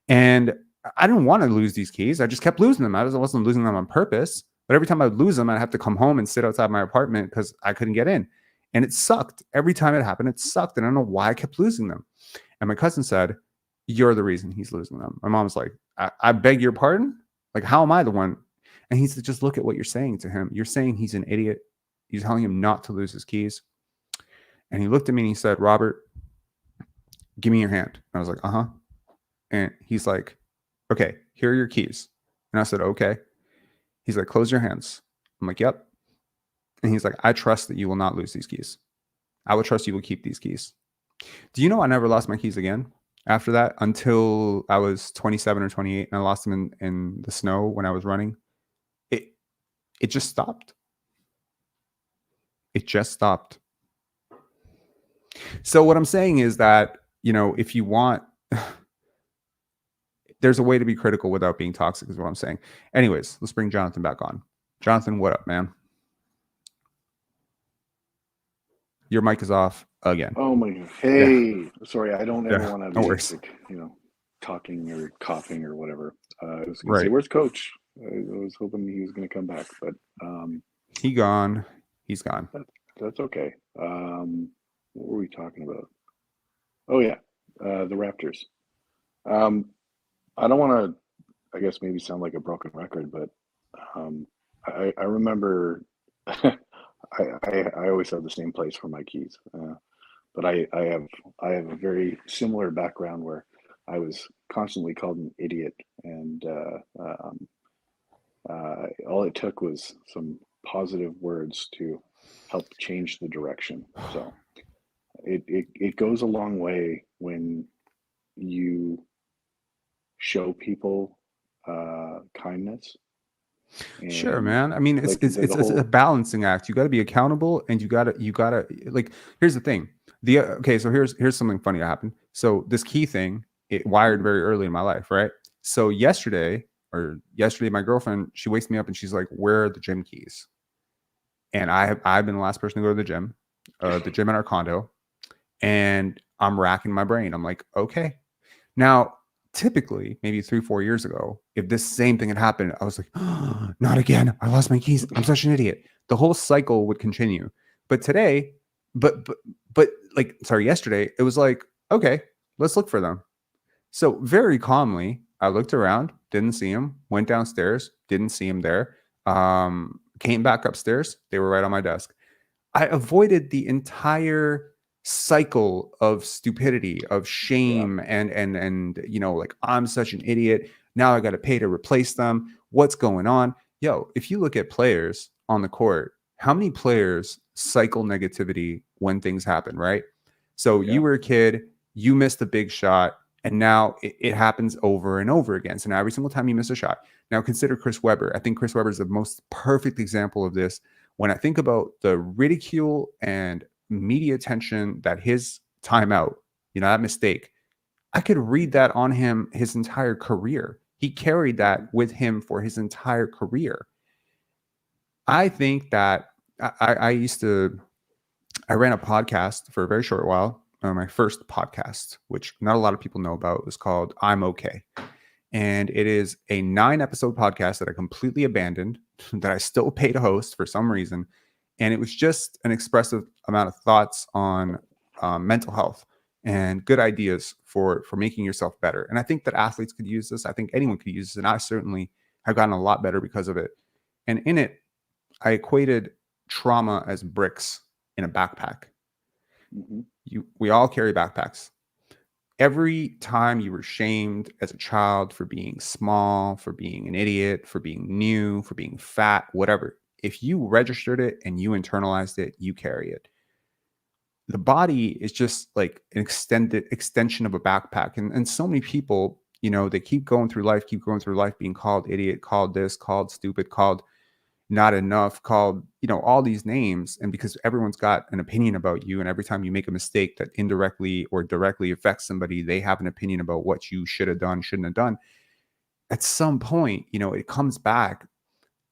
And I didn't want to lose these keys. I just kept losing them. I wasn't losing them on purpose. But every time I would lose them, I'd have to come home and sit outside my apartment because I couldn't get in. And it sucked. Every time it happened, it sucked. And I don't know why I kept losing them. And my cousin said, you're the reason he's losing them. My mom's like, I beg your pardon? Like, how am I the one? And he said, just look at what you're saying to him. You're saying he's an idiot. You're telling him not to lose his keys. And he looked at me and he said, Robert, give me your hand. And I was like, uh-huh. And he's like, okay, here are your keys. And I said, okay. He's like, close your hands. I'm like, yep. And he's like, I trust that you will not lose these keys. I will trust you will keep these keys. Do you know I never lost my keys again after that until I was 27 or 28 and I lost them in the snow when I was running? It just stopped. It just stopped. So what I'm saying is that, you know, if you want, there's a way to be critical without being toxic is what I'm saying. Anyways, let's bring Jonathan back on. Jonathan, what up, man? Your mic is off again. Oh my God. Hey, yeah. Sorry, I don't ever want to be like, you know, talking or coughing or whatever. I was going to say, where's Coach? I was hoping he was going to come back, but he's gone. That's okay. What were we talking about? Oh yeah, the Raptors. I don't want to, I guess, maybe sound like a broken record, but I remember I always have the same place for my keys, but I have a very similar background where I was constantly called an idiot, and all it took was some positive words to help change the direction. So it goes a long way when you show people kindness. Sure, man. I mean, it's a balancing act. You got to be accountable, and you gotta like. Here's the thing. So here's something funny that happened. So this key thing, it wired very early in my life, right? So yesterday, my girlfriend, she wakes me up and she's like, "Where are the gym keys?" And I've been the last person to go to the gym in our condo, and I'm racking my brain. I'm like, okay, now. Typically, maybe 3-4 years ago, if this same thing had happened, I was like, oh, not again. I lost my keys. I'm such an idiot. The whole cycle would continue. But today, yesterday, it was like, okay, let's look for them. So very calmly, I looked around, didn't see him, went downstairs, didn't see him there, came back upstairs. They were right on my desk. I avoided the entire cycle of stupidity, of shame, and you know, like, I'm such an idiot. Now I got to pay to replace them. What's going on? Yo, if you look at players on the court, how many players cycle negativity when things happen, right? So you were a kid, you missed a big shot, and now it happens over and over again. So now every single time you miss a shot. Now consider Chris Webber. I think Chris Webber is the most perfect example of this. When I think about the ridicule and media attention that his timeout, that mistake, I could read that on him his entire career. He carried that with him for his entire career. I think that I ran a podcast for a very short while. My first podcast, which not a lot of people know about, was called I'm Okay. And it is a 9-episode podcast that I completely abandoned, that I still pay to host for some reason. And it was just an expressive amount of thoughts on mental health and good ideas for making yourself better. And I think that athletes could use this. I think anyone could use this. And I certainly have gotten a lot better because of it. And in it, I equated trauma as bricks in a backpack. We all carry backpacks. Every time you were shamed as a child for being small, for being an idiot, for being new, for being fat, whatever, if you registered it and you internalized it, you carry it. The body is just like an extension of a backpack. And so many people, they keep going through life being called idiot, called this, called stupid, called not enough, called, all these names. And because everyone's got an opinion about you, and every time you make a mistake that indirectly or directly affects somebody, they have an opinion about what you should have done, shouldn't have done. At some point, it comes back,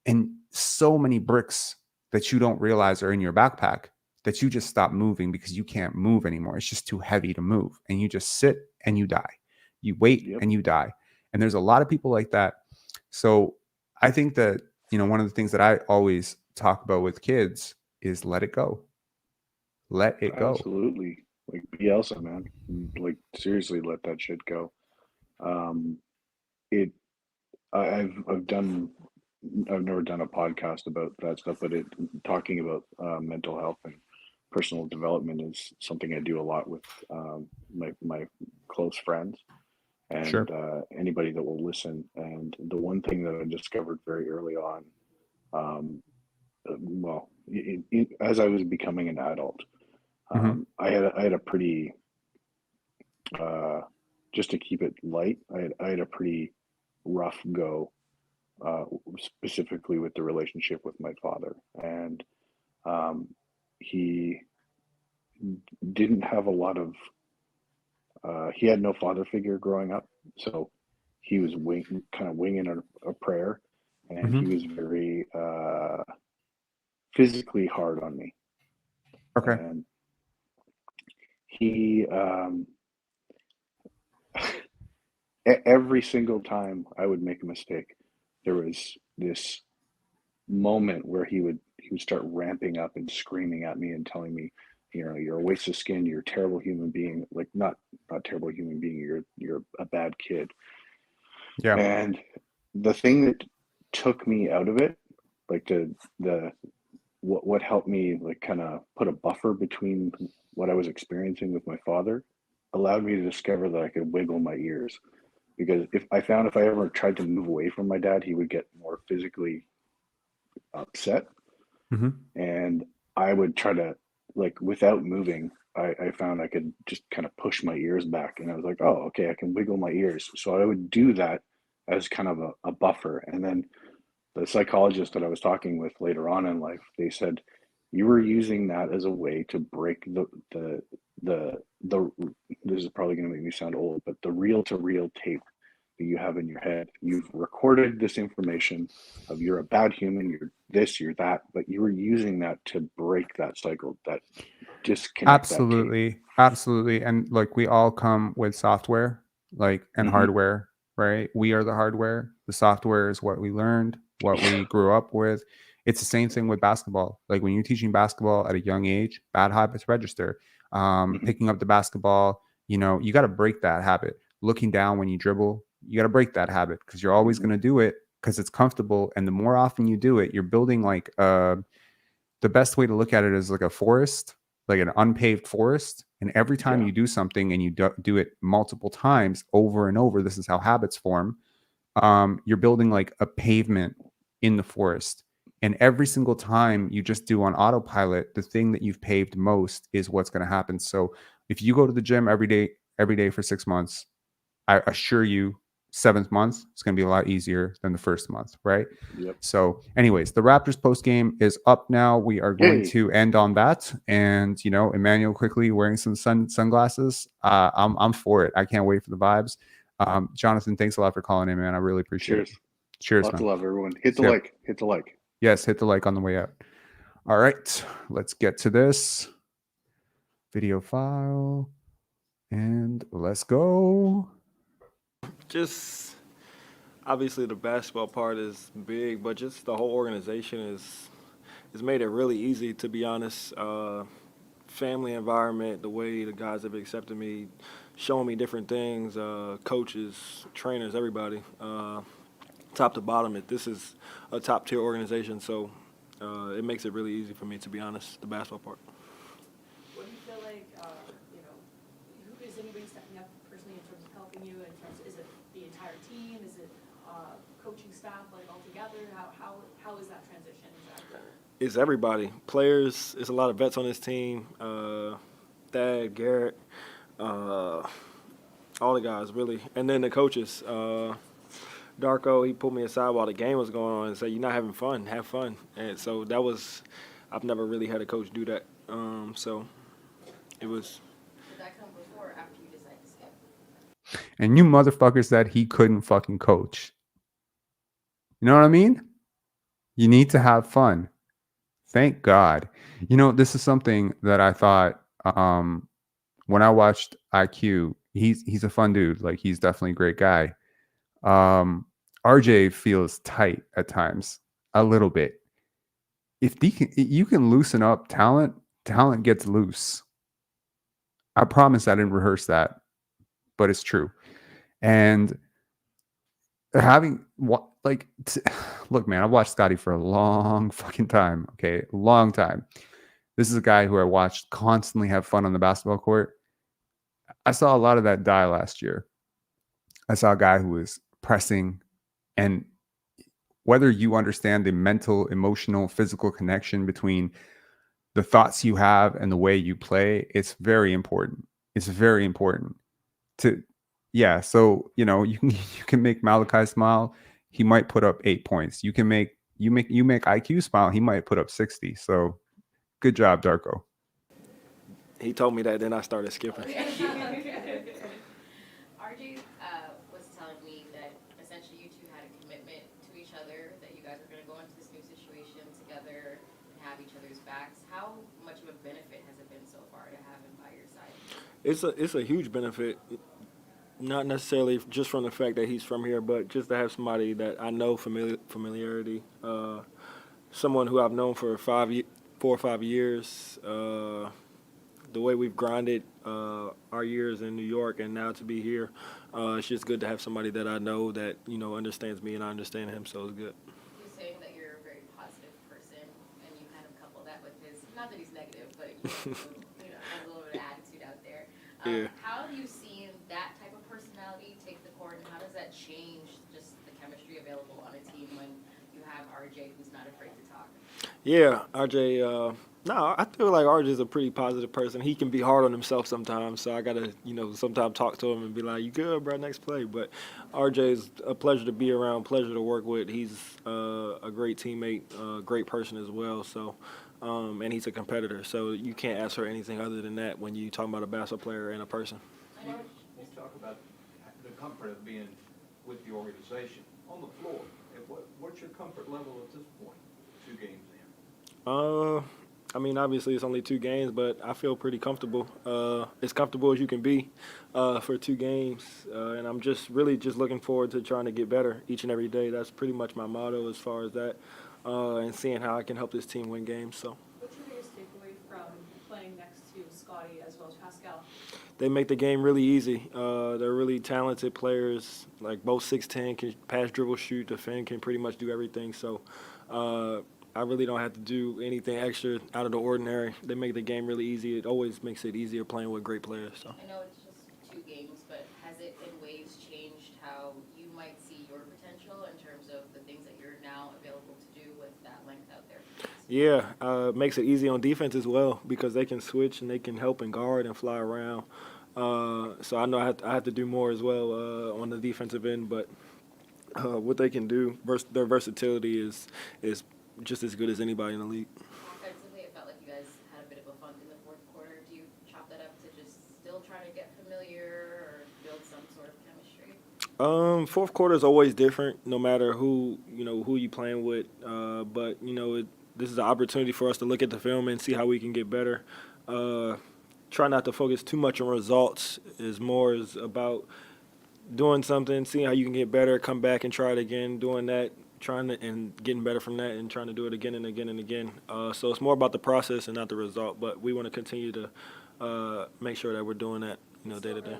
and so many bricks that you don't realize are in your backpack that you just stop moving because you can't move anymore. It's just too heavy to move. And you just sit and you die. You wait and you die. And there's a lot of people like that. So I think that, one of the things that I always talk about with kids is let it go. Let it go. Absolutely. Like Bielsa, man. Like seriously, let that shit go. I've never done a podcast about that stuff, but talking about mental health and personal development is something I do a lot with my close friends and anybody that will listen. And the one thing that I discovered very early on, as I was becoming an adult, I had a pretty, just to keep it light, I had a pretty rough go, specifically with the relationship with my father. And he didn't have a lot of, he had no father figure growing up. So he was kind of winging a prayer, and he was very physically hard on me. Okay. And he, every single time I would make a mistake, there was this moment where he would start ramping up and screaming at me and telling me, you're a waste of skin, you're a terrible human being. Like not terrible human being, you're a bad kid. Yeah. And the thing that took me out of it, like what helped me like kind of put a buffer between what I was experiencing with my father, allowed me to discover that I could wiggle my ears. Because if I ever tried to move away from my dad, he would get more physically upset. And I would try to, like, without moving, I found I could just kind of push my ears back. And I was like, oh, okay, I can wiggle my ears. So I would do that as kind of a buffer. And then the psychologist that I was talking with later on in life, they said, you were using that as a way to break the this is probably going to make me sound old, but the reel-to-reel tape that you have in your head. You've recorded this information of you're a bad human, you're this, you're that, but you were using that to break that cycle, that disconnect. Absolutely. And like we all come with software, and hardware, right? We are the hardware. The software is what we learned, what we grew up with. It's the same thing with basketball. Like when you're teaching basketball at a young age, bad habits register. Picking up the basketball, you got to break that habit. Looking down when you dribble, you got to break that habit because you're always going to do it because it's comfortable. And the more often you do it, you're building like the best way to look at it is like a forest, like an unpaved forest. And every time you do something and you do it multiple times over and over, this is how habits form. You're building like a pavement in the forest. And every single time you just do on autopilot, the thing that you've paved most is what's going to happen. So if you go to the gym every day for 6 months, I assure you 7th month, it's going to be a lot easier than the first month, right? Yep. So anyways, the Raptors post game is up now. We are going Yay. to end on that. And, you know, Immanuel Quickley wearing some sunglasses. I'm for it. I can't wait for the vibes. Jonathan, thanks a lot for calling in, man. I really appreciate Cheers. it. Cheers, Lots man. of love, everyone. Hit the Yep. like. Hit the like. Yes, hit the like on the way out. All right, let's get to this video file and let's go. Just obviously the basketball part is big, but just the whole organization is made it really easy, to be honest. Family environment, the way the guys have accepted me, showing me different things, coaches, trainers, everybody, top to bottom. This is a top tier organization, so it makes it really easy for me, to be honest, the basketball part. What do you feel like, who is anybody stepping up personally in terms of helping you? Is it the entire team? Is it coaching staff, like all together? How is that transition exactly? It's everybody. Players, it's a lot of vets on this team. Thad, Garrett, all the guys, really. And then the coaches. Darko, he pulled me aside while the game was going on and said, "You're not having fun, have fun." And so that was, I've never really had a coach do that. So it was. Did that come before or after you decided to skip? And you motherfuckers said he couldn't fucking coach. You know what I mean? You need to have fun. Thank God. You know, this is something that I thought when I watched IQ, he's a fun dude. Like, he's definitely a great guy. RJ feels tight at times, a little bit. If you can loosen up talent gets loose. I promise I didn't rehearse that, but it's true. And having what, like, look, man, I've watched Scottie for a long fucking time. Okay, long time. This is a guy who I watched constantly have fun on the basketball court. I saw a lot of that die last year. I saw a guy who was pressing, and whether you understand the mental, emotional, physical connection between the thoughts you have and the way you play, it's very important. It's very important to, yeah. So, you know, you can make Malachi smile. He might put up 8 points. You make IQ smile. He might put up 60. So good job, Darko. He told me that, then I started skipping. RJ was telling me that essentially you two had a commitment to each other, that you guys were going to go into this new situation together and have each other's backs. How much of a benefit has it been so far to have him by your side? It's a huge benefit, not necessarily just from the fact that he's from here, but just to have somebody that I know familiarity, someone who I've known for 4 or 5 years. The way we've grinded our years in New York and now to be here, it's just good to have somebody that I know that, you know, understands me and I understand him, so it's good. He's saying that you're a very positive person, and you kind of couple that with his, not that he's negative, but you know, has a little bit of attitude out there. Yeah. How have you seen that type of personality take the court, and how does that change just the chemistry available on a team when you have RJ who's not afraid to talk? Yeah, RJ, no, I feel like RJ is a pretty positive person. He can be hard on himself sometimes, so I got to, you know, sometimes talk to him and be like, "You good, bro, next play." But RJ is a pleasure to be around, pleasure to work with. He's a great teammate, a great person as well, so, and he's a competitor. So you can't ask for anything other than that when you talk about a basketball player and a person. You talk about the comfort of being with the organization. On the floor, what's your comfort level at this point, 2 games in? I mean, obviously it's only 2 games, but I feel pretty comfortable. As comfortable as you can be for 2 games, and I'm just really looking forward to trying to get better each and every day. That's pretty much my motto as far as that, and seeing how I can help this team win games. So. What's your biggest takeaway from playing next to Scottie as well as Pascal? They make the game really easy. They're really talented players. Like, both 6'10", can pass, dribble, shoot, defend, can pretty much do everything. So I really don't have to do anything extra out of the ordinary. They make the game really easy. It always makes it easier playing with great players. So. I know it's just 2 games, but has it in ways changed how you might see your potential in terms of the things that you're now available to do with that length out Yeah, makes it easy on defense as well because they can switch and they can help and guard and fly around. So I know I have to do more as well on the defensive end, but what they can do, their versatility is just as good as anybody in the league. Offensively, it felt like you guys had a bit of a funk in the fourth quarter. Do you chop that up to just still trying to get familiar or build some sort of chemistry? Fourth quarter is always different, no matter who you playing with. But this is an opportunity for us to look at the film and see how we can get better. Try not to focus too much on results. Is about doing something, seeing how you can get better, come back and try it again, doing that, and getting better from that, and trying to do it again and again and again. So it's more about the process and not the result. But we want to continue to make sure that we're doing that, day to day.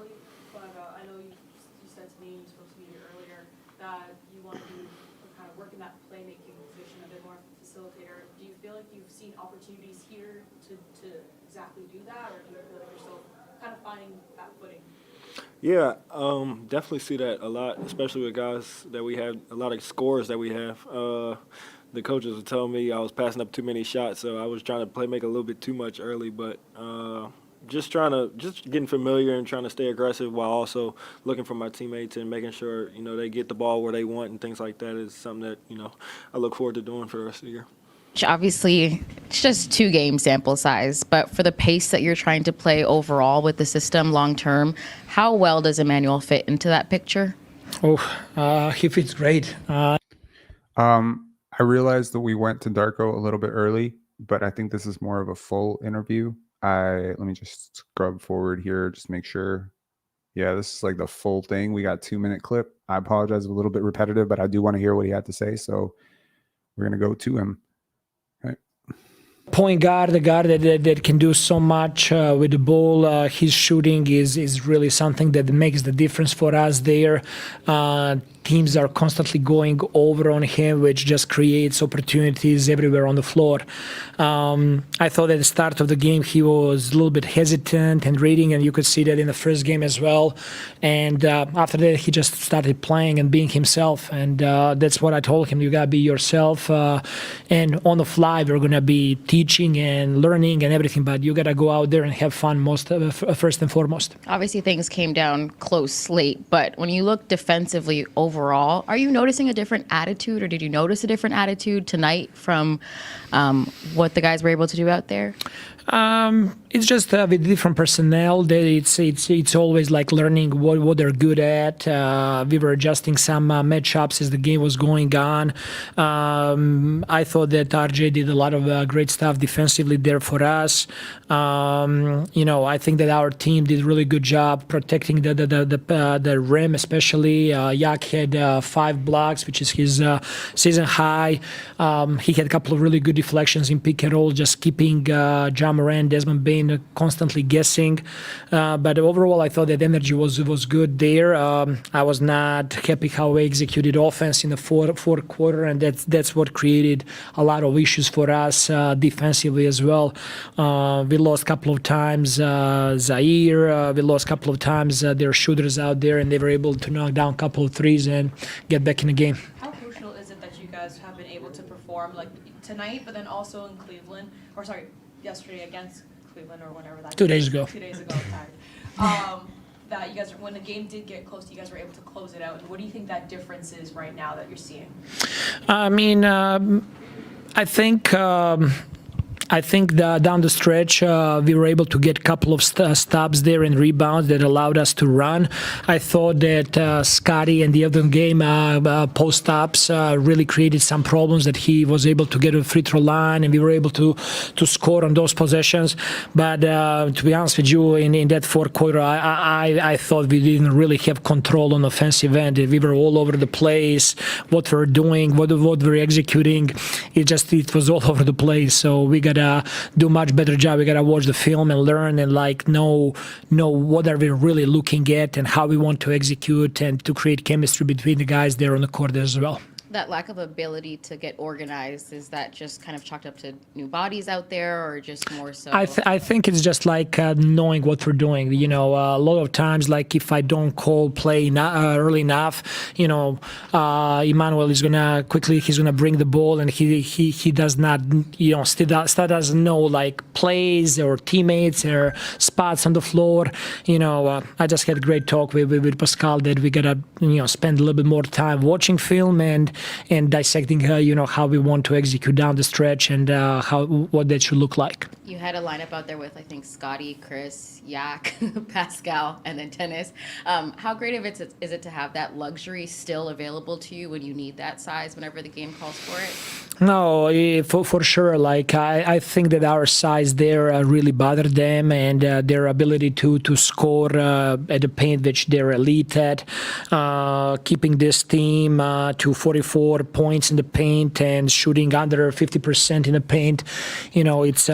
But I know you said to me, you spoke to me earlier, that you want to be kind of work in that playmaking position, a bit more facilitator. Do you feel like you've seen opportunities here to exactly do that, or do you feel like you're still kind of finding that footing? Yeah, definitely see that a lot, especially with guys that we have, a lot of scorers that we have. The coaches would tell me I was passing up too many shots, so I was trying to make a little bit too much early, but just getting familiar and trying to stay aggressive while also looking for my teammates and making sure, they get the ball where they want and things like that is something that, I look forward to doing for the rest of the year. Obviously, it's just 2 game sample size, but for the pace that you're trying to play overall with the system long term, how well does Immanuel fit into that picture? He fits great. I realized that we went to Darko a little bit early, but I think this is more of a full interview. Let me just scrub forward here, just make sure. Yeah, this is like the full thing. We got 2-minute clip. I apologize, a little bit repetitive, but I do want to hear what he had to say, so we're going to go to him. Point guard, the guard that can do so much with the ball. His shooting is really something that makes the difference for us there. Teams are constantly going over on him, which just creates opportunities everywhere on the floor. I thought at the start of the game he was a little bit hesitant and reading, and you could see that in the first game as well. And after that, he just started playing and being himself. And that's what I told him. You gotta be yourself. And on the fly, we're gonna be teaching and learning and everything, but you gotta go out there and have fun first and foremost. Obviously, things came down close late, but when you look defensively overall, are you noticing a different attitude, or did you notice a different attitude tonight from what the guys were able to do out there? It's just with different personnel. It's always like learning what they're good at. We were adjusting some matchups as the game was going on. I thought that RJ did a lot of great stuff defensively there for us. I think that our team did a really good job protecting the rim, especially. Yak had 5 blocks, which is his season high. He had a couple of really good deflections in pick and roll, just keeping Ja Morant, Desmond Bain constantly guessing. But overall, I thought that energy was good there. I was not happy how we executed offense in the fourth quarter, and that's what created a lot of issues for us defensively as well. We lost a couple of times Zaire. We lost a couple of times their shooters out there, and they were able to knock down a couple of threes and get back in the game. How crucial is it that you guys have been able to perform like tonight, but then also in Cleveland, or sorry, yesterday against Cleveland, or whenever that 2 days ago. 2 days ago, that you guys, when the game did get close, you guys were able to close it out. And what do you think that difference is right now that you're seeing? I mean, I think down the stretch, we were able to get a couple of stops there and rebounds that allowed us to run. I thought that Scottie and the other game post-ups really created some problems, that he was able to get to the free throw line, and we were able to score on those possessions. But to be honest with you, in that fourth quarter, I thought we didn't really have control on the offensive end. We were all over the place. What we're doing, what we're executing, it was all over the place. So we got to do much better job. We got to watch the film and learn and know what are we really looking at and how we want to execute and to create chemistry between the guys there on the court as well. that lack of ability to get organized, is that just kind of chalked up to new bodies out there, or just more so? I think it's just like knowing what we're doing. You know, a lot of times, like if I don't call play early enough, you know, Immanuel is gonna quickly. He's gonna bring the ball, and he does not, you know, still doesn't know like plays or teammates or spots on the floor. You know, I just had a great talk with Pascal that we gotta, you know, spend a little bit more time watching film and dissecting, you know, how we want to execute down the stretch and what that should look like. You had a lineup out there with, I think, Scottie, Chris, Yak, Pascal, and then Dennis. How great of it is it to have that luxury still available to you when you need that size whenever the game calls for it? No, for sure. Like I think that our size there really bothered them, and their ability to score at the paint, which they're elite at, keeping this team to 44 points in the paint and shooting under 50% in the paint. You know, it's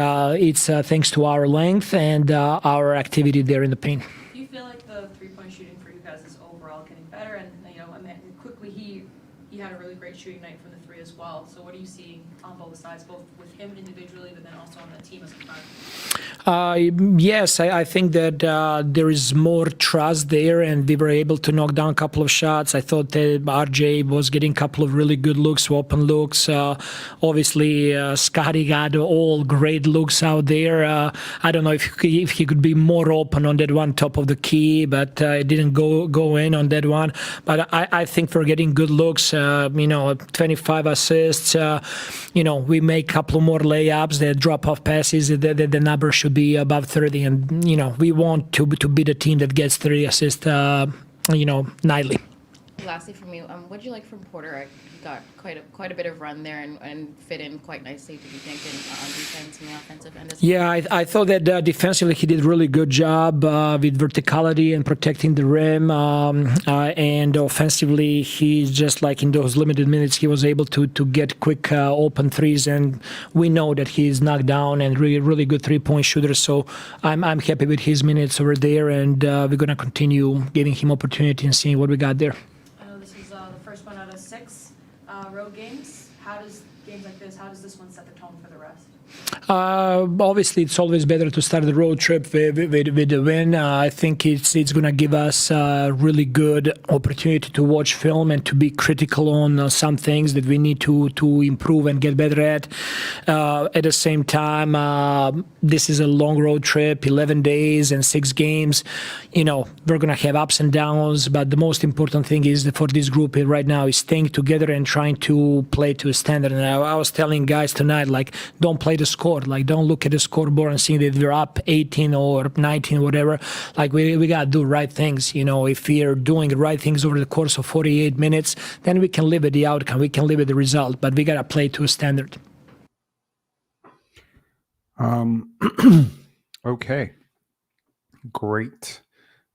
thanks to our length and our activity there in the paint. Do you feel like the three-point shooting for you guys is overall getting better? And you know, quickly he had a really great shooting night from the three as well. So what are you seeing on both sides, both with him individually, but then also on the team as a front? Yes, I think that there is more trust there, and we were able to knock down a couple of shots. I thought that RJ was getting a couple of really good looks, open looks. Obviously, Scottie got all great looks out there. I don't know if he could be more open on that one top of the key, but it didn't go in on that one. But I think we're getting good looks. You know, 25 assists. You know, we make a couple more layups, the drop-off passes. The number should be above 30, and you know, we want to be the team that gets 30 assists, you know, nightly. Lastly from you, what did you like from Porter? He got quite a bit of run there and fit in quite nicely, do you think, on defense and the offensive end as well? Yeah, I thought that defensively he did a really good job with verticality and protecting the rim, and offensively he's just like in those limited minutes he was able to get quick open threes, and we know that he's knocked down and really good three-point shooter, so I'm happy with his minutes over there, and we're going to continue giving him opportunity and seeing what we got there. I know this is the first one out of 6 road games. How does this one set the tone for the rest? Obviously, it's always better to start the road trip with the win. I think it's going to give us a really good opportunity to watch film and to be critical on some things that we need to improve and get better at. At the same time, this is a long road trip, 11 days and 6 games. You know, we're going to have ups and downs, but the most important thing is that for this group right now is staying together and trying to play to a standard. And I was telling guys tonight, like, don't play the score. Like, don't look at the scoreboard and see that we're up 18 or 19 or whatever. Like, we got to do right things. You know, if we're doing the right things over the course of 48 minutes, then we can live with the outcome. We can live with the result, but we got to play to a standard. Okay. Great.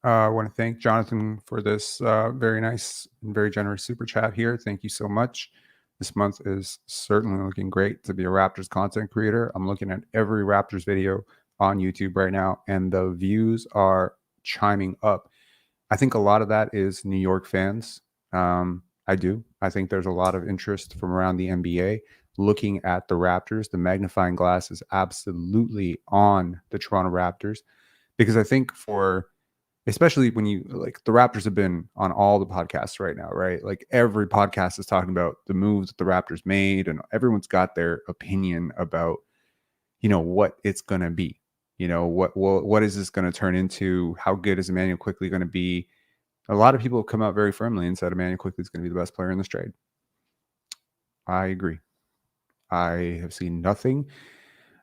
I want to thank Jonathan for this very nice and very generous super chat here. Thank you so much. This month is certainly looking great to be a Raptors content creator. I'm looking at every Raptors video on YouTube right now, and the views are chiming up. I think a lot of that is New York fans. I do. I think there's a lot of interest from around the NBA looking at the Raptors. The magnifying glass is absolutely on the Toronto Raptors, because I think especially when you, like, the Raptors have been on all the podcasts right now, right? Like, every podcast is talking about the moves that the Raptors made, and everyone's got their opinion about, you know, what it's going to be. You know, what is this going to turn into? How good is Immanuel Quickley going to be? A lot of people have come out very firmly and said Immanuel Quickley is going to be the best player in this trade. I agree. I have seen nothing.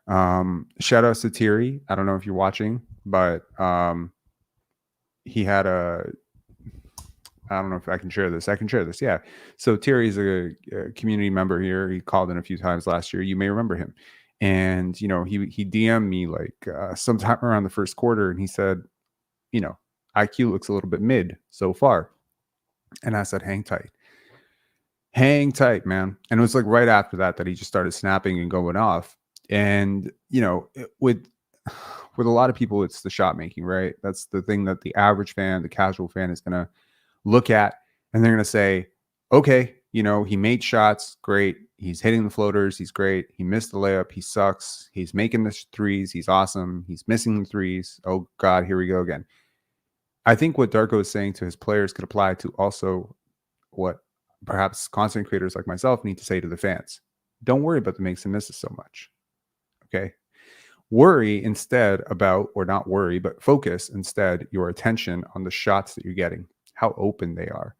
Shout out to Thierry. I don't know if you're watching, but he had I don't know if I can share this. I can share this. Yeah. So Thierry's a community member here. He called in a few times last year. You may remember him. And, you know, he DM'd me like sometime around the first quarter, and he said, you know, IQ looks a little bit mid so far. And I said, hang tight. Hang tight, man. And it was like right after that he just started snapping and going off. And, you know, with a lot of people, it's the shot making, right? That's the thing that the average fan, the casual fan is going to look at, and they're going to say, okay, You know, he made shots, great. He's hitting the floaters, he's great. He missed the layup, he sucks. He's making the threes, he's awesome. He's missing the threes. Oh God, here we go again. I think what Darko is saying to his players could apply to also what perhaps content creators like myself need to say to the fans. Don't worry about the makes and misses so much. Okay. Worry instead about, or not worry, but focus instead your attention on the shots that you're getting, how open they are.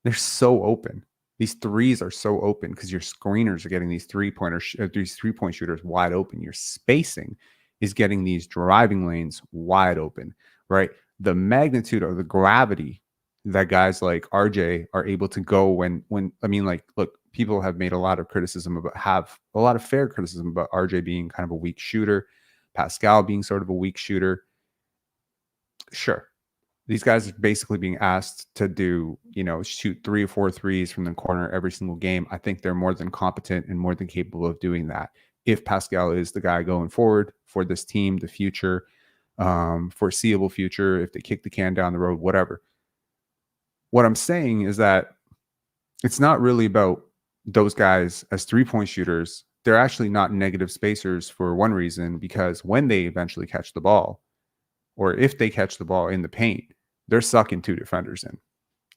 They're so open. These threes are so open because your screeners are getting these these 3-point shooters wide open. Your spacing is getting these driving lanes wide open, right? The magnitude of the gravity that guys like RJ are able to go when I mean, like, look, people have made a lot of criticism about, have a lot of fair criticism about RJ being kind of a weak shooter, Pascal being sort of a weak shooter. Sure. These guys are basically being asked to do, you know, shoot 3 or 4 threes from the corner every single game. I think they're more than competent and more than capable of doing that. If Pascal is the guy going forward for this team, the future, foreseeable future, if they kick the can down the road, whatever. What I'm saying is that it's not really about those guys as 3-point shooters. They're actually not negative spacers for one reason, because when they eventually catch the ball, or if they catch the ball in the paint, they're sucking 2 defenders in.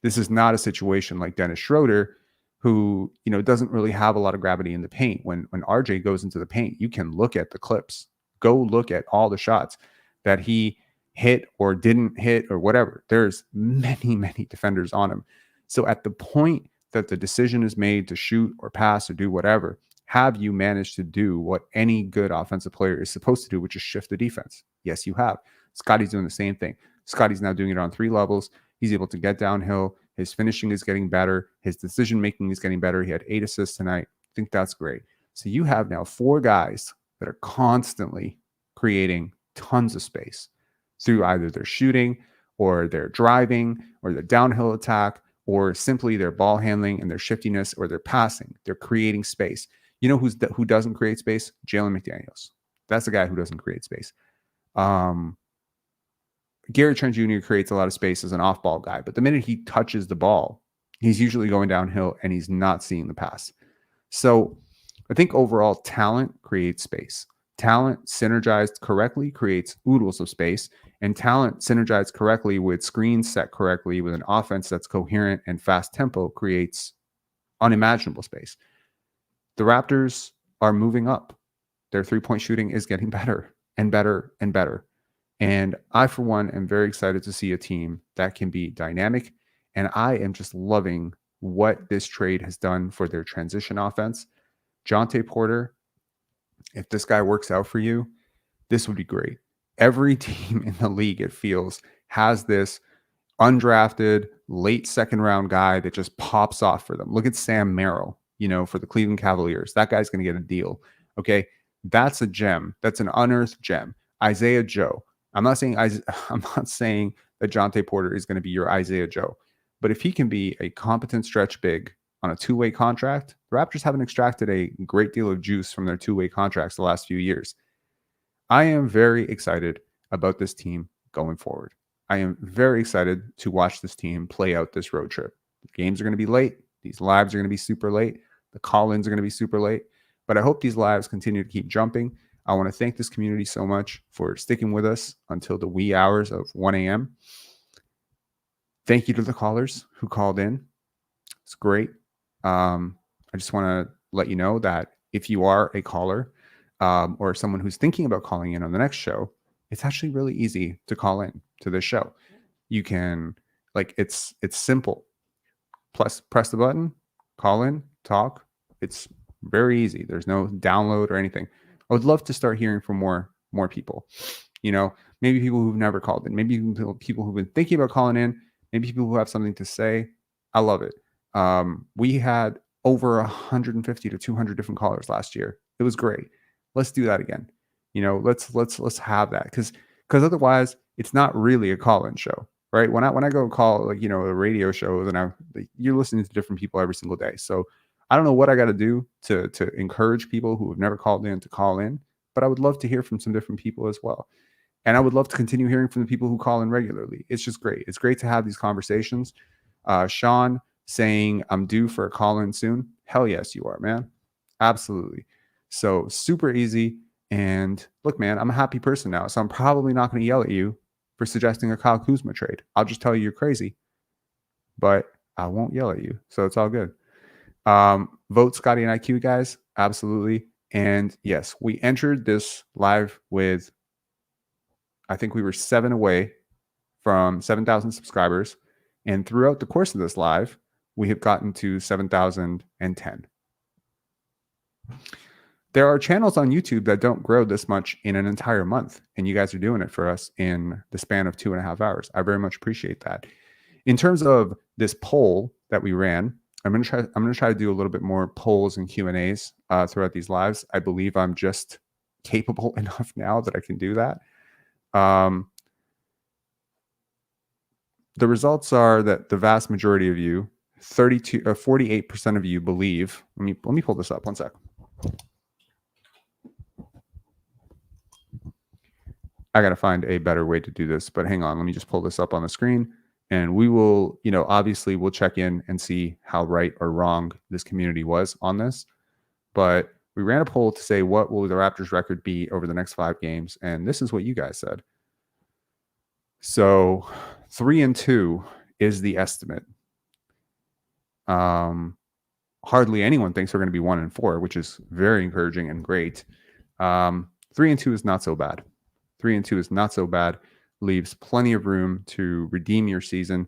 This is not a situation like Dennis Schroder, who, you know, doesn't really have a lot of gravity in the paint. When RJ goes into the paint, you can look at the clips. Go look at all the shots that he hit or didn't hit or whatever. There's many, many defenders on him. So at the point that the decision is made to shoot or pass or do whatever, have you managed to do what any good offensive player is supposed to do, which is shift the defense? Yes, you have. Scottie's doing the same thing. Scottie's now doing it on 3 levels. He's able to get downhill. His finishing is getting better. His decision-making is getting better. He had 8 assists tonight. I think that's great. So you have now 4 guys that are constantly creating tons of space through either their shooting or their driving or their downhill attack or simply their ball handling and their shiftiness or their passing. They're creating space. You know who doesn't create space? Jalen McDaniels. That's the guy who doesn't create space. Gary Trent Jr. creates a lot of space as an off-ball guy, but the minute he touches the ball, he's usually going downhill and he's not seeing the pass. So I think overall talent creates space. Talent synergized correctly creates oodles of space, and talent synergized correctly with screens set correctly with an offense that's coherent and fast tempo creates unimaginable space. The Raptors are moving up. Their 3-point shooting is getting better and better and better. And I, for one, am very excited to see a team that can be dynamic. And I am just loving what this trade has done for their transition offense. Jontay Porter, if this guy works out for you, this would be great. Every team in the league, it feels, has this undrafted late second round guy that just pops off for them. Look at Sam Merrill, you know, for the Cleveland Cavaliers. That guy's going to get a deal. Okay. That's a gem. That's an unearthed gem. Isaiah Joe. I'm not saying that Jontay Porter is going to be your Isaiah Joe, but if he can be a competent stretch big on a 2-way contract, the Raptors haven't extracted a great deal of juice from their 2-way contracts the last few years. I am very excited about this team going forward. I am very excited to watch this team play out this road trip. The games are going to be late. These lives are going to be super late. The call-ins are going to be super late, but I hope these lives continue to keep jumping. I want to thank this community so much for sticking with us until the wee hours of 1 a.m. Thank you to the callers who called in. It's great. I just want to let you know that if you are a caller or someone who's thinking about calling in on the next show, it's actually really easy to call in to this show. You can, like, it's simple. Plus, press the button, call in, talk. It's very easy. There's no download or anything. I would love to start hearing from more people. You know, maybe people who've never called in, maybe people who've been thinking about calling in, maybe people who have something to say. I love it. We had over 150 to 200 different callers last year. It was great. Let's do that again. You know, let's have that because otherwise it's not really a call-in show, right? When I go call, like, you know, a radio show, and you're listening to different people every single day. So I don't know what I got to do to encourage people who have never called in to call in, but I would love to hear from some different people as well. And I would love to continue hearing from the people who call in regularly. It's just great. It's great to have these conversations. Sean saying I'm due for a call-in soon? Hell yes, you are, man. Absolutely. So super easy. And look, man, I'm a happy person now, so I'm probably not going to yell at you for suggesting a Kyle Kuzma trade. I'll just tell you you're crazy, but I won't yell at you. So it's all good. Vote Scottie and IQ, guys. Absolutely. And yes, we entered this live with, I think we were 7 away from 7,000 subscribers. And throughout the course of this live, we have gotten to 7,010. There are channels on YouTube that don't grow this much in an entire month, and you guys are doing it for us in the span of 2.5 hours. I very much appreciate that. In terms of this poll that we ran, I'm going to try to do a little bit more polls and Q&As throughout these lives. I believe I'm just capable enough now that I can do that. The results are that the vast majority of you, 48% of you believe. Let me pull this up 1 sec. I got to find a better way to do this, but hang on. Let me just pull this up on the screen, and we will, obviously we'll check in and see how right or wrong this community was on this. But we ran a poll to say, what will the Raptors record be over the next 5 games? And this is what you guys said. So 3-2 is the estimate. Hardly anyone thinks we're going to be 1-4, which is very encouraging and great. 3-2 is not so bad. 3-2 is not so bad. Leaves plenty of room to redeem your season.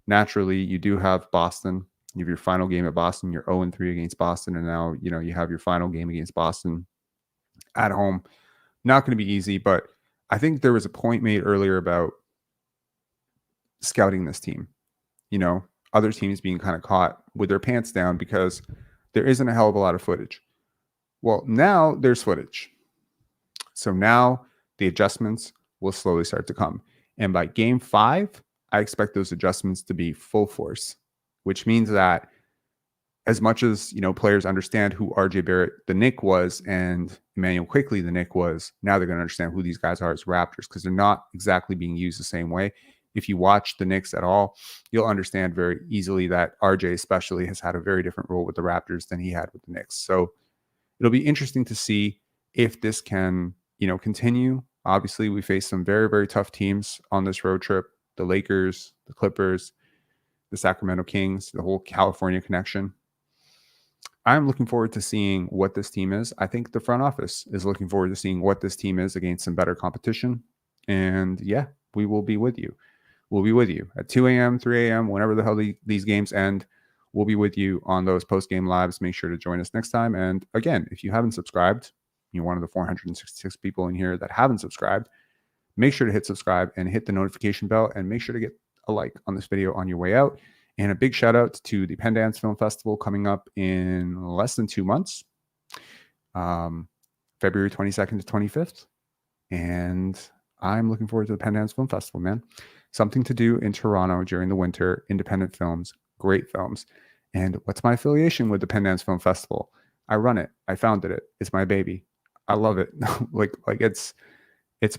Naturally, you do have Boston. You have your final game at Boston. You're 0-3 against Boston, and now you have your final game against Boston at home. Not going to be easy, but I think there was a point made earlier about scouting this team. Other teams being kind of caught with their pants down because there isn't a hell of a lot of footage. Well, now there's footage. So now the adjustments will slowly start to come. And by game 5, I expect those adjustments to be full force, which means that as much as, players understand who RJ Barrett, the Knick, was, and Immanuel Quickley, the Knick, was, now they're going to understand who these guys are as Raptors, because they're not exactly being used the same way. If you watch the Knicks at all, you'll understand very easily that RJ especially has had a very different role with the Raptors than he had with the Knicks. So it'll be interesting to see if this can, continue. Obviously, we face some very, very tough teams on this road trip. The Lakers, the Clippers, the Sacramento Kings, the whole California connection. I'm looking forward to seeing what this team is. I think the front office is looking forward to seeing what this team is against some better competition. And yeah, we will be with you. We'll be with you at 2 a.m., 3 a.m., whenever the hell these games end. We'll be with you on those post-game lives. Make sure to join us next time. And again, if you haven't subscribed, you're one of the 466 people in here that haven't subscribed, make sure to hit subscribe and hit the notification bell, and make sure to get a like on this video on your way out. And a big shout out to the Penn Dance Film Festival coming up in less than 2 months, February 22nd to 25th. And I'm looking forward to the Penn Dance Film Festival, man. Something to do in Toronto during the winter, independent films, great films. And what's my affiliation with the Penn Dance Film Festival? I run it. I founded it. It's my baby. I love it. like it's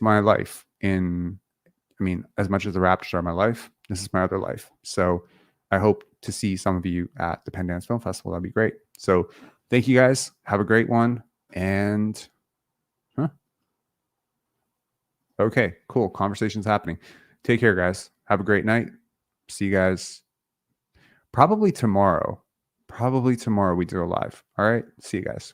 my life. As much as the Raptors are my life, this is my other life. So I hope to see some of you at the Penn Dance Film Festival. That'd be great. So thank you guys. Have a great one. And okay, cool. Conversation's happening. Take care, guys. Have a great night. See you guys probably tomorrow. We do a live. All right. See you guys.